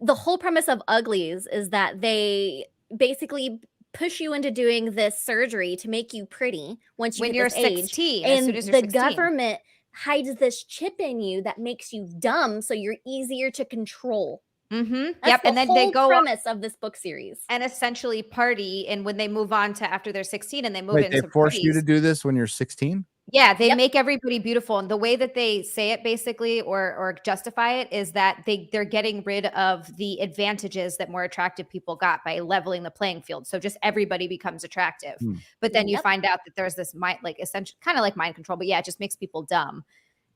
S4: the whole premise of Uglies is that they basically push you into doing this surgery to make you pretty when you're
S3: 16.
S4: And the government hides this chip in you that makes you dumb, so you're easier to control.
S3: Mm-hmm.
S4: Yep. And then they go premise of this book series
S3: and essentially party. And when they move on to after they're 16 and they move into
S2: they force you to do this when you're 16.
S3: Yeah, they make everybody beautiful, and the way that they say it basically or justify it is that they're getting rid of the advantages that more attractive people got by leveling the playing field. So just everybody becomes attractive. But then you find out that there's this mind, like essentially kind of like mind control, but yeah, it just makes people dumb.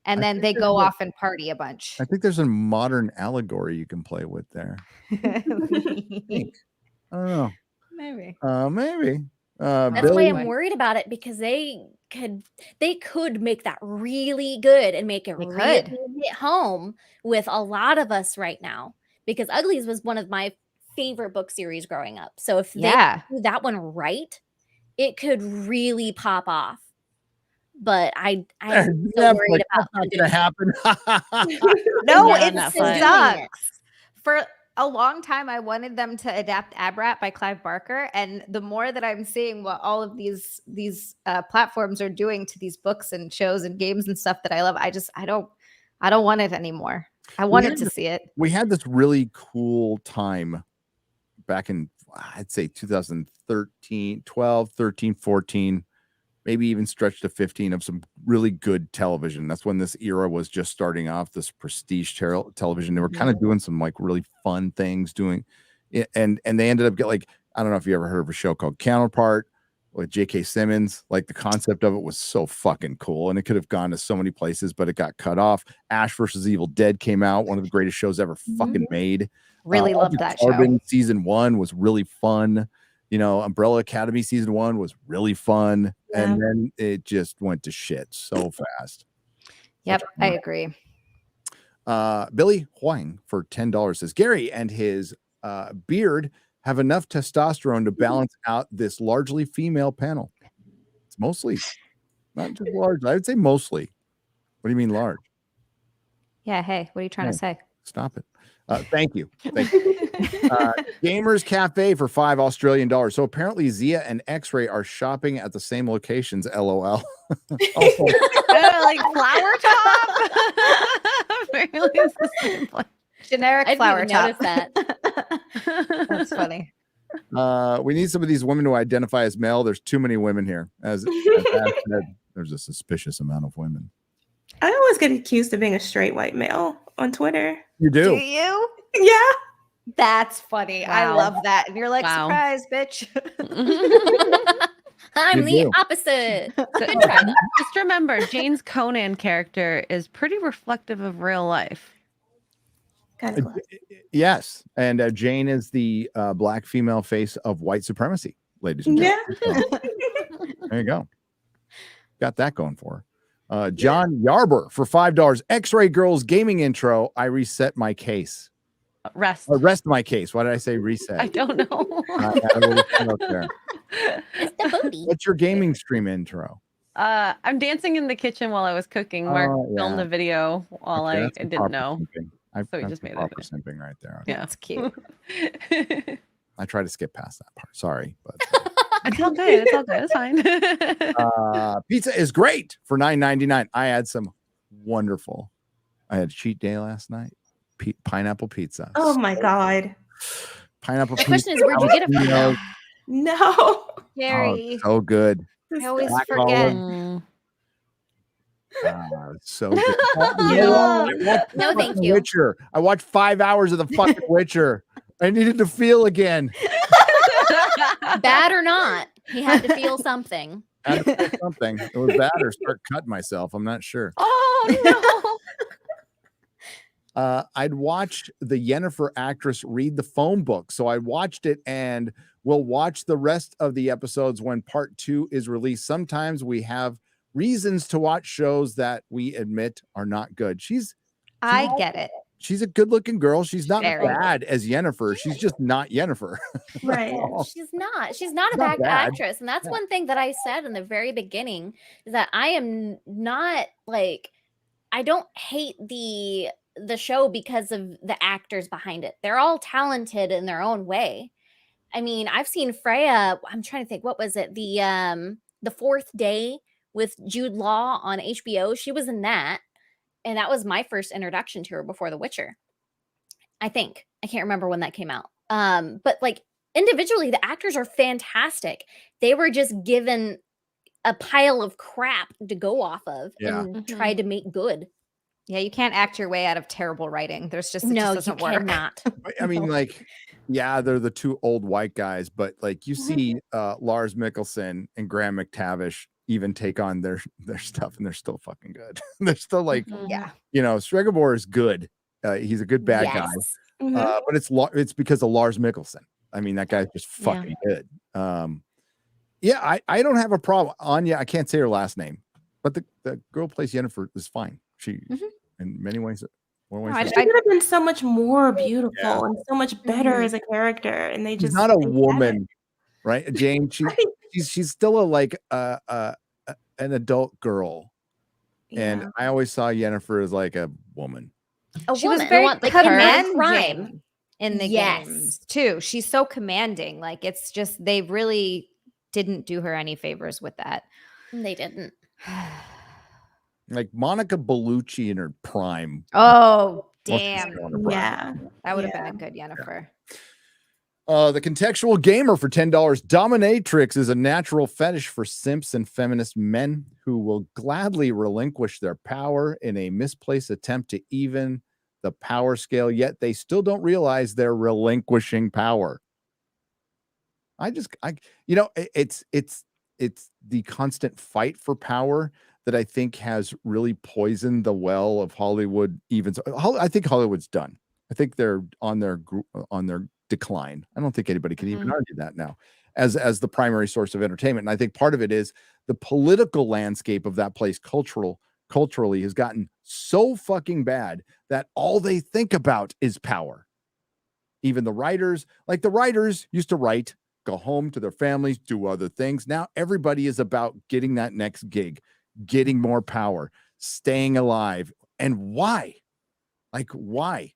S3: And then they go off and party a bunch.
S2: I think there's a modern allegory you can play with there. I don't know.
S3: Maybe.
S2: Maybe.
S4: That's why I'm worried about it, because they could make that really good and make it really hit home with a lot of us right now, because Uglies was one of my favorite book series growing up. So if they do that one right, it could really pop off. But I'm so worried about
S2: that's not gonna happen.
S3: No, it sucks. For a long time, I wanted them to adapt Abrat by Clive Barker, and the more that I'm seeing what all of these platforms are doing to these books and shows and games and stuff that I love, I don't want it anymore. I wanted to see it.
S2: We had this really cool time back in, I'd say 2013, 12, 13, 14, maybe even stretched to 15, of some really good television. That's when this era was just starting off, this prestige television. They were kind of doing some like really fun things doing it. And they ended up getting, like, I don't know if you ever heard of a show called Counterpart with J.K. Simmons. Like, the concept of it was so fucking cool, and it could have gone to so many places, but it got cut off. Ash versus Evil Dead came out, one of the greatest shows ever fucking made.
S3: Really loved that show.
S2: Season 1 was really fun. You know, Umbrella Academy season 1 was really fun, and then it just went to shit so fast.
S3: Yep, I agree.
S2: Billy Huang for $10 says Gary and his beard have enough testosterone to balance out this largely female panel. It's mostly, not just large. I would say mostly. What do you mean large?
S3: Yeah. Hey, what are you trying to say?
S2: Stop it. Thank you. Thank you. Gamers Cafe for $5 Australian. So apparently Zia and X-Ray are shopping at the same locations. LOL.
S1: Like Flower Top. Apparently it's the same place.
S3: Generic Flower Top.
S4: That.
S3: That's funny.
S2: We need some of these women to identify as male. There's too many women here. As Ash said, there's a suspicious amount of women.
S5: I always get accused of being a straight white male on Twitter.
S2: You do?
S3: Do you?
S5: Yeah.
S3: That's funny. Wow. I love that. And you're like, surprise, bitch.
S4: I'm the opposite.
S1: Just remember, Jayne's Conan character is pretty reflective of real life.
S2: Yes. And Jayne is the black female face of white supremacy, ladies and gentlemen.
S5: Yeah.
S2: There you go. Got that going for her. John Yarber for $5. X-Ray Girls gaming intro. I reset my case.
S1: Rest
S2: my case. Why did I say reset?
S1: I don't know.
S2: What's your gaming stream intro?
S1: I'm dancing in the kitchen while I was cooking. Mark filmed a video while I didn't know. So he just made that
S2: simping right there.
S1: Okay. Yeah,
S3: that's cute.
S2: I try to skip past that part. Sorry, but
S1: it's all good. It's all good. It's fine.
S2: Pizza is great for $9.99. I had some wonderful. I had a cheat day last night. Pineapple pizza.
S5: Oh my god.
S2: Pineapple pizza.
S4: The question is, where'd you get it from?
S5: No.
S3: Gary.
S2: Oh, so good.
S3: I always forget.
S2: So good.
S4: No, thank you.
S2: Witcher. I watched 5 hours of the fucking Witcher. I needed to feel again.
S4: Bad or not, he had to feel something.
S2: It was bad or start cutting myself. I'm not sure.
S1: Oh no.
S2: I'd watched the Yennefer actress read the phone book. So I watched it, and we'll watch the rest of the episodes when part 2 is released. Sometimes we have reasons to watch shows that we admit are not good.
S3: I get it.
S2: She's a good-looking girl. She's not bad as Yennefer. She's just not Yennefer.
S5: Right.
S4: She's not a bad actress. And that's one thing that I said in the very beginning, is that I am not like, I don't hate the show because of the actors behind it. They're all talented in their own way. I mean, I've seen Freya, I'm trying to think, what was it? The Fourth Day with Jude Law on HBO. She was in that. And that was my first introduction to her before The Witcher. I think. I can't remember when that came out. But like individually, the actors are fantastic. They were just given a pile of crap to go off of
S2: Yeah.
S4: and try to make good.
S3: Yeah, you can't act your way out of terrible writing. There's just it
S4: No,
S3: just
S4: you
S3: doesn't work.
S4: cannot.
S2: I mean, like, yeah, they're the two old white guys, but like you see Lars Mikkelsen and Graham McTavish even take on their stuff, and they're still fucking good. They're still like,
S3: Yeah.
S2: you know, Stregobor is good. He's a good bad guy.
S5: Mhm.
S2: But it's because of Lars Mikkelsen. I mean, that guy's just fucking good. Yeah, I don't have a problem. Anya, I can't say her last name, but the girl who plays Yennefer is fine. She in many ways.
S5: She could have been so much more beautiful and so much better as a character, and they
S2: She's
S5: just
S2: not a
S5: they
S2: woman, right? Jayne, she's still an adult girl. And I always saw Yennefer as like a woman.
S3: She was
S4: woman.
S3: very
S4: Like
S3: commanding
S4: crime.
S3: in the games too. She's so commanding. Like it's just they really didn't do her any favors with that.
S4: They didn't.
S2: Like Monica Bellucci in her prime.
S3: Oh,
S2: Well, she's
S3: damn.
S2: still in her prime.
S5: Yeah.
S3: That would have been a good Yennefer.
S2: The contextual gamer for $10. Dominatrix is a natural fetish for simps and feminist men who will gladly relinquish their power in a misplaced attempt to even the power scale, yet they still don't realize they're relinquishing power. It's the constant fight for power that I think has really poisoned the well of Hollywood. I think Hollywood's done. I think they're on their decline. I don't think anybody can even argue that now as the primary source of entertainment. And I think part of it is the political landscape of that place culturally has gotten so fucking bad that all they think about is power. Even the writers used to write, go home to their families, do other things. Now everybody is about getting that next gig, getting more power, staying alive. And why? Like, why?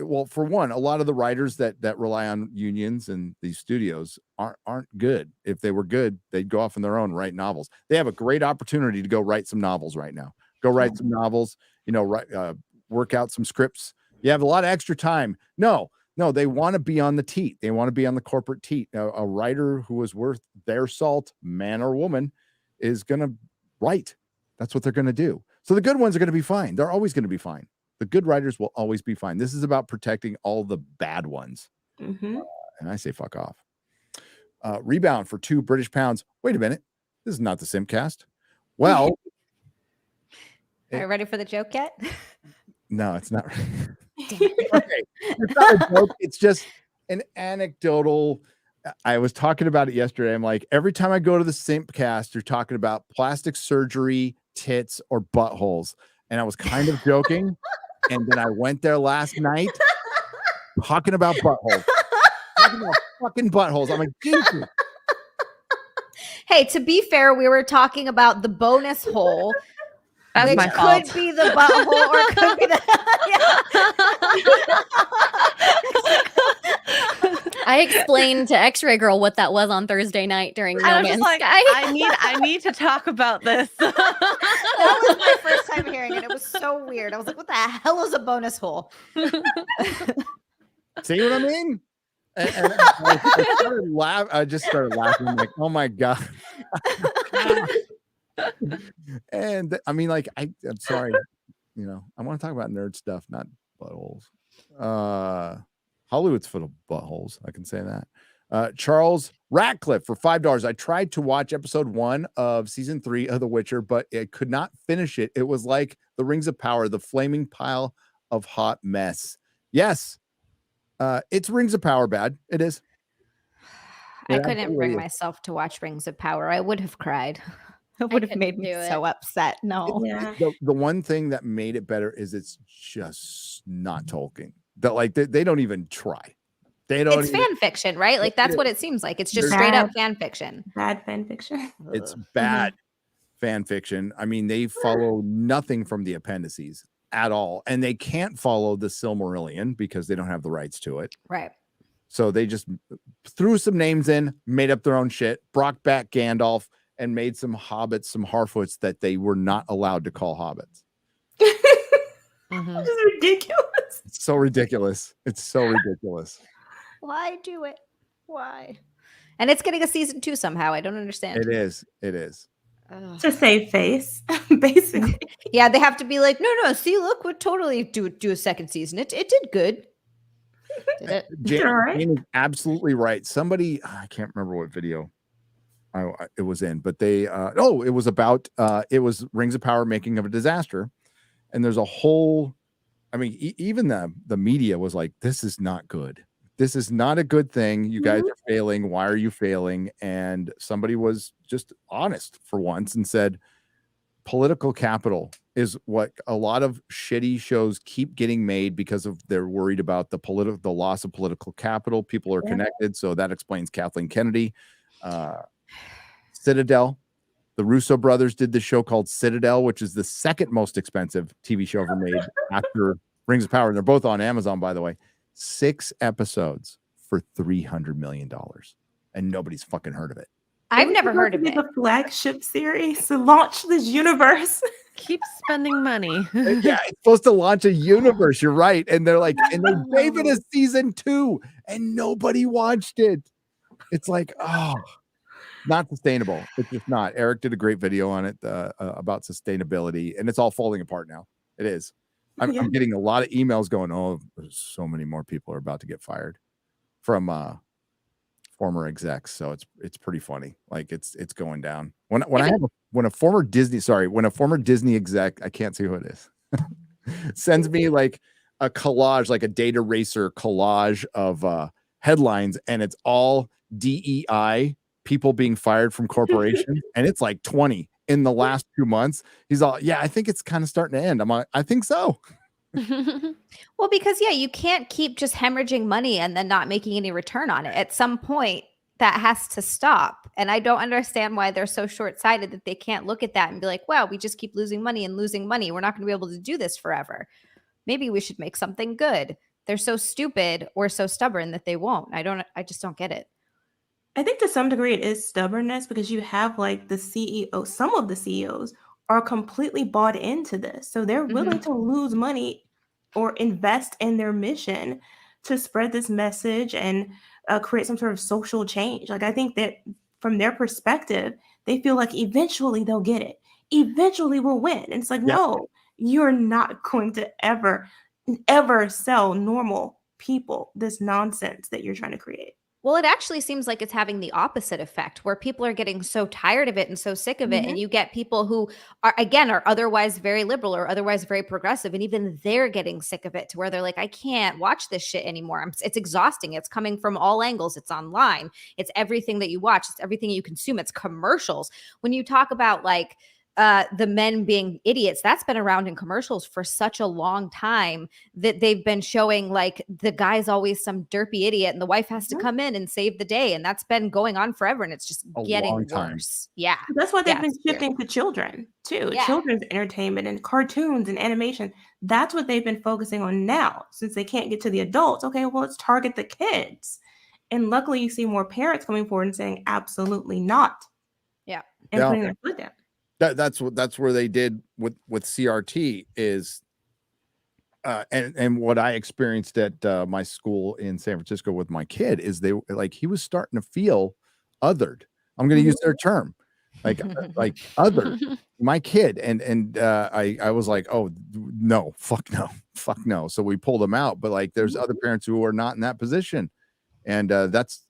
S2: Well, for one, a lot of the writers that rely on unions and these studios aren't good. If they were good, they'd go off on their own, write novels. They have a great opportunity to go write some novels right now. Go write some novels, work out some scripts. You have a lot of extra time. No, they want to be on the teat. They want to be on the corporate teat. A writer who is worth their salt, man or woman, is going to write. That's what they're going to do. So the good ones are going to be fine. They're always going to be fine. The good writers will always be fine. This is about protecting all the bad ones. And I say fuck off. Rebound for £2 Wait a minute. This is not the Simcast. Well.
S3: Are you ready for the joke yet?
S2: No, it's not. Okay. It's not a joke. It's just an anecdotal. I was talking about it yesterday. I'm like, every time I go to the Simpcast, you're talking about plastic surgery, tits, or buttholes. And I was kind of joking. And then I went there last night talking about buttholes. Talking about fucking buttholes. I'm like, Jesus.
S3: Hey, to be fair, we were talking about the bonus hole.
S1: That's
S3: which
S1: my
S3: could
S1: fault.
S3: be the butthole or it could be the.
S4: I explained to X-Ray Girl what that was on Thursday night during No
S1: I was
S4: Man's
S1: just like,
S4: Sky.
S1: I need to talk about this.
S3: That was my first time hearing it. It was so weird. I was like, what the hell is a bonus hole?
S2: See what I mean? And I just started laughing. Like, oh my God. And I mean, like, I'm sorry. I want to talk about nerd stuff, not buttholes. Hollywood's full of buttholes. I can say that. Charles Ratcliffe for $5. I tried to watch episode 1 of season 3 of The Witcher, but I could not finish it. It was like the Rings of Power, the flaming pile of hot mess. Yes. It's Rings of Power bad. It is.
S3: I couldn't bring myself to watch Rings of Power. I would have cried. It would have made me so upset. No.
S5: Yeah.
S2: The one thing that made it better is it's just not Tolkien. That like they don't even try. They don't.
S3: It's fan fiction, right? Like that's what it seems like. It's just straight up fan fiction.
S5: Bad fan fiction.
S2: It's bad fan fiction. I mean, they follow nothing from the appendices at all, and they can't follow the Silmarillion because they don't have the rights to it.
S3: Right.
S2: So they just threw some names in, made up their own shit, brought back Gandalf, and made some hobbits, some Harfoots that they were not allowed to call hobbits.
S5: This is ridiculous.
S2: It's so ridiculous. It's so ridiculous.
S3: Why do it? Why? And it's getting a season 2 somehow. I don't understand.
S2: It is.
S5: to save face, basically.
S3: Yeah, they have to be like, no, see, look, we'll totally do a second season. It did good. Did it?
S5: All right.
S2: Jayne is absolutely right. Somebody, I can't remember what video it was in, but they it was about it was Rings of Power making of a disaster, and there's a whole, I mean, even the media was like, this is not good. This is not a good thing. You guys are failing. Why are you failing? And somebody was just honest for once and said, political capital is what a lot of shitty shows keep getting made because of they're worried about the loss of political capital. People are connected. So that explains Kathleen Kennedy. Citadel, the Russo brothers did this show called Citadel, which is the second most expensive TV show ever made after Rings of Power. And they're both on Amazon, by the way. 6 episodes for $300 million. And nobody's fucking heard of it.
S3: I've never heard of it.
S5: The flagship series to launch this universe.
S1: Keep spending money.
S2: Yeah, it's supposed to launch a universe. You're right. And they're like, and they gave it a season 2 and nobody watched it. It's like, oh, not sustainable. It's just not. Eric did a great video on it about sustainability, and it's all falling apart now. It is. I'm getting a lot of emails going, oh, there's so many more people are about to get fired from former execs. So it's pretty funny. Like it's going down. When a former Disney exec, I can't see who it is, sends me like a collage, like a data racer collage of headlines, and it's all DEI people being fired from corporations, and it's like 20 in the last 2 months. He's all, yeah, I think it's kind of starting to end. I'm like, I think so.
S3: Well, because you can't keep just hemorrhaging money and then not making any return on it. At some point, that has to stop. And I don't understand why they're so short-sighted that they can't look at that and be like, wow, we just keep losing money and losing money. We're not going to be able to do this forever. Maybe we should make something good. They're so stupid or so stubborn that they won't. I just don't get it.
S5: I think to some degree it is stubbornness, because you have like the CEO, some of the CEOs are completely bought into this. So they're willing to lose money or invest in their mission to spread this message and create some sort of social change. Like, I think that from their perspective, they feel like eventually they'll get it. Eventually we'll win. And it's like, no, you're not going to ever sell normal people this nonsense that you're trying to create.
S3: Well, it actually seems like it's having the opposite effect, where people are getting so tired of it and so sick of it. And you get people who are otherwise very liberal or otherwise very progressive. And even they're getting sick of it to where they're like, I can't watch this shit anymore. It's exhausting. It's coming from all angles. It's online. It's everything that you watch. It's everything you consume. It's commercials. When you talk about like, the men being idiots, that's been around in commercials for such a long time that they've been showing like the guy's always some derpy idiot and the wife has to come in and save the day. And that's been going on forever. And it's just getting worse. Yeah.
S5: That's why they've been shifting to children too. Yeah. Children's entertainment and cartoons and animation. That's what they've been focusing on now, since they can't get to the adults. Okay, well, let's target the kids. And luckily you see more parents coming forward and saying, absolutely not.
S3: Yeah.
S5: And putting their foot down.
S2: That's where they did with CRT is, and what I experienced at my school in San Francisco with my kid is he was starting to feel othered. I'm going to use their term, like othered, my kid, and I was like, oh no, fuck no. So we pulled him out, but like there's other parents who are not in that position, and that's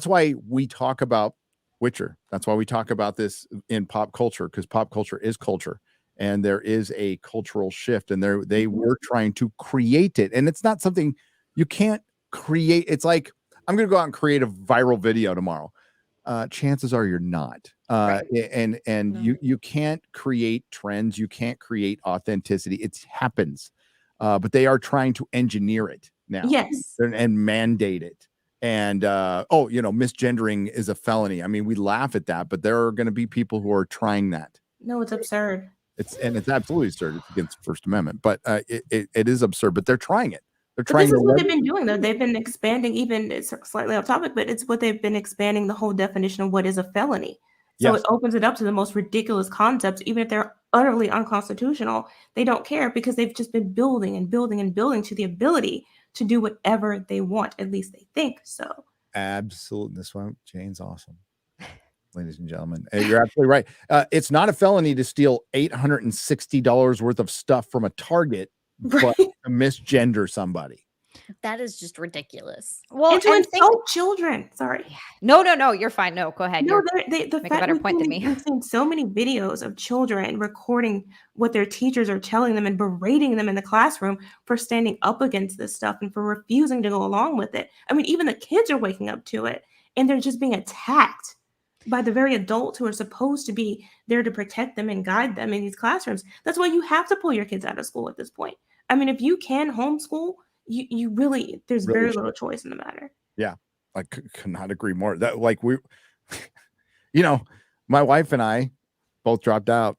S2: why we talk about Witcher. That's why we talk about this in pop culture, because pop culture is culture, and there is a cultural shift, and they were trying to create it, and it's not something you can't create. It's like, I'm going to go out and create a viral video tomorrow. Chances are you're not. Right. And you can't create trends. You can't create authenticity. It happens. But they are trying to engineer it now.
S5: Yes.
S2: And mandate it. And misgendering is a felony. I mean, we laugh at that, but there are going to be people who are trying that.
S5: No, it's absurd.
S2: It's absolutely absurd. It's against the First Amendment, but it is absurd. But they're trying it. They're trying.
S5: This is what they've been doing, though. They've been expanding. Even it's slightly off topic, but it's what they've been expanding the whole definition of what is a felony. So it opens it up to the most ridiculous concepts, even if they're utterly unconstitutional. They don't care, because they've just been building and building and building to the ability to do whatever they want. At least they think so.
S2: Absolutely. This one, Jayne's awesome. ladies and gentlemen. You're absolutely right. It's not a felony to steal $860 worth of stuff from a Target, but to misgender somebody.
S4: That is just ridiculous.
S3: Well,
S5: and to insult children. Sorry.
S3: No, you're fine. No, go ahead.
S5: No,
S3: You
S5: the
S3: make a
S5: fact
S3: better point than me.
S5: we've seen so many videos of children recording what their teachers are telling them and berating them in the classroom for standing up against this stuff and for refusing to go along with it. I mean, even the kids are waking up to it, and they're just being attacked by the very adults who are supposed to be there to protect them and guide them in these classrooms. That's why you have to pull your kids out of school at this point. I mean, if you can homeschool, you really, there's very little choice in the matter.
S2: Yeah, I could not agree more. That like we, you know, my wife and I both dropped out.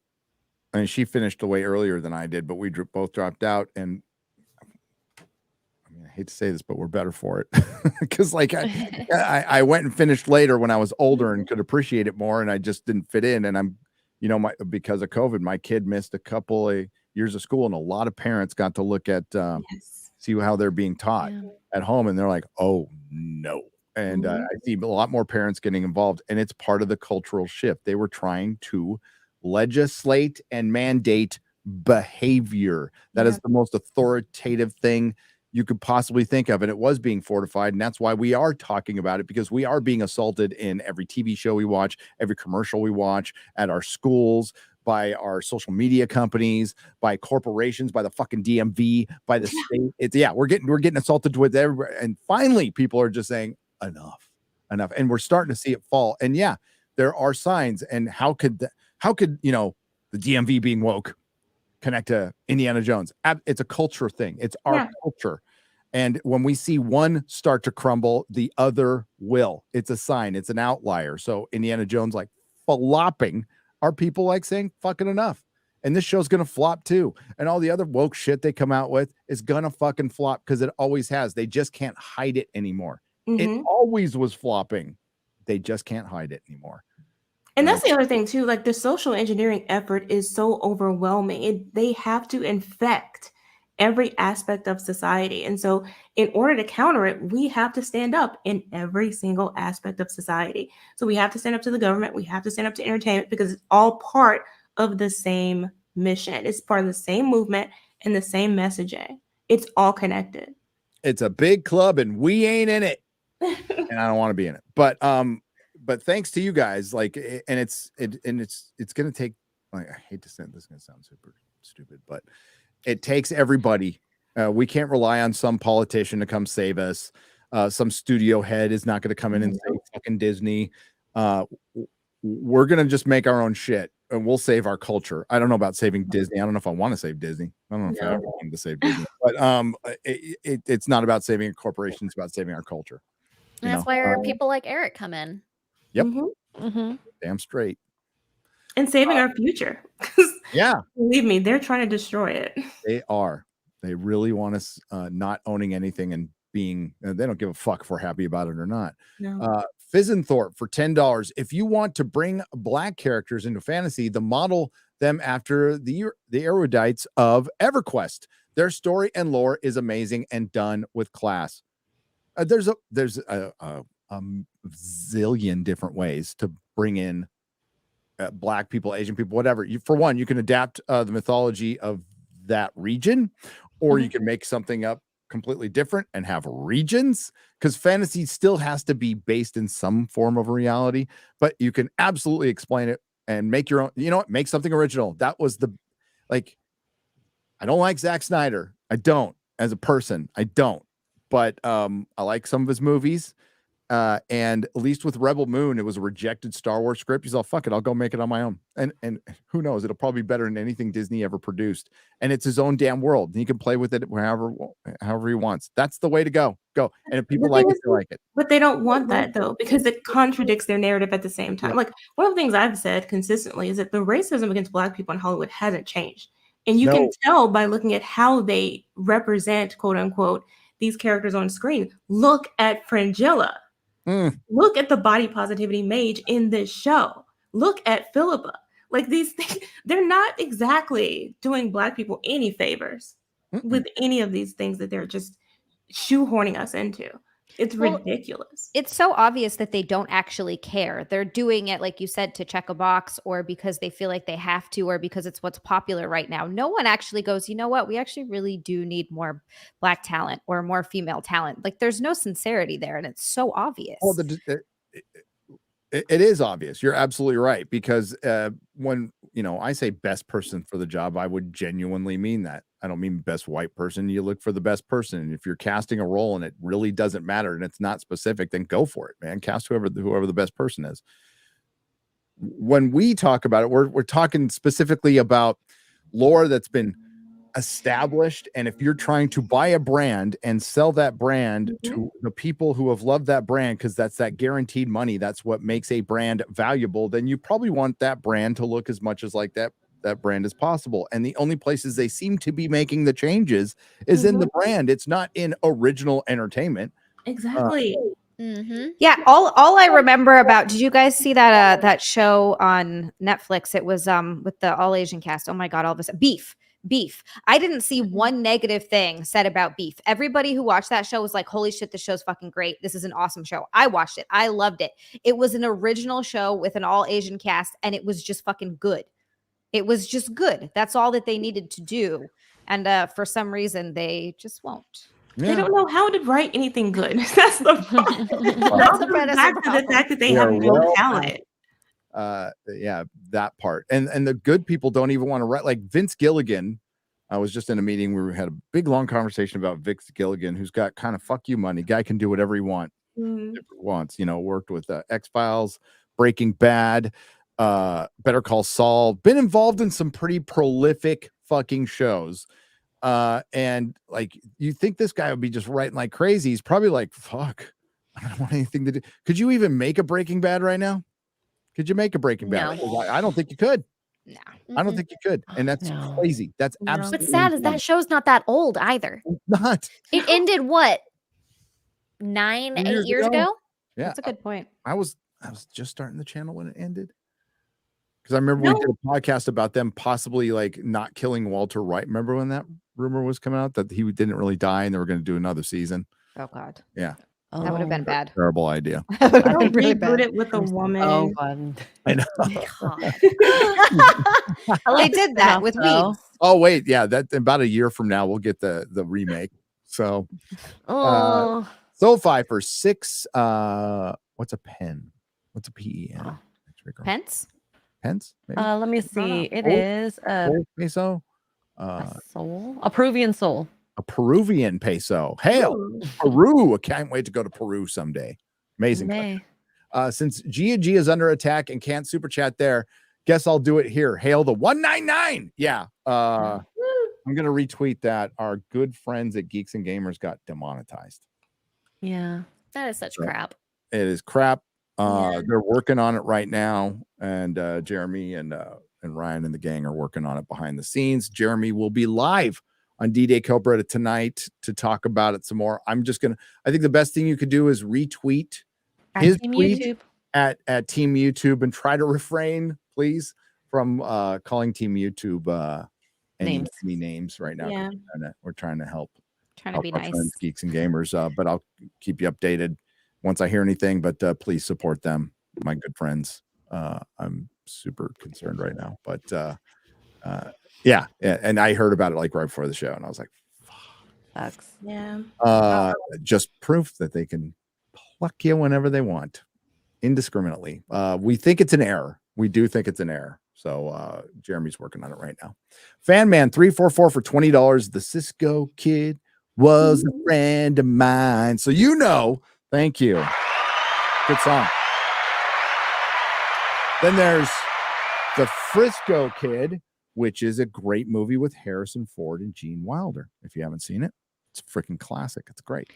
S2: I mean, she finished way earlier than I did, but we both dropped out. And I mean, I hate to say this, but we're better for it because, like, I went and finished later when I was older and could appreciate it more, and I just didn't fit in. And I'm, you know, because of COVID, my kid missed a couple of years of school, and a lot of parents got to look at. See how they're being taught at home, and they're like, oh no. And I see a lot more parents getting involved, and it's part of the cultural shift. They were trying to legislate and mandate behavior. That is the most authoritative thing you could possibly think of, and it was being fortified, and that's why we are talking about it, because we are being assaulted in every TV show we watch, every commercial we watch, at our schools, by our social media companies, by corporations, by the fucking DMV, by the state. It's we're getting assaulted with everybody. And finally people are just saying enough. And we're starting to see it fall. And there are signs. And how could you know, the DMV being woke connect to Indiana Jones? It's a culture thing. It's our culture. And when we see one start to crumble, the other will. It's a sign. It's an outlier. So Indiana Jones, like, flopping, are people like saying fucking enough. And this show's gonna flop too. And all the other woke shit they come out with is gonna fucking flop, because it always has. They just can't hide it anymore. It always was flopping. They just can't hide it anymore.
S5: And that's the other thing too. Like, the social engineering effort is so overwhelming. They have to infect every aspect of society. And so in order to counter it, we have to stand up in every single aspect of society. So we have to stand up to the government. We have to stand up to entertainment, because it's all part of the same mission. It's part of the same movement and the same messaging. It's all connected.
S2: It's a big club and we ain't in it. And I don't want to be in it. But thanks to you guys, like, and it's going to take, like, I hate to say this is going to sound super stupid, but it takes everybody. We can't rely on some politician to come save us. Some studio head is not going to come in and say fucking Disney. We're going to just make our own shit, and we'll save our culture. I don't know about saving Disney. I don't know if I want to save Disney. I don't know if I ever wanted to save Disney. But it's not about saving a corporation. It's about saving our culture.
S4: And that's why people like Eric come in.
S2: Yep. Damn straight.
S5: And saving our future. Believe me, they're trying to destroy it.
S2: They are. They really want us not owning anything and being, they don't give a fuck if we're happy about it or not.
S5: No.
S2: Fizzenthorpe for $10. If you want to bring Black characters into fantasy, model them after the erudites of EverQuest. Their story and lore is amazing and done with class. There's a zillion different ways to bring in Black people, Asian people, whatever. For one, you can adapt the mythology of that region, or you can make something up completely different and have regions, because fantasy still has to be based in some form of reality, but you can absolutely explain it and make your own, you know what, make something original. That was I don't like Zack Snyder. I don't, as a person, I don't, but I like some of his movies. And at least with Rebel Moon, it was a rejected Star Wars script. He's all, fuck it, I'll go make it on my own. And who knows, it'll probably be better than anything Disney ever produced. And it's his own damn world. And he can play with it however he wants. That's the way to go. And if people like it, they like it.
S5: But they don't want that, though, because it contradicts their narrative at the same time. Like, one of the things I've said consistently is that the racism against Black people in Hollywood hasn't changed. And you can tell by looking at how they represent, quote unquote, these characters on screen. Look at Fringilla. Look at the body positivity mage in this show. Look at Philippa. Like, these things, they're not exactly doing Black people any favors with any of these things that they're just shoehorning us into. It's ridiculous.
S3: It's so obvious that they don't actually care. They're doing it, like you said, to check a box or because they feel like they have to or because it's what's popular right now. No one actually goes, you know what? We actually really do need more Black talent or more female talent. Like there's no sincerity there. And it's so obvious.
S2: Well, it is obvious. You're absolutely right. Because when, I say best person for the job, I would genuinely mean that. I don't mean best white person. You look for the best person. And if you're casting a role and it really doesn't matter and it's not specific, then go for it, man. Cast whoever the best person is. When we talk about it, we're talking specifically about lore that's been established. And if you're trying to buy a brand and sell that brand to the people who have loved that brand, because that's that guaranteed money, that's what makes a brand valuable, then you probably want that brand to look as much as like that brand as possible. And the only places they seem to be making the changes is in the brand. It's not in original entertainment.
S5: Exactly.
S3: Yeah, all I remember about, did you guys see that that show on Netflix? It was with the all Asian cast. Oh my god, all of a sudden Beef. I didn't see one negative thing said about Beef. Everybody who watched that show was like, holy shit, this show's fucking great. This is an awesome show. I watched it. I loved it. It was an original show with an all Asian cast and it was just fucking good. It was just good. That's all that they needed to do. And for some reason, they just won't.
S5: They don't know how to write anything good. That's the problem.
S3: That's the premise
S5: Back to the fact that they have no talent.
S2: Yeah, that part. And the good people don't even want to write. Like Vince Gilligan, I was just in a meeting where we had a big long conversation about Vince Gilligan, who's got kind of fuck you money. Guy can do whatever he wants. Worked with X-Files, Breaking Bad, Better Call Saul, been involved in some pretty prolific fucking shows. And like, you think this guy would be just writing like crazy. He's probably like, fuck, I don't want anything to do. Could you even make a Breaking Bad right now? Could you make a Breaking Bad?
S4: No.
S2: I don't think you could.
S3: No.
S2: I don't think you could. And that's crazy. That's absolutely
S4: What's sad is that show's not that old either.
S2: not.
S4: It ended what? 8 years ago?
S2: Yeah.
S3: That's a good point.
S2: I was just starting the channel when it ended. Because I remember we did a podcast about them possibly like not killing Walter White. Remember when that rumor was coming out that he didn't really die and they were going to do another season?
S3: Oh God.
S2: Yeah.
S3: That would have been bad.
S2: Terrible idea.
S3: That would have
S5: Don't
S3: been really
S5: reboot
S3: bad.
S5: it with a woman.
S1: Oh God.
S2: I know.
S3: They did that with Weeds.
S2: Oh wait, yeah, that about a year from now we'll get the remake. So SoFi for 6 what's a pen? What's a PEN?
S3: Pence?
S2: Pence? Maybe?
S1: Let me see. It
S2: Gold?
S1: is
S2: Gold peso?
S1: a soul, a Peruvian soul.
S2: A Peruvian peso. Hail Peru. I can't wait to go to Peru someday. Amazing.
S1: May.
S2: Since G is under attack and can't super chat there, guess I'll do it here. Hail the 199. Yeah. I'm gonna retweet that. Our good friends at Geeks and Gamers got demonetized.
S1: Yeah.
S4: That is such crap.
S2: It is crap. They're working on it right now, and Jeremy and Ryan and the gang are working on it behind the scenes. Jeremy will be live on D-Day Cobra tonight to talk about it some more. I think the best thing you could do is retweet his tweet at Team YouTube and try to refrain, please, from calling Team YouTube any names right now.
S3: Yeah.
S2: We're trying to help.
S3: Trying to be
S2: our
S3: nice.
S2: friends, Geeks and Gamers, but I'll keep you updated once I hear anything. But please support them, my good friends. I'm super concerned right now, but yeah, and I heard about it like right before the show, and I was like,
S1: Sucks.
S5: Yeah.
S2: just proof that they can pluck you whenever they want, indiscriminately. We think it's an error. We do think it's an error. So Jeremy's working on it right now. Fanman 344 for $20. The Cisco Kid was a friend of mine. So thank you. Good song. Then there's The Frisco Kid, which is a great movie with Harrison Ford and Gene Wilder. If you haven't seen it, it's a freaking classic. It's great.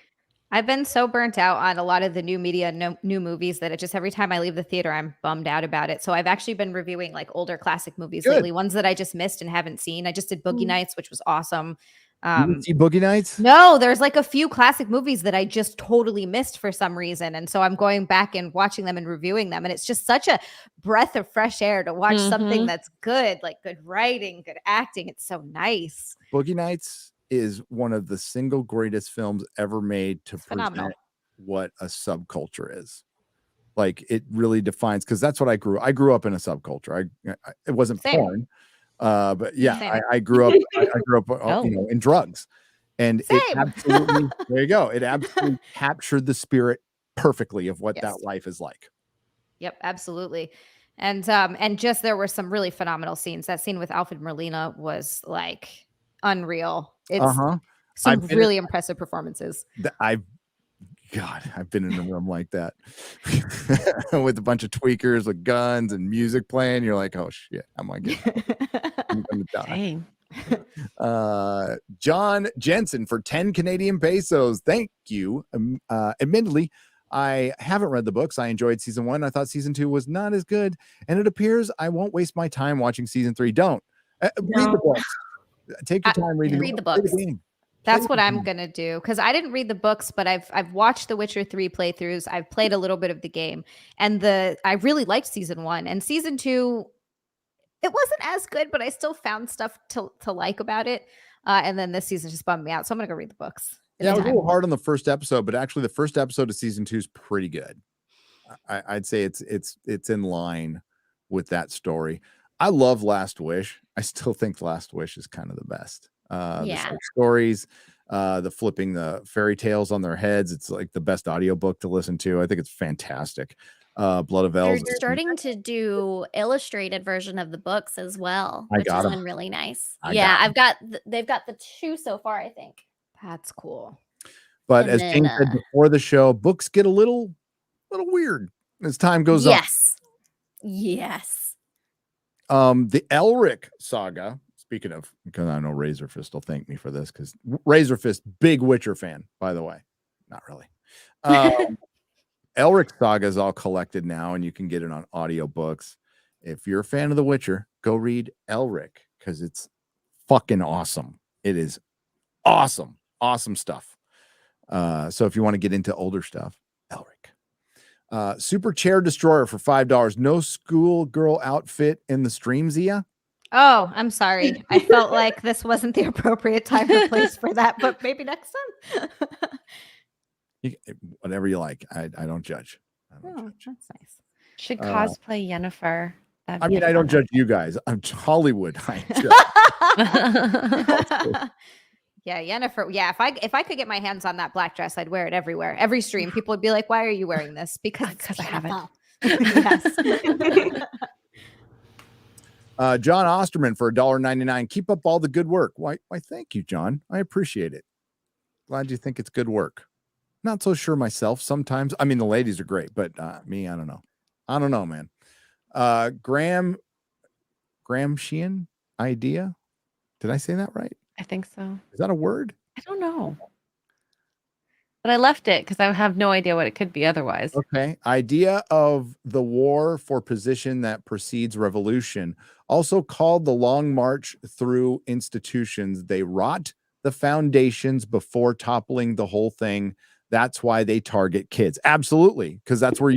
S3: I've been so burnt out on a lot of the new media, new movies that it just every time I leave the theater, I'm bummed out about it. So I've actually been reviewing like older classic movies lately, ones that I just missed and haven't seen. I just did Boogie Nights, which was awesome.
S2: You didn't see Boogie Nights?
S3: No, there's like a few classic movies that I just totally missed for some reason. And so I'm going back and watching them and reviewing them. And it's just such a breath of fresh air to watch something that's good, like good writing, good acting. It's so nice.
S2: Boogie Nights is one of the single greatest films ever made to present what a subculture is. Like it really defines, because that's what I grew up in a subculture. It wasn't
S3: Same.
S2: porn, but yeah,
S3: Same.
S2: I grew up in drugs, and it
S3: Same.
S2: absolutely there you go. It absolutely captured the spirit perfectly of what
S3: Yes.
S2: that life is like.
S3: Yep, absolutely. And just there were some really phenomenal scenes. That scene with Alfred Merlina was like unreal. It's some really impressive performances.
S2: I've been in a room like that with a bunch of tweakers with guns and music playing. You're like, oh shit, I'm gonna die. John Jensen for 10 Canadian pesos. Thank you. Admittedly, I haven't read the books. I enjoyed season 1. I thought season 2 was not as good, and it appears I won't waste my time watching season 3. Don't read the books. Take your time reading.
S4: Read the books.
S3: That's what I'm gonna do, because I didn't read the books, but I've watched the Witcher 3 playthroughs. I've played a little bit of the game, and I really liked season 1 and season 2. It wasn't as good, but I still found stuff to like about it. And then this season just bummed me out, so I'm gonna go read the books.
S2: Yeah, it was a little hard on the first episode, but actually the first episode of season 2 is pretty good. I'd say it's in line with that story. I love Last Wish. I still think Last Wish is kind of the best. The short stories, the flipping the fairy tales on their heads. It's like the best audiobook to listen to. I think it's fantastic. Blood of Elves.
S4: They're starting to do illustrated version of the books as well, which has been really nice. They've got the 2 so far, I think.
S3: That's cool.
S2: But as Jayne said before the show, books get a little weird as time goes on.
S4: Yes.
S2: The Elric saga. Speaking of, because I know Razorfist will thank me for this, because Razorfist, big Witcher fan, by the way. Not really. Elric saga is all collected now, and you can get it on audiobooks. If you're a fan of The Witcher, go read Elric, because it's fucking awesome. It is awesome stuff. So if you want to get into older stuff, Elric. Super Chair Destroyer for $5. No schoolgirl outfit in the stream, Zia.
S3: Oh, I'm sorry. I felt like this wasn't the appropriate time or place for that, but maybe next time.
S2: Whatever you like. I don't judge.
S3: That's nice.
S1: Should cosplay Yennefer.
S2: I mean, I don't judge you guys. I'm Hollywood.
S3: Yeah, Yennefer. Yeah, if I could get my hands on that black dress, I'd wear it everywhere. Every stream, people would be like, "Why are you wearing this?" Because
S1: I have it.
S3: Yes.
S2: John Osterman for $1.99. Keep up all the good work. Why, thank you, John. I appreciate it. Glad you think it's good work. Not so sure myself sometimes. I mean, the ladies are great, but me, I don't know. I don't know, man. Gramscian idea. Did I say that right?
S1: I think so.
S2: Is that a word?
S1: I don't know. But I left it because I have no idea what it could be otherwise.
S2: Okay. Idea of the war for position that precedes revolution, also called the long march through institutions. They rot the foundations before toppling the whole thing. That's why they target kids. Absolutely. Because that's where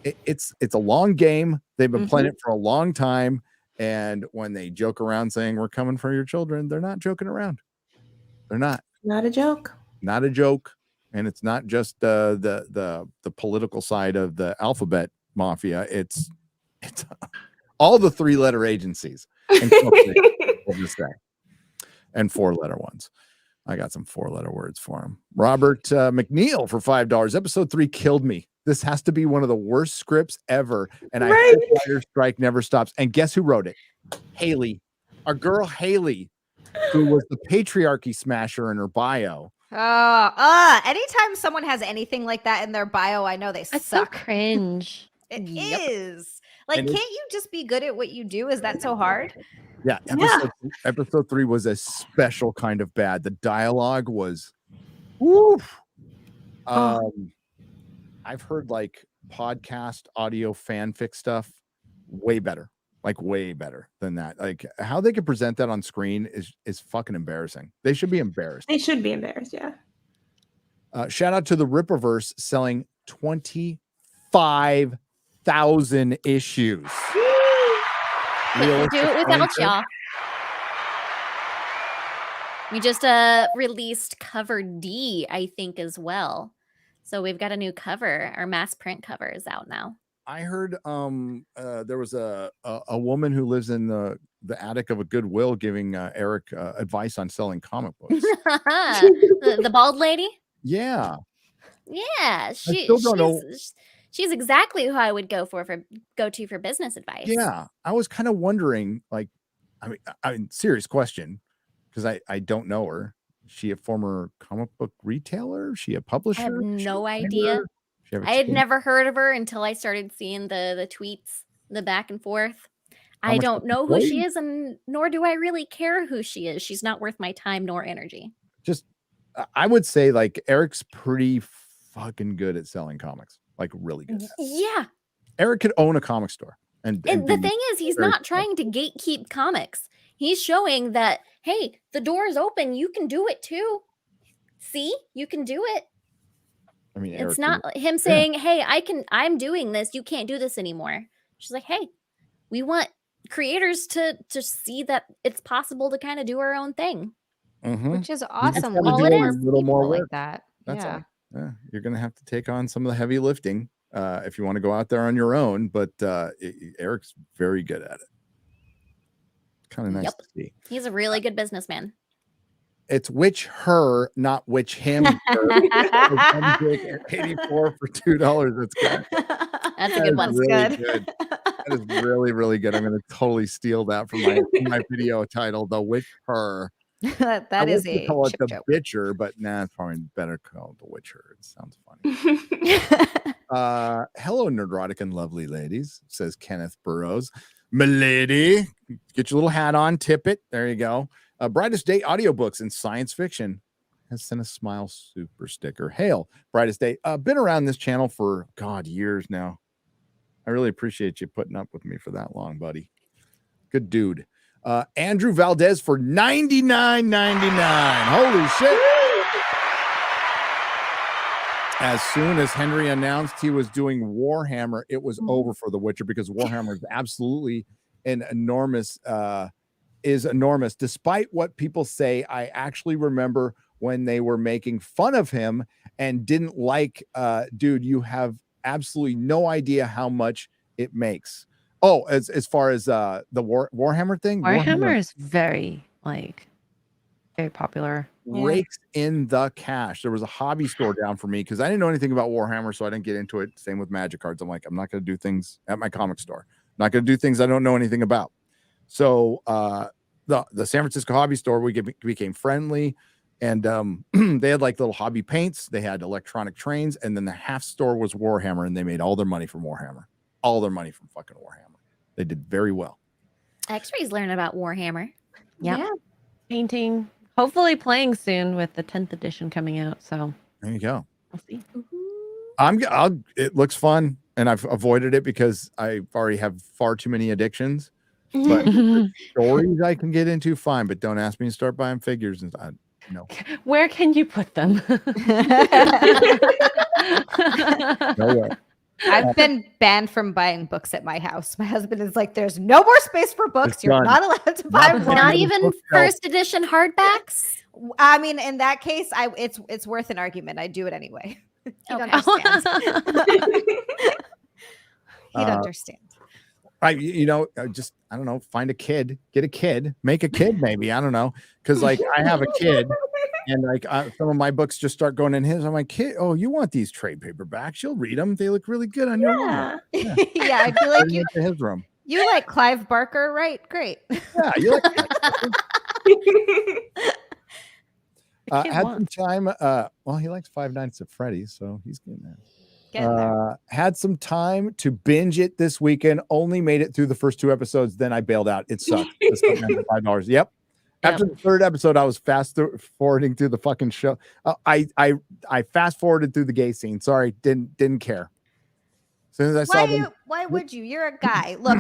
S2: it's a long game. They've been playing it for a long time. And when they joke around saying we're coming for your children, they're not joking around. They're not.
S5: Not a joke.
S2: Not a joke. And it's not just the political side of the alphabet mafia. It's all the 3-letter agencies and 4-letter ones. I got some 4-letter words for him. Robert McNeil for $5. Episode 3 killed me. This has to be one of the worst scripts ever. And I hope Writer's Strike never stops. And guess who wrote it? Haley. Our girl Haley, who was the patriarchy smasher in her bio.
S3: Anytime someone has anything like that in their bio, I know they
S1: It's
S3: suck.
S1: so cringe.
S3: It is. Like, can't you just be good at what you do? Is that so hard?
S2: Yeah. Episode 3 was a special kind of bad. The dialogue was woof. I've heard like podcast audio fanfic stuff way better. Like way better than that. Like how they could present that on screen is fucking embarrassing. They should be embarrassed.
S5: They should be embarrassed, yeah.
S2: Shout out to the Rippaverse selling 25,000 issues.
S4: Do it without y'all. We just released cover D, I think, as well. So we've got a new cover. Our mass print cover is out now.
S2: I heard there was a woman who lives in the attic of a Goodwill giving Eric advice on selling comic books.
S4: the bald lady?
S2: Yeah.
S4: Yeah, she's exactly who I would go to for business advice.
S2: Yeah, I was kind of wondering, like, I mean, serious question, because I don't know her. Is she a former comic book retailer? Is she a publisher?
S4: I have no
S2: Is she a
S4: idea.
S2: writer? She have
S4: I had
S2: experience?
S4: never heard of her until I started seeing the tweets, the back and forth.
S2: How
S4: I
S2: much
S4: don't
S2: does
S4: know
S2: she
S4: who
S2: weigh?
S4: she is, and nor do I really care who she is. She's not worth my time nor energy.
S2: Just, I would say, like, Eric's pretty fucking good at selling comics, like really good.
S4: Yeah.
S2: Eric could own a comic store, and
S4: the
S2: be
S4: thing is, he's
S2: very
S4: not trying to gatekeep comics. He's showing that, hey, the door is open. You can do it too. See, you can do it.
S2: I mean,
S4: It's
S2: Eric
S4: not him saying, hey, I'm doing this. You can't do this anymore. She's like, hey, we want creators to see that it's possible to kind of do our own thing.
S3: Which is
S2: You just
S3: awesome.
S2: gotta
S3: We
S2: do
S3: need
S2: a
S3: more
S2: little more
S3: people like
S2: work.
S3: that.
S2: That's
S3: Yeah.
S2: all. Yeah, you're gonna have to take on some of the heavy lifting if you want to go out there on your own. But Eric's very good at it. Kind of nice
S4: Yep.
S2: to see.
S4: He's a really good businessman.
S2: It's which her, not which him. 84 for $2. That's good.
S4: That's a good one.
S2: Really good. That is really, really good. I'm gonna totally steal that from my video title, The Witch Her.
S3: That is a
S2: call it
S3: chip
S2: the
S3: joke.
S2: bitcher, but nah, it's probably better called the Witcher. It sounds funny. Hello, Nerdrotic and lovely ladies, says Kenneth Burrows. Milady, get your little hat on, tip it. There you go. Brightest Day audiobooks in science fiction has sent a smile super sticker. Hail, Brightest Day. Been around this channel for years now. I really appreciate you putting up with me for that long, buddy. Good dude. Andrew Valdez for $99.99. Holy shit. As soon as Henry announced he was doing Warhammer, it was over for The Witcher, because Warhammer is absolutely enormous. Despite what people say, I actually remember when they were making fun of him and didn't like, dude, you have absolutely no idea how much it makes. Oh, as far as the Warhammer thing,
S1: Warhammer is very popular.
S2: Rakes in the cash. There was a hobby store down for me because I didn't know anything about Warhammer, so I didn't get into it. Same with Magic cards. I'm like, I'm not going to do things at my comic store. I'm not going to do things I don't know anything about. So the San Francisco hobby store, we became friendly, and they had like little hobby paints. They had electronic trains, and then the half store was Warhammer, and they made all their money from Warhammer. All their money from fucking Warhammer. They did very well.
S4: X-Ray's learning about Warhammer.
S1: Yep. Yeah. Painting. Hopefully playing soon with the 10th edition coming out. So
S2: there you go.
S1: We'll see.
S2: It looks fun, and I've avoided it because I already have far too many addictions. But stories I can get into, fine. But don't ask me to start buying figures. And no.
S1: Where can you put them?
S2: Nowhere.
S3: I've been banned from buying books at my house. My husband is like, "There's no more space for books. You're not allowed to buy more."
S4: Not even first edition hardbacks.
S3: I mean, in that case, it's worth an argument. I do it anyway. He'd understand. He'd understand.
S2: I don't know, find a kid, get a kid, make a kid, maybe. I don't know. Because like I have a kid, and like some of my books just start going in his. I'm like, kid, oh, you want these trade paperbacks? You'll read them. They look really good on your wall.
S3: Yeah. Yeah, I feel like
S2: into his room.
S3: You like Clive Barker, right? Great.
S2: Yeah, you like had some time. Well, he likes Five Nights at Freddy's, so he's getting there. Had some time to binge it this weekend. Only made it through the first 2 episodes. Then I bailed out. It sucked. It's $5. Yep. After the 3rd episode, I was fast forwarding through the fucking show. I fast forwarded through the gay scene. Sorry, didn't care. As soon as I saw them,
S3: why would you? You're a guy. Look,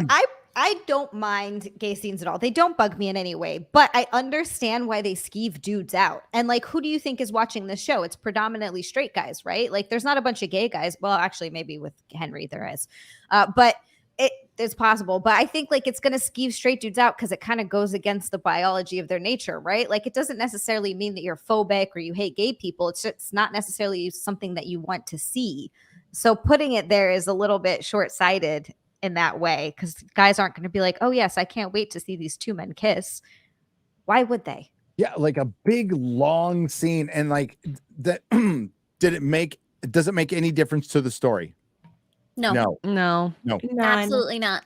S3: I don't mind gay scenes at all. They don't bug me in any way, but I understand why they skeeve dudes out. And like, who do you think is watching this show? It's predominantly straight guys, right? Like, there's not a bunch of gay guys. Well, actually, maybe with Henry there is, but it's possible, but I think like it's going to skeeve straight dudes out because it kind of goes against the biology of their nature, right? Like it doesn't necessarily mean that you're phobic or you hate gay people. It's not necessarily something that you want to see. So putting it there is a little bit short-sighted in that way because guys aren't going to be like, oh yes, I can't wait to see these two men kiss. Why would they?
S2: Yeah, like a big long scene, and like that. Does it make any difference to the story?
S4: No.
S1: No.
S5: None.
S4: Absolutely not.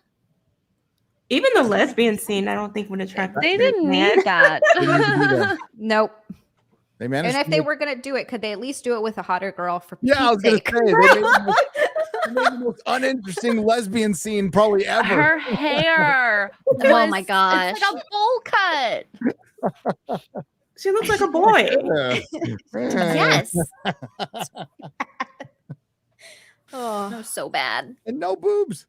S5: Even the lesbian scene, I don't think would attract.
S1: They
S5: a
S1: didn't
S5: man.
S1: need that.
S3: Nope.
S2: They managed.
S3: And if
S2: to
S3: they
S2: make-
S3: were going to do it, could they at least do it with a hotter girl for
S2: yeah, I was
S3: Pete's
S2: gonna
S3: sake?
S2: say they made the most uninteresting lesbian scene probably ever.
S1: Her hair.
S4: Oh my gosh.
S1: It's like a bowl cut.
S5: She looks like a boy.
S4: Yes.
S3: Oh.
S4: That was so bad.
S2: And no boobs.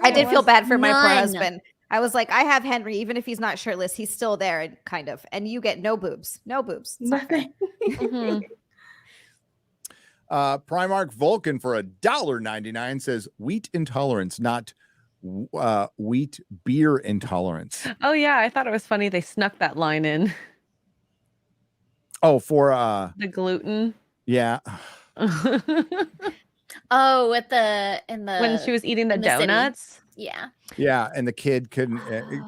S3: I did feel bad for my poor
S4: None.
S3: husband. I was like, I have Henry, even if he's not shirtless, he's still there, and kind of. And you get no boobs. No boobs. It's not fair.
S1: Mhm.
S2: Primark Vulcan for $1.99 says wheat intolerance, not wheat beer intolerance.
S1: Oh yeah, I thought it was funny they snuck that line in.
S2: Oh, for
S1: The gluten.
S2: yeah.
S4: Oh,
S1: When she was eating the
S4: in the city.
S1: donuts.
S4: Yeah.
S2: Yeah, and the kid couldn't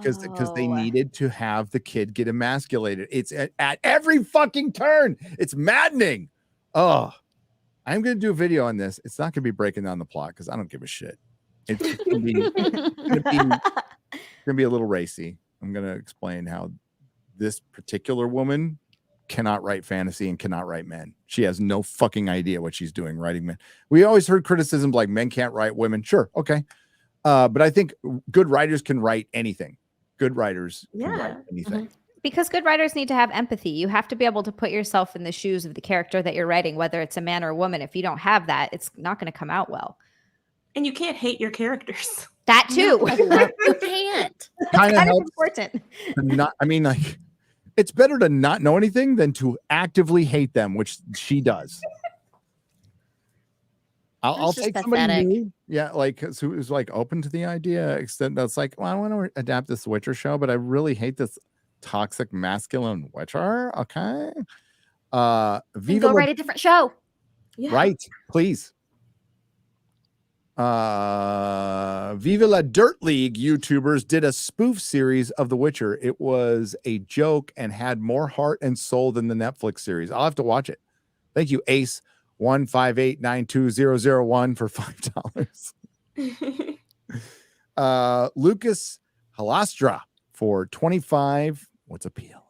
S2: because they
S3: Oh.
S2: needed to have the kid get emasculated. It's at every fucking turn. It's maddening. Oh, I'm gonna do a video on this. It's not gonna be breaking down the plot because I don't give a shit. It's gonna be a little racy. I'm gonna explain how this particular woman cannot write fantasy and cannot write men. She has no fucking idea what she's doing writing men. We always heard criticisms like men can't write women. Sure, okay. But I think good writers can write anything. Good writers can write
S5: Yeah.
S2: anything.
S3: Because good writers need to have empathy. You have to be able to put yourself in the shoes of the character that you're writing, whether it's a man or a woman. If you don't have that, it's not going to come out well.
S5: And you can't hate your characters.
S3: That too.
S4: You can't.
S2: Kind of
S3: Kind of
S2: helps
S3: important.
S2: to not. I mean, like, it's better to not know anything than to actively hate them, which she does. I'll
S4: just
S2: take somebody
S4: pathetic.
S2: new, yeah, like who's like open to the idea. Except that's like, well, I want to adapt this Witcher show, but I really hate this toxic masculine Witcher. Okay,
S4: Then
S2: Viva
S4: go
S2: La-
S4: write a different show.
S5: Yeah.
S2: right, please. Viva La Dirt League YouTubers did a spoof series of The Witcher. It was a joke and had more heart and soul than the Netflix series. I'll have to watch it. Thank you, Ace 158920001 for $5. Lucas Halastra for 25. What's a PLN?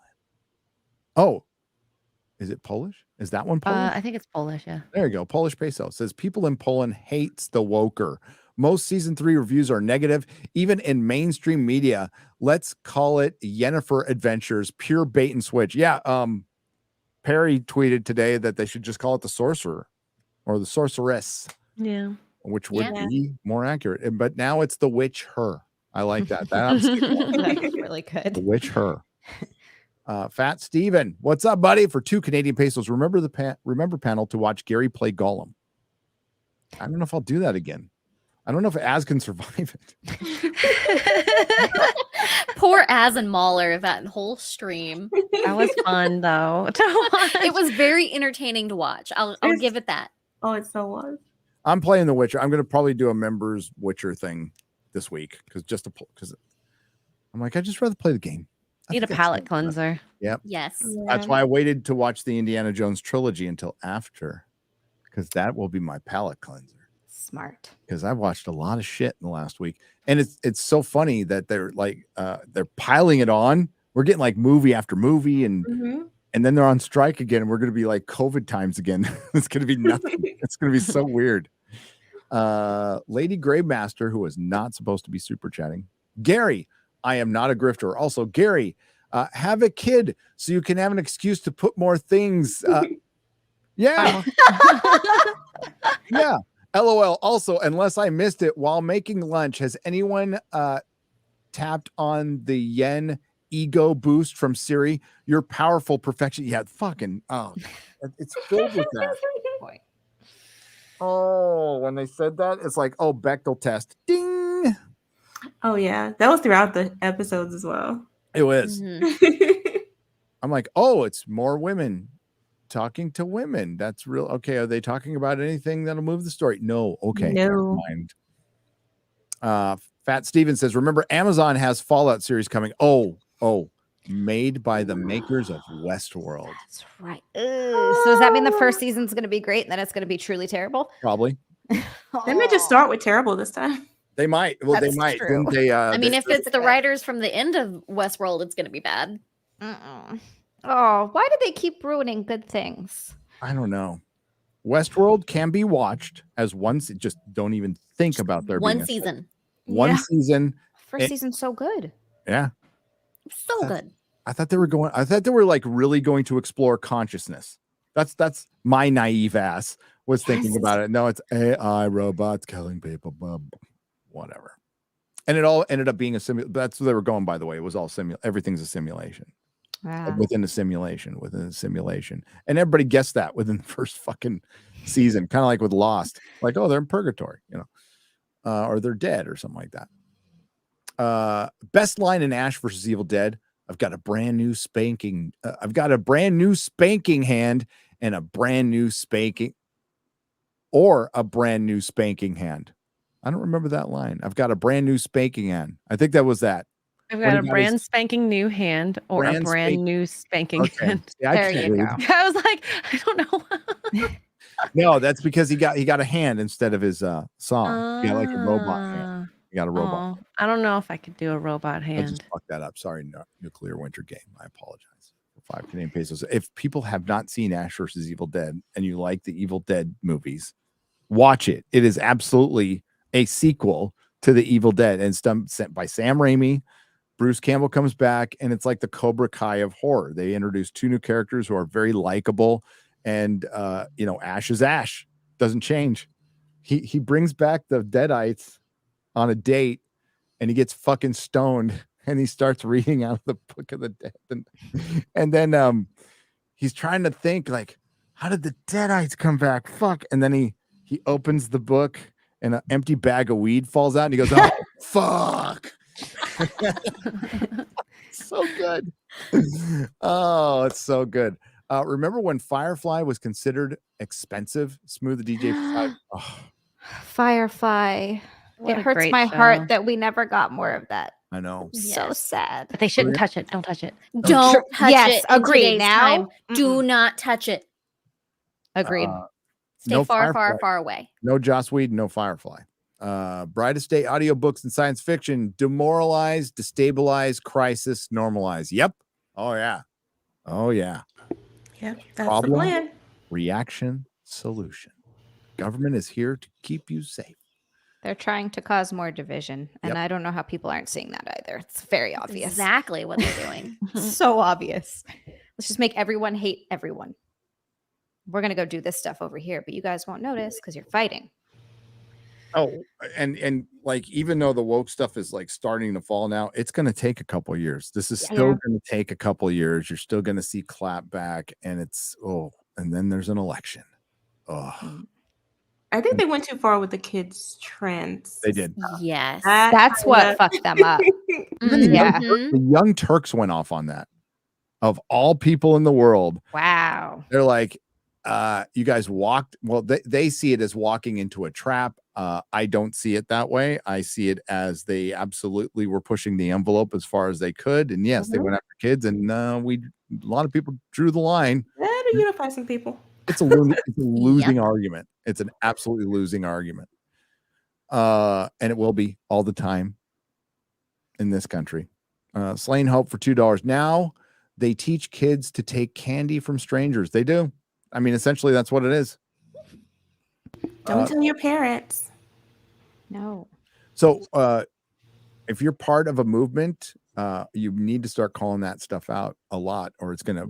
S2: Oh, is it Polish? Is that one Polish?
S1: I think it's Polish, yeah.
S2: There you go. Polish peso says people in Poland hates the woker. Most season 3 reviews are negative, even in mainstream media. Let's call it Yennefer Adventures, pure bait and switch. Yeah. Perry tweeted today that they should just call it the sorcerer or the sorceress,
S1: Yeah.
S2: which would
S4: Yeah.
S2: be more accurate. But now it's the witch her. I like that. I'm sticking with
S3: That was really
S2: the
S3: good.
S2: witch her. Fat Steven, what's up, buddy? For 2 Canadian pesos. Remember the remember panel to watch Gary play Gollum. I don't know if I'll do that again. I don't know if Az can survive it.
S4: Poor Az and Mahler, that whole stream.
S1: That was fun though. to watch.
S4: It was very entertaining to watch. I'll give it that.
S5: Oh, it so was.
S2: I'm playing The Witcher. I'm going to probably do a members Witcher thing this week because I'm like, I'd just rather play the game. I
S1: Need a
S2: think
S1: palate
S2: that's-
S1: cleanser.
S4: Yes.
S2: That's why I waited to watch the Indiana Jones trilogy until after, because that will be my palate cleanser.
S3: Smart.
S2: Because I've watched a lot of shit in the last week, and it's so funny that they're like they're piling it on. We're getting like movie after movie, and then they're on strike again, and we're going to be like COVID times again. It's going to be nothing. It's going to be so weird. Lady Gravemaster, who was not supposed to be super chatting. Gary, I am not a grifter. Also, Gary, have a kid so you can have an excuse to put more things. Yeah. Yeah. LOL. Also, unless I missed it while making lunch, has anyone tapped on the yen ego boost from Siri? Your powerful perfection. Yeah, fucking. Oh, it's filled with that.
S3: Boy.
S2: Oh, when they said that, it's like, oh, Bechtel test. Ding.
S5: Oh yeah, that was throughout the episodes as well.
S2: It was.
S4: Mhm.
S2: I'm like, oh, it's more women talking to women. That's real. Okay, are they talking about anything that'll move the story? No. Okay, never
S5: No.
S2: mind. Fat Steven says, remember, Amazon has Fallout series coming. Oh, made by the makers of Westworld.
S3: That's right. So does that mean the first season's going to be great and then it's going to be truly terrible?
S2: Probably.
S5: They may just start with terrible this time.
S2: They might. Well, they
S3: That's
S2: might.
S3: true.
S2: Didn't they?
S4: I mean, if it's the writers from the end of Westworld, it's going to be bad.
S3: Oh, why do they keep ruining good things?
S2: I don't know. Westworld can be watched as one. Just don't even think about there being
S4: One
S2: a
S4: season.
S2: One
S5: Yeah.
S2: season.
S3: First season's so good.
S2: Yeah.
S4: So good.
S2: I thought they were like really going to explore consciousness. That's my naive ass was thinking about it. No, it's AI robots killing people, blah, blah, whatever. And it all ended up being a simulation. That's where they were going, by the way. It was all everything's a simulation.
S3: Wow.
S2: Within a simulation. And everybody guessed that within the first fucking season, kind of like with Lost. Like, oh, they're in purgatory, or they're dead or something like that. Best line in Ash versus Evil Dead. I've got a brand new spanking hand and a brand new spanking hand. I don't remember that line. I've got a brand new spanking hand. I think that was that.
S1: I've got a brand spanking new hand or a brand new spanking hand.
S2: Yeah,
S3: There you go.
S1: I was like, I don't know.
S2: No, that's because he got a hand instead of his saw. He got like a robot hand. He got a robot.
S1: I don't know if I could do a robot
S2: I
S1: hand.
S2: just fucked that up. Sorry, Nuclear Winter Game. I apologize. For 5 Canadian pesos. If people have not seen Ash versus Evil Dead and you like the Evil Dead movies, watch it. It is absolutely a sequel to the Evil Dead, and it's sent by Sam Raimi. Bruce Campbell comes back, and it's like the Cobra Kai of horror. They introduce 2 new characters who are very likable, and Ash is Ash. Doesn't change. He brings back the Deadites on a date, and he gets fucking stoned, and he starts reading out of the Book of the Dead, and then he's trying to think like, how did the Deadites come back? Fuck, and then he opens the book, and an empty bag of weed falls out, and he goes, "Oh fuck." So good. Oh, it's so good. Remember when Firefly was considered expensive? Smooth the DJ.
S3: Firefly.
S1: What
S3: It
S1: a
S3: hurts
S1: great
S3: my
S1: show.
S3: heart that we never got more of that.
S2: I know.
S3: So
S4: Yes.
S3: sad.
S1: But they shouldn't touch it. Don't touch it.
S4: Don't touch
S3: Yes,
S4: it. in
S3: agreed.
S4: today's
S3: Now,
S4: time. Do not touch it.
S3: Agreed.
S4: Stay
S2: no
S4: far,
S2: Firefly.
S4: far, far away.
S2: No Joss Whedon, no Firefly. Brightest Day audiobooks and science fiction. Demoralize, destabilize, crisis, normalize. Yep. Oh yeah.
S5: Yep, that's
S2: Problem?
S5: the plan.
S2: Reaction, solution. Government is here to keep you safe.
S3: They're trying to cause more division. And
S2: Yep.
S3: I don't know how people aren't seeing that either. It's very
S4: That's
S3: obvious.
S4: exactly what they're doing.
S3: So obvious. Let's just make everyone hate everyone. We're going to go do this stuff over here, but you guys won't notice because you're fighting.
S2: Oh, and like, even though the woke stuff is like starting to fall now, it's going to take a couple years. This is still going to take a couple years. You're still going to see clapback, and and then there's an election. Oh,
S5: I think they went too far with the kids' trends.
S2: they did.
S4: Yes.
S3: That's what fucked them up.
S2: Even the,
S3: Yeah.
S2: the Young Turks went off on that. Of all people in the world,
S3: Wow.
S2: they're like, you guys walked. Well, they see it as walking into a trap. I don't see it that way. I see it as they absolutely were pushing the envelope as far as they could. And yes, they went after kids, and a lot of people drew the line.
S5: That'll unify some people.
S2: It's a losing argument. It's an absolutely losing argument. And it will be all the time in this country. Slain Hope for $2. Now they teach kids to take candy from strangers. They do. I mean, essentially, that's what it is.
S5: Don't tell your parents.
S3: No.
S2: So if you're part of a movement, you need to start calling that stuff out a lot, or it's going to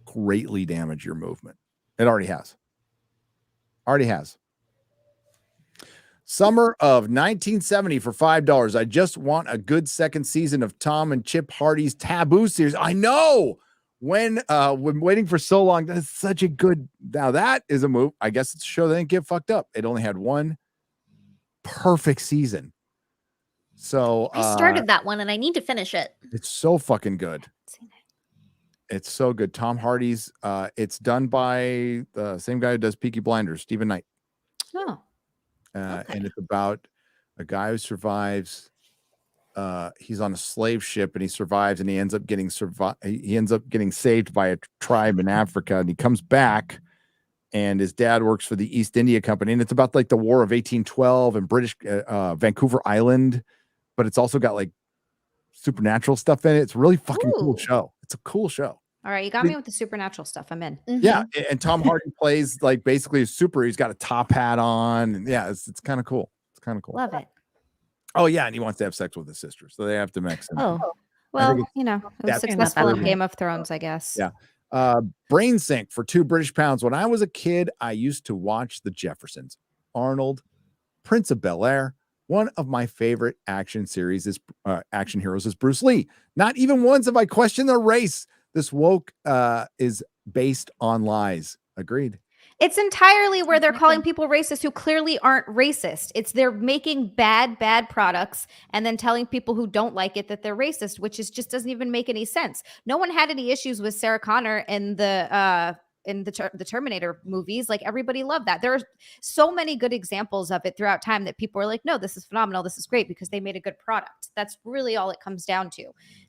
S2: greatly damage your movement. It already has. Summer of 1970 for $5. I just want a good second season of Tom and Chip Hardy's Taboo series. I know. When waiting for so long, that's such a good. Now that is a move. I guess it's a show that didn't get fucked up. It only had one perfect season. So
S4: I started that one and I need to finish it.
S2: it's so fucking good. It's so good. Tom Hardy's. It's done by the same guy who does Peaky Blinders, Stephen Knight.
S3: Oh,
S2: And it's about a guy who survives. He's on a slave ship and he survives, and he ends up getting saved by a tribe in Africa, and he comes back, and his dad works for the East India Company, and it's about like the War of 1812 and British Vancouver Island, but it's also got like supernatural stuff in it. It's a really fucking cool show. It's a cool show.
S3: all right. You got me with the supernatural stuff. I'm in.
S2: Yeah, and Tom Hardy plays like basically a super. He's got a top hat on, and yeah, it's kind of cool. It's kind of cool.
S3: Love it.
S2: Oh yeah, and he wants to have sex with his sister, so they have to mix him.
S1: Oh,
S3: Well, you know, it was
S2: that's-
S3: successful in
S1: Yeah.
S3: Game of Thrones, I guess.
S2: Yeah. Brain Sync for 2 British pounds. When I was a kid, I used to watch The Jeffersons. Arnold, Prince of Bel-Air. One of my favorite action heroes is Bruce Lee. Not even once have I questioned their race. This woke is based on lies. Agreed.
S3: It's entirely where they're calling people racist who clearly aren't racist. It's they're making bad products and then telling people who don't like it that they're racist, which is just doesn't even make any sense. No one had any issues with Sarah Connor in the Terminator movies. Like everybody loved that. There are so many good examples of it throughout time that people are like, no, this is phenomenal. This is great because they made a good product. That's really all it comes down to.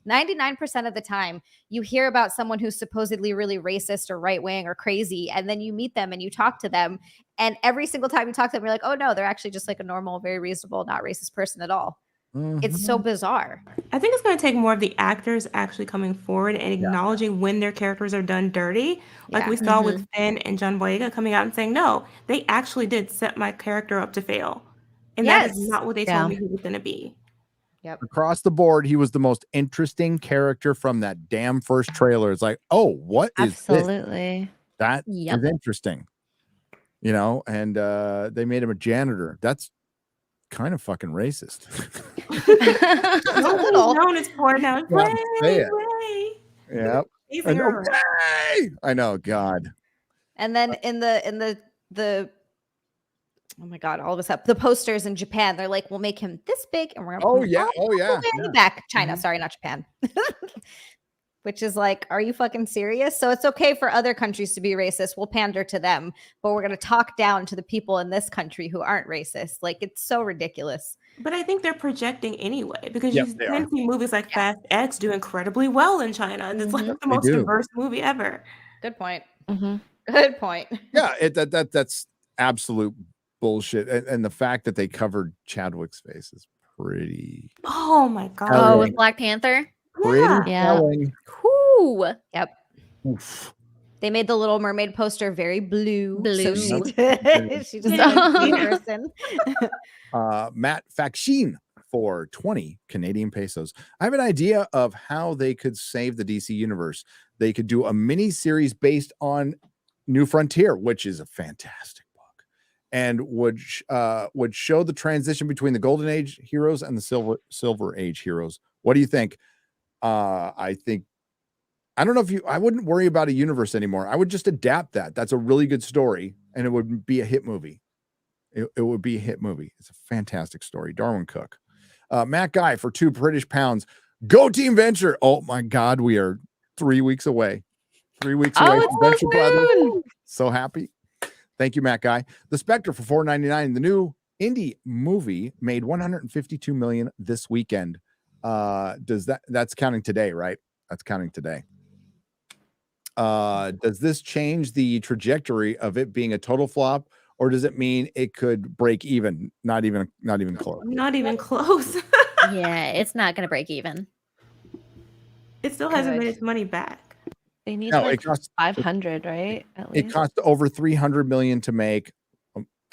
S3: 99% of the time you hear about someone who's supposedly really racist or right wing or crazy. And then you meet them and you talk to them. And every single time you talk to them, you're like, oh no, they're actually just like a normal, very reasonable, not racist person at all. It's so bizarre.
S5: I think it's going to take more of the actors actually coming forward and acknowledging when their characters are done dirty. Like we saw with Finn and John Boyega coming out and saying, no, they actually did set my character up to fail. And that is not what they told me he was going to be.
S3: Yep.
S2: Across the board, he was the most interesting character from that damn first trailer. It's like, oh, what is this?
S1: absolutely.
S2: That is interesting. You know, and they made him a janitor. That's kind of fucking racist.
S3: little.
S5: Known as poor now.
S2: Yeah, say it.
S5: Ray.
S2: Yep.
S5: He's
S2: I know.
S5: a-
S2: Hey! I know. God.
S3: And then in the oh my god, all of a sudden the posters in Japan, they're like, we'll make him this big and we're gonna
S2: Oh
S3: put him
S2: yeah.
S3: all
S2: Oh yeah.
S3: the way in the back. China, sorry, not Japan. Which is like, are you fucking serious? So it's okay for other countries to be racist. We'll pander to them, but we're gonna talk down to the people in this country who aren't racist. Like it's so ridiculous.
S5: But I think they're projecting anyway because
S2: Yep,
S5: you
S2: they are.
S5: can see movies like Fast X do incredibly well in China. And it's like the most
S2: do.
S5: diverse movie ever.
S3: Good point.
S1: Mhm.
S3: Good point.
S2: Yeah. That's absolute bullshit. And the fact that they covered Chadwick's face is pretty.
S5: Oh my God.
S4: Oh, with Black Panther.
S2: Pretty
S1: Yeah.
S2: telling.
S4: Whoo.
S3: Yep.
S2: Oof.
S3: They made the Little Mermaid poster very blue. So she
S4: Blue.
S3: did. She just made a person.
S2: Matt Faxine for 20 Canadian pesos. I have an idea of how they could save the DC universe. They could do a mini series based on New Frontier, which is a fantastic book, and would show the transition between the Golden Age heroes and the Silver Age heroes. What do you think? I don't know if I wouldn't worry about a universe anymore. I would just adapt that. That's a really good story, and it would be a hit movie. It would be a hit movie. It's a fantastic story. Darwin Cook. Matt Guy for 2 British pounds. Go Team Venture. Oh my God, we are 3 weeks away. 3 weeks away
S1: Oh,
S2: from Venture
S1: it's so
S2: Brothers.
S1: soon.
S2: So happy. Thank you, Matt Guy. The Spectre for $4.99. The new indie movie made $152 million this weekend. That's counting today, right? That's counting today. Does this change the trajectory of it being a total flop, or does it mean it could break even? Not even close.
S5: Not even close.
S4: Yeah, it's not going to break even.
S5: It still hasn't made
S3: Good.
S5: its money back.
S1: They need
S2: No,
S1: like
S2: it costs
S1: 500, right? At
S2: it
S1: least.
S2: cost over 300 million to make.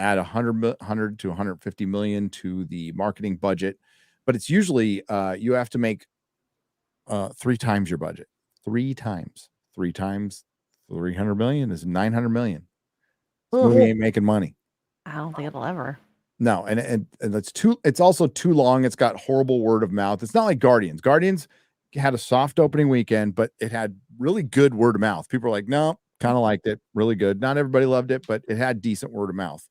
S2: Add 100 to 150 million to the marketing budget, but it's usually you have to make 3 times your budget. 3 times 300 million is 900 million. This movie ain't making money.
S1: I don't think it'll ever.
S2: No, and it's also too long. It's got horrible word of mouth. It's not like Guardians. Guardians had a soft opening weekend, but it had really good word of mouth. People were like, no, kind of liked it. Really good. Not everybody loved it, but it had decent word of mouth.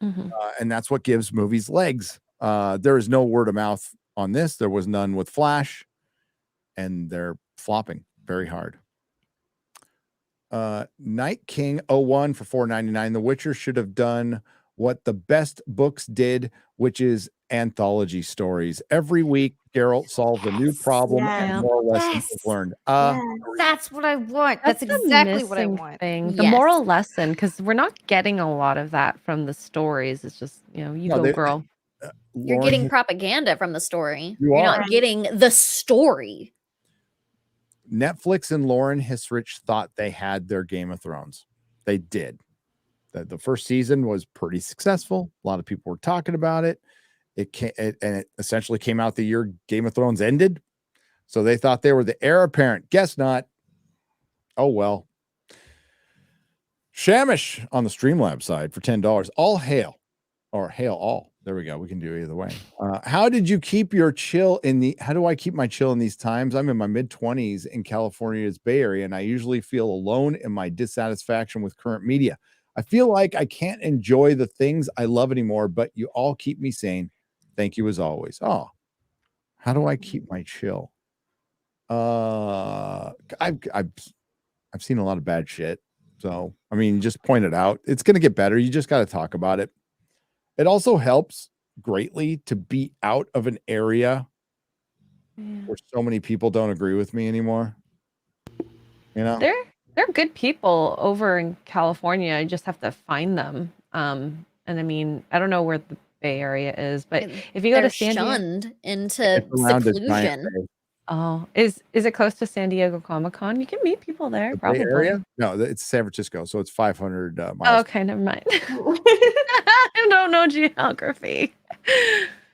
S1: Mhm.
S2: And that's what gives movies legs. There is no word of mouth on this. There was none with Flash, and they're flopping very hard. Night King 01 for $4.99. The Witcher should have done what the best books did, which is anthology stories. Every week, Geralt solves a new problem and moral lesson is learned.
S3: That's what I want. That's
S1: the
S3: exactly what I
S1: missing
S3: want.
S1: Thing. The
S4: Yes.
S1: moral lesson, because we're not getting a lot of that from the stories. It's just, you go, girl.
S4: You're
S2: Lauren,
S4: getting propaganda from the story.
S2: You
S4: You're
S2: are.
S4: not getting the story.
S2: Netflix and Lauren Hissrich thought they had their Game of Thrones. They did. The first season was pretty successful. A lot of people were talking about it. It essentially came out the year Game of Thrones ended. So they thought they were the heir apparent. Guess not. Oh, well. Shamish on the Streamlabs side for $10. All hail. Or hail all. There we go. We can do either way. How do I keep my chill in these times? I'm in my mid-20s in California's Bay Area, and I usually feel alone in my dissatisfaction with current media. I feel like I can't enjoy the things I love anymore, but you all keep me sane. Thank you as always. Oh, how do I keep my chill? I've seen a lot of bad shit. So, I mean, just point it out. It's going to get better. You just got to talk about it. It also helps greatly to be out of an area where so many people don't agree with me anymore.
S1: They're good people over in California. I just have to find them. And I mean, I don't know where the Bay Area is, but if you go to San Diego,
S4: shunned into seclusion.
S1: is it close to San Diego Comic-Con? You can meet people there, probably.
S2: Bay Area? No, it's San Francisco, so it's 500 miles.
S1: Oh, okay, never mind. I don't know geography.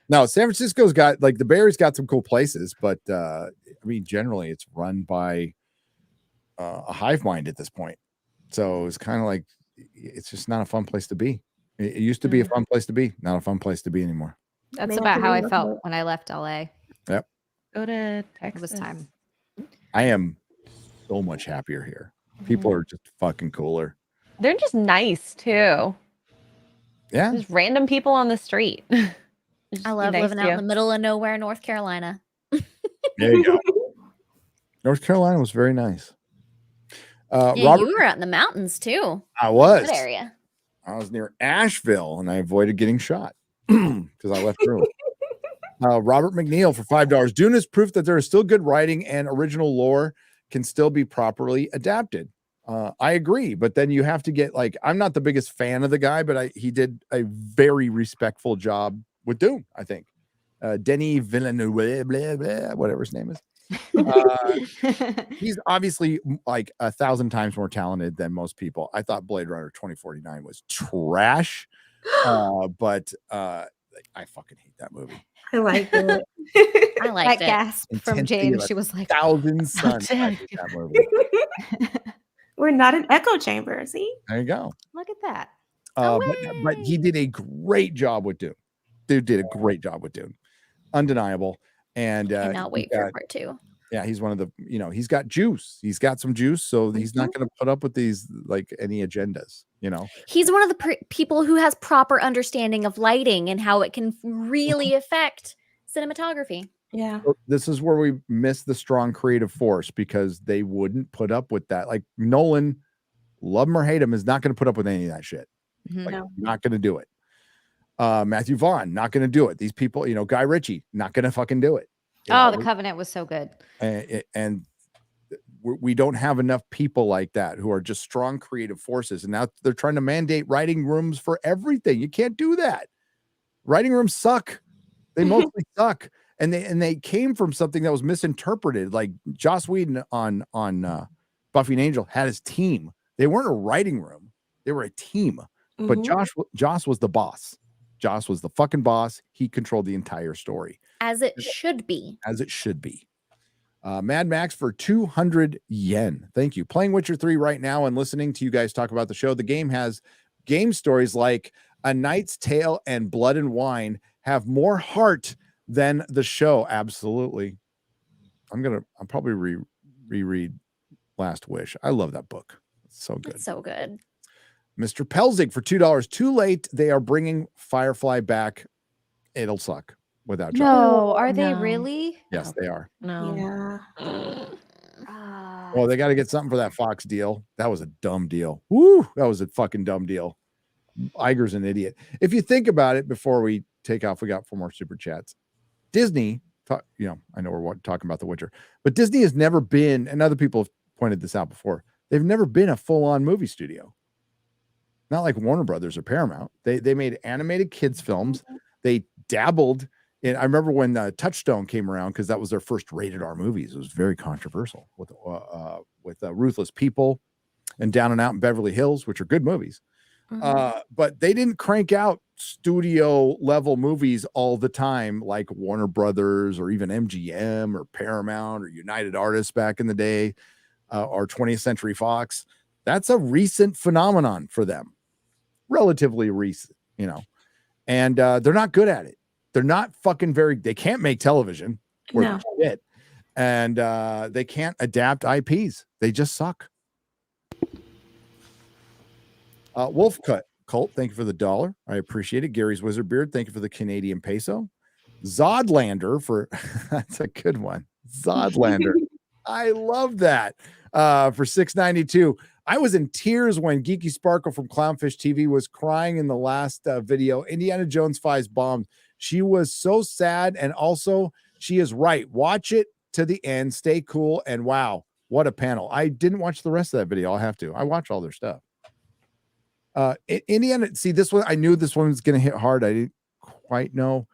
S2: No, San Francisco's got the Bay Area's got some cool places, but I mean, generally it's run by a hive mind at this point. So it's kind of like it's just not a fun place to be. It used to be a fun place to be, not a fun place to be anymore.
S3: That's about how I felt when I left LA.
S2: Yep.
S1: Go to Texas.
S3: It was time.
S2: I am so much happier here. People are just fucking cooler.
S1: They're just nice too.
S2: Yeah.
S1: Just random people on the street.
S4: I love living out in the middle of nowhere, North Carolina.
S2: There you go. North Carolina was very nice.
S4: Robert, you were out in the mountains too.
S2: I was.
S4: Good area.
S2: I was near Asheville and I avoided getting shot because I left early. Robert McNeil for $5. Dune is proof that there is still good writing and original lore can still be properly adapted. I agree, but then you have to get I'm not the biggest fan of the guy, but he did a very respectful job with Dune, I think. Denis Villeneuve, blah, blah, whatever his name is. He's obviously 1,000 times more talented than most people. I thought Blade Runner 2049 was trash, but I fucking hate that movie.
S5: I like it.
S4: I like
S3: that gasp from Jayne. She was like,
S2: "Thousand Suns." I hate that movie.
S5: We're not an echo chamber. See,
S2: there you go.
S3: Look at that.
S2: But he did a great job with Dune. Dude did a great job with Dune, undeniable. And
S4: cannot wait for part 2.
S2: Yeah, he's one of the, he's got juice. He's got some juice, so he's not going to put up with these any agendas.
S4: He's one of the people who has proper understanding of lighting and how it can really affect cinematography.
S5: Yeah,
S2: this is where we miss the strong creative force because they wouldn't put up with that. Like Nolan, love him or hate him, is not going to put up with any of that shit. Not going to do it. Matthew Vaughn, not going to do it. These people, Guy Ritchie, not going to fucking do it.
S3: The Covenant was so good.
S2: And we don't have enough people like that who are just strong creative forces. And now they're trying to mandate writing rooms for everything. You can't do that. Writing rooms suck. They mostly suck. And they came from something that was misinterpreted. Like Joss Whedon on Buffy and Angel had his team. They weren't a writing room. They were a team. But Joss was the boss. Joss was the fucking boss. He controlled the entire story.
S4: As it should be.
S2: As it should be. Mad Max for 200 yen. Thank you. Playing Witcher 3 right now and listening to you guys talk about the show. The game has game stories like A Knight's Tale and Blood and Wine have more heart than the show. Absolutely. I'll probably reread Last Wish. I love that book. It's so good.
S4: It's so good.
S2: Mr. Pelzig for $2. Too late. They are bringing Firefly back. It'll suck. without Josh.
S3: No, are they
S1: No.
S3: really?
S2: Yes, they are.
S1: No.
S5: Yeah.
S2: Well, they got to get something for that Fox deal. That was a dumb deal. Woo, that was a fucking dumb deal. Iger's an idiot. If you think about it, before we take off, we got 4 more super chats. Disney, I know we're talking about The Witcher, but Disney has never been, and other people have pointed this out before, they've never been a full-on movie studio. Not like Warner Brothers or Paramount. They made animated kids films. They dabbled in. I remember when Touchstone came around, because that was their first rated R movies. It was very controversial with Ruthless People and Down and Out in Beverly Hills, which are good movies. But they didn't crank out studio level movies all the time like Warner Brothers or even MGM or Paramount or United Artists back in the day, or 20th Century Fox. That's a recent phenomenon for them, relatively recent, and they're not good at it. They're not fucking they can't make television worth shit, and they can't adapt IPs. They just suck. Wolf Colt, thank you for the $1. I appreciate it. Gary's Wizard Beard, thank you for the Canadian peso. Zodlander for that's a good one. Zodlander. I love that. For $6.92. I was in tears when Geeky Sparkle from Clownfish TV was crying in the last video. Indiana Jones 5's bombed. She was so sad, and also she is right. Watch it to the end. Stay cool, and wow, what a panel. I didn't watch the rest of that video. I'll have to. I watch all their stuff. Indiana, see this one, I knew this one was going to hit hard. I didn't quite know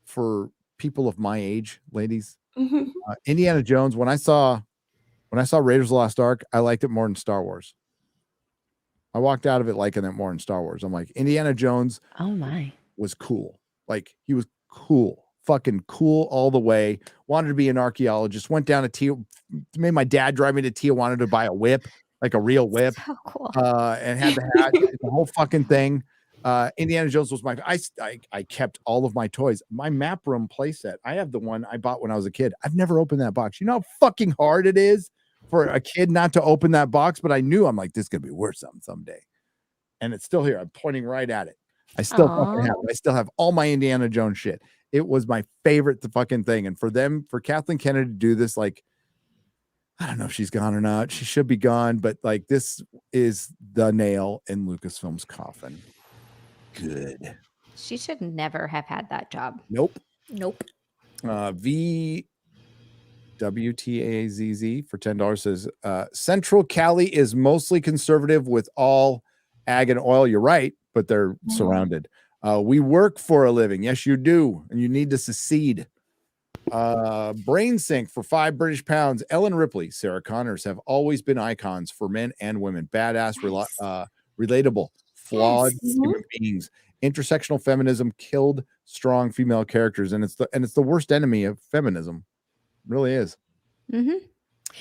S2: for people of my age, ladies. Indiana Jones, when I saw Raiders of the Lost Ark, I liked it more than Star Wars. I walked out of it liking it more than Star Wars. I'm like, Indiana Jones was cool. Like, he was cool, fucking cool all the way. Wanted to be an archaeologist. Went down to made my dad drive me to Tijuana to buy a whip, like a real whip.
S3: So cool.
S2: And had the whole fucking thing. Indiana Jones was I kept all of my toys. My map room playset, I have the one I bought when I was a kid. I've never opened that box. You know how fucking hard it is for a kid not to open that box, but I knew, I'm like, this could be worth something someday. And it's still here. I'm pointing right at it. I still fucking have it. I still have all my Indiana Jones shit. It was my favorite fucking thing. And for Kathleen Kennedy to do this, like, I don't know if she's gone or not. She should be gone, but like, this is the nail in Lucasfilm's coffin. Good.
S3: She should never have had that job.
S2: Nope. WTAZZ for $10 says Central Cali is mostly conservative with all ag and oil. You're right, but they're surrounded. We work for a living. Yes, you do. And you need to secede. Brain Sync for £5 Ellen Ripley, Sarah Connors have always been icons for men and women. Badass, relatable, flawed human beings. Intersectional feminism killed strong female characters, and it's the worst enemy of feminism. It really is.
S3: Yeah,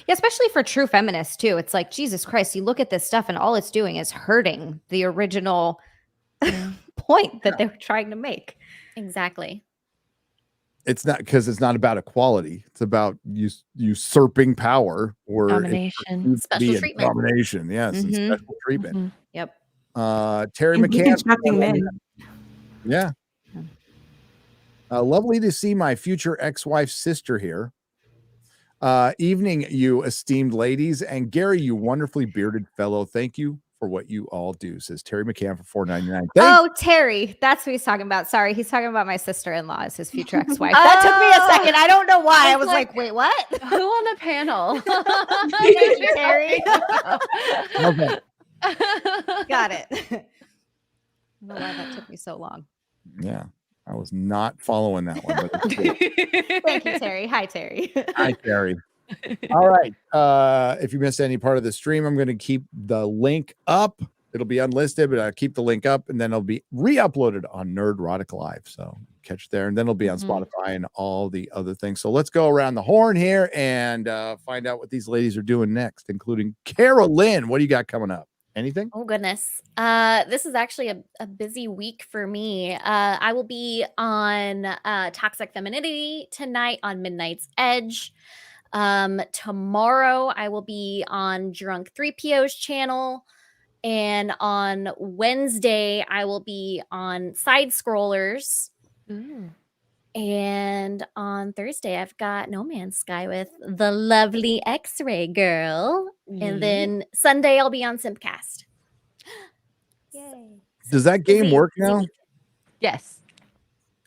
S3: especially for true feminists too. It's like, Jesus Christ, you look at this stuff and all it's doing is hurting the original point that they were trying to make.
S4: Exactly.
S2: It's not, because it's not about equality. It's about usurping power or
S1: Domination.
S4: Special treatment.
S2: Domination, yes, and special treatment.
S3: Yep.
S2: Terry
S5: And
S2: McCann.
S5: deconstructing men.
S2: Yeah. Lovely to see my future ex-wife's sister here. Evening, you esteemed ladies, and Gary, you wonderfully bearded fellow. Thank you for what you all do, says Terry McCann for $4.99.
S3: Oh, Terry, that's what he's talking about. Sorry, he's talking about my sister-in-law as his future ex-wife. That took me a second. I don't know why. I was like, wait, what?
S1: Who on the panel?
S3: Terry.
S2: Okay.
S3: Got it. I don't know why that took me so long.
S2: Yeah, I was not following that one. But it's good.
S3: Thank you, Terry. Hi, Terry.
S2: Hi, Terry. All right. If you missed any part of the stream, I'm going to keep the link up. It'll be unlisted, but I'll keep the link up, and then it'll be re-uploaded on Nerdrotic Live. So catch there, and then it'll be on Spotify and all the other things. So let's go around the horn here and find out what these ladies are doing next, including Carolyn. What do you got coming up? Anything?
S4: Oh, goodness. This is actually a busy week for me. I will be on Toxic Femininity tonight on Midnight's Edge. Tomorrow I will be on Drunk 3PO's channel. And on Wednesday, I will be on Side Scrollers. And on Thursday, I've got No Man's Sky with the lovely X-Ray Girl. And then Sunday, I'll be on Simpcast. Yay.
S2: Does that game work now?
S1: Yes.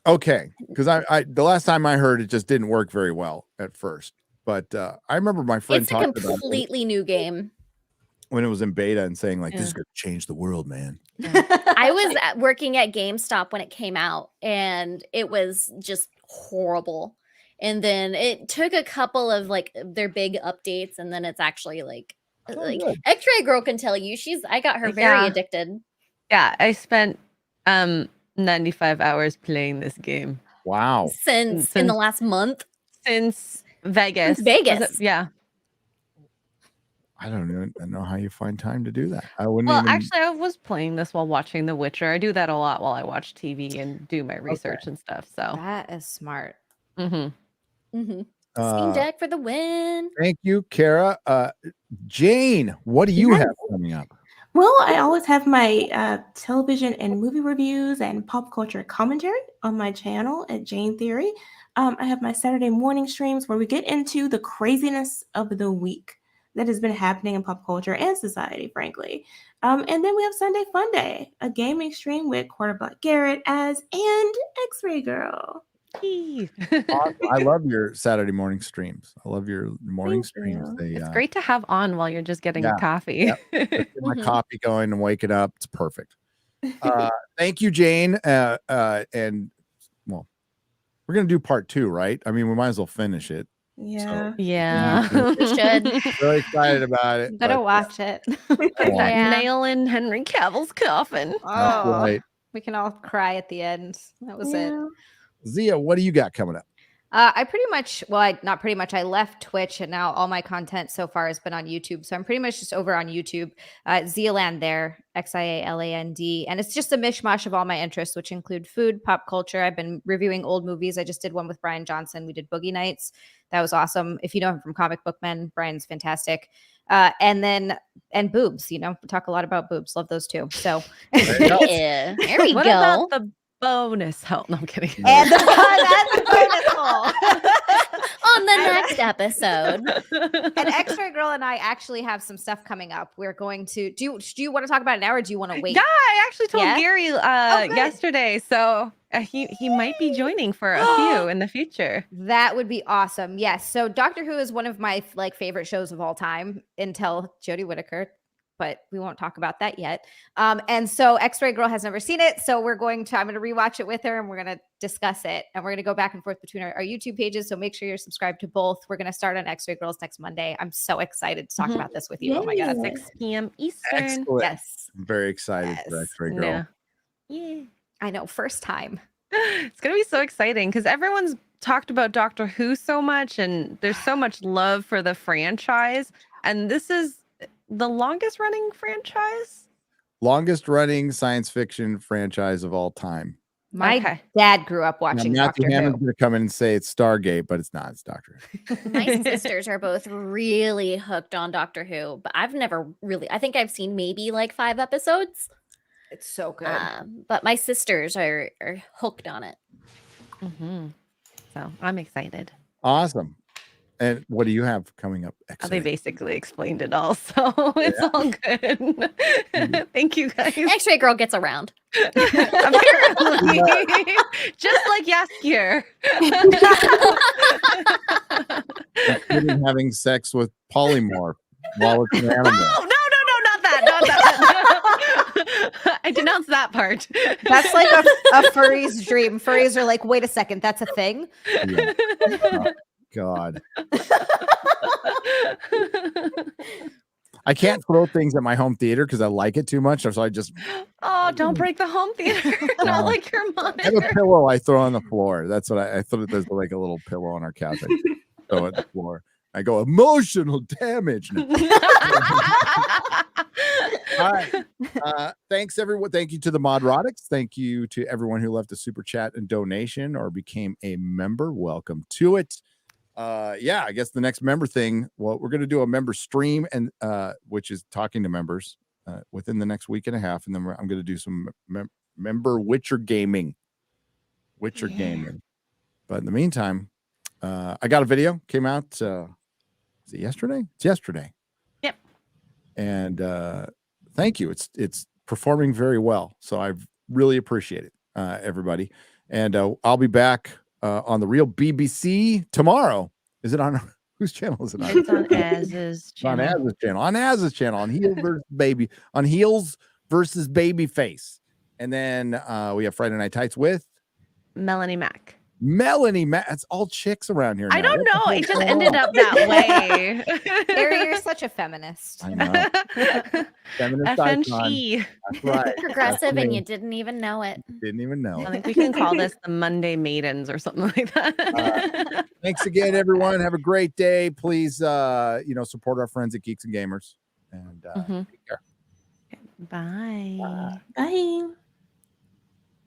S2: Okay, because I the last time I heard it just didn't work very well at first. But I remember my friend
S4: It's a
S2: talking about it
S4: completely new game.
S2: when it was in beta and saying like, this is going to change the world, man.
S4: I was working at GameStop when it came out, and it was just horrible. And then it took a couple of like their big updates, and then it's actually like
S2: good.
S4: X-Ray Girl can tell you I got her very addicted.
S1: Yeah, I spent 95 hours playing this game.
S2: Wow.
S4: Since in the last month.
S1: Since Vegas.
S4: Since Vegas.
S1: Yeah.
S2: I don't know how you find time to do that. I wouldn't.
S1: Well,
S2: even...
S1: actually, I was playing this while watching The Witcher. I do that a lot while I watch TV and do my research and stuff. So
S3: That is smart.
S4: Steam Deck for the win.
S2: Thank you, Kara. Jayne, what do you have coming up?
S5: Well, I always have my television and movie reviews and pop culture commentary on my channel at Jayne Theory. I have my Saturday morning streams where we get into the craziness of the week that has been happening in pop culture and society, frankly. And then we have Sunday Fun Day, a gaming stream with Quarterback Garrett and X-Ray Girl.
S2: Awesome. I love your Saturday morning streams. I love your morning streams.
S1: It's great to have on while you're just getting a coffee.
S2: Get my coffee going and waking up. It's perfect. Thank you, Jayne. And well, we're gonna do part 2, right? I mean, we might as well finish it.
S5: Yeah.
S2: So,
S1: yeah.
S4: We should.
S2: Really excited about it.
S3: Better watch it.
S1: Nail in Henry Cavill's coffin.
S3: Oh,
S2: right.
S3: we can all cry at the end. That was it.
S2: Zia, what do you got coming up?
S3: I pretty much, not pretty much. I left Twitch, and now all my content so far has been on YouTube. So I'm pretty much just over on YouTube. Zialand there, Xialand, and it's just a mishmash of all my interests, which include food, pop culture. I've been reviewing old movies. I just did one with Brian Johnson. We did Boogie Nights. That was awesome. If you know him from Comic Book Men, Brian's fantastic. And boobs. We talk a lot about boobs. Love those too. So
S4: yeah, there we
S1: what
S4: go.
S1: About the bonus hole? No, I'm kidding.
S3: And that's the bonus hole.
S4: On the next episode.
S3: And X-Ray Girl and I actually have some stuff coming up. We're going to do you want to talk about it now, or do you want to wait?
S1: Yeah, I actually told
S3: Yeah?
S1: Gary yesterday, so he might be joining for a few in the future.
S3: That would be awesome. Yes. So Doctor Who is one of my favorite shows of all time until Jodie Whittaker, but we won't talk about that yet. And so X-Ray Girl has never seen it. So I'm going to rewatch it with her, and we're going to discuss it. And we're going to go back and forth between our YouTube pages. So make sure you're subscribed to both. We're going to start on X-Ray Girls next Monday. I'm so excited to talk about this with you. Oh my God.
S1: 6 p.m. Eastern.
S2: Excellent.
S3: Yes.
S2: I'm very excited for X-Ray Girl.
S1: Yeah.
S3: I know. First time.
S1: It's going to be so exciting because everyone's talked about Doctor Who so much, and there's so much love for the franchise. And this is the longest running franchise?
S2: Longest running science fiction franchise of all time.
S3: My dad grew up watching
S2: Matthew
S3: Doctor
S2: Hammond's
S3: Who.
S2: going to come in and say it's Stargate, but it's not. It's Doctor Who.
S4: My sisters are both really hooked on Doctor Who, but I've never really, I think I've seen maybe 5 episodes.
S3: It's so good.
S4: But my sisters are hooked on it.
S1: So I'm excited.
S2: Awesome. And what do you have coming up?
S1: They basically explained it all, so it's all good. Thank you, guys.
S4: X-Ray Girl gets around.
S1: Apparently, just like Yaskier.
S2: Including having sex with polymorph while it's an animal.
S1: No, not that. I denounce that part.
S3: That's like a furry's dream. Furries are like, wait a second, that's a thing.
S2: Yeah. Oh, God. I can't throw things at my home theater because I like it too much. So I just
S1: don't break the home theater. Not like your mother.
S2: I have a pillow I throw on the floor. That's what I thought. There's like a little pillow on our couch. I throw it on the floor. I go emotional damage. All right. Thanks everyone. Thank you to the Nerdrotics. Thank you to everyone who left a super chat and donation or became a member. Welcome to it. I guess the next member thing, well, we're going to do a member stream, and which is talking to members within the next week and a half, and then I'm going to do some member Witcher gaming. But But in the meantime, I got a video came out. Is it yesterday? It's yesterday.
S1: Yep.
S2: And thank you. It's performing very well. So I really appreciate it, everybody. And I'll be back on the Real BBC tomorrow. Is it on whose channel is it on?
S1: It's on Az's channel.
S2: On Az's channel. On Az's channel. On Heels versus Baby. On Heels versus Babyface. And then we have Friday Night Tights with
S1: Melanie Mack.
S2: Melanie Mack. It's all chicks around here.
S1: I
S2: now.
S1: don't know. It just ended up that way.
S3: Harry, you're such a feminist.
S2: I know. Feminist icon.
S1: FNT.
S2: That's right.
S4: Progressive,
S2: That's
S4: and
S2: me.
S4: you didn't even know it.
S2: Didn't even know.
S1: I think we can call this the Monday Maidens or something like that.
S2: Thanks again, everyone. Have a great day. Please, support our friends at Geeks and Gamers. And take care.
S1: Bye.
S5: Bye.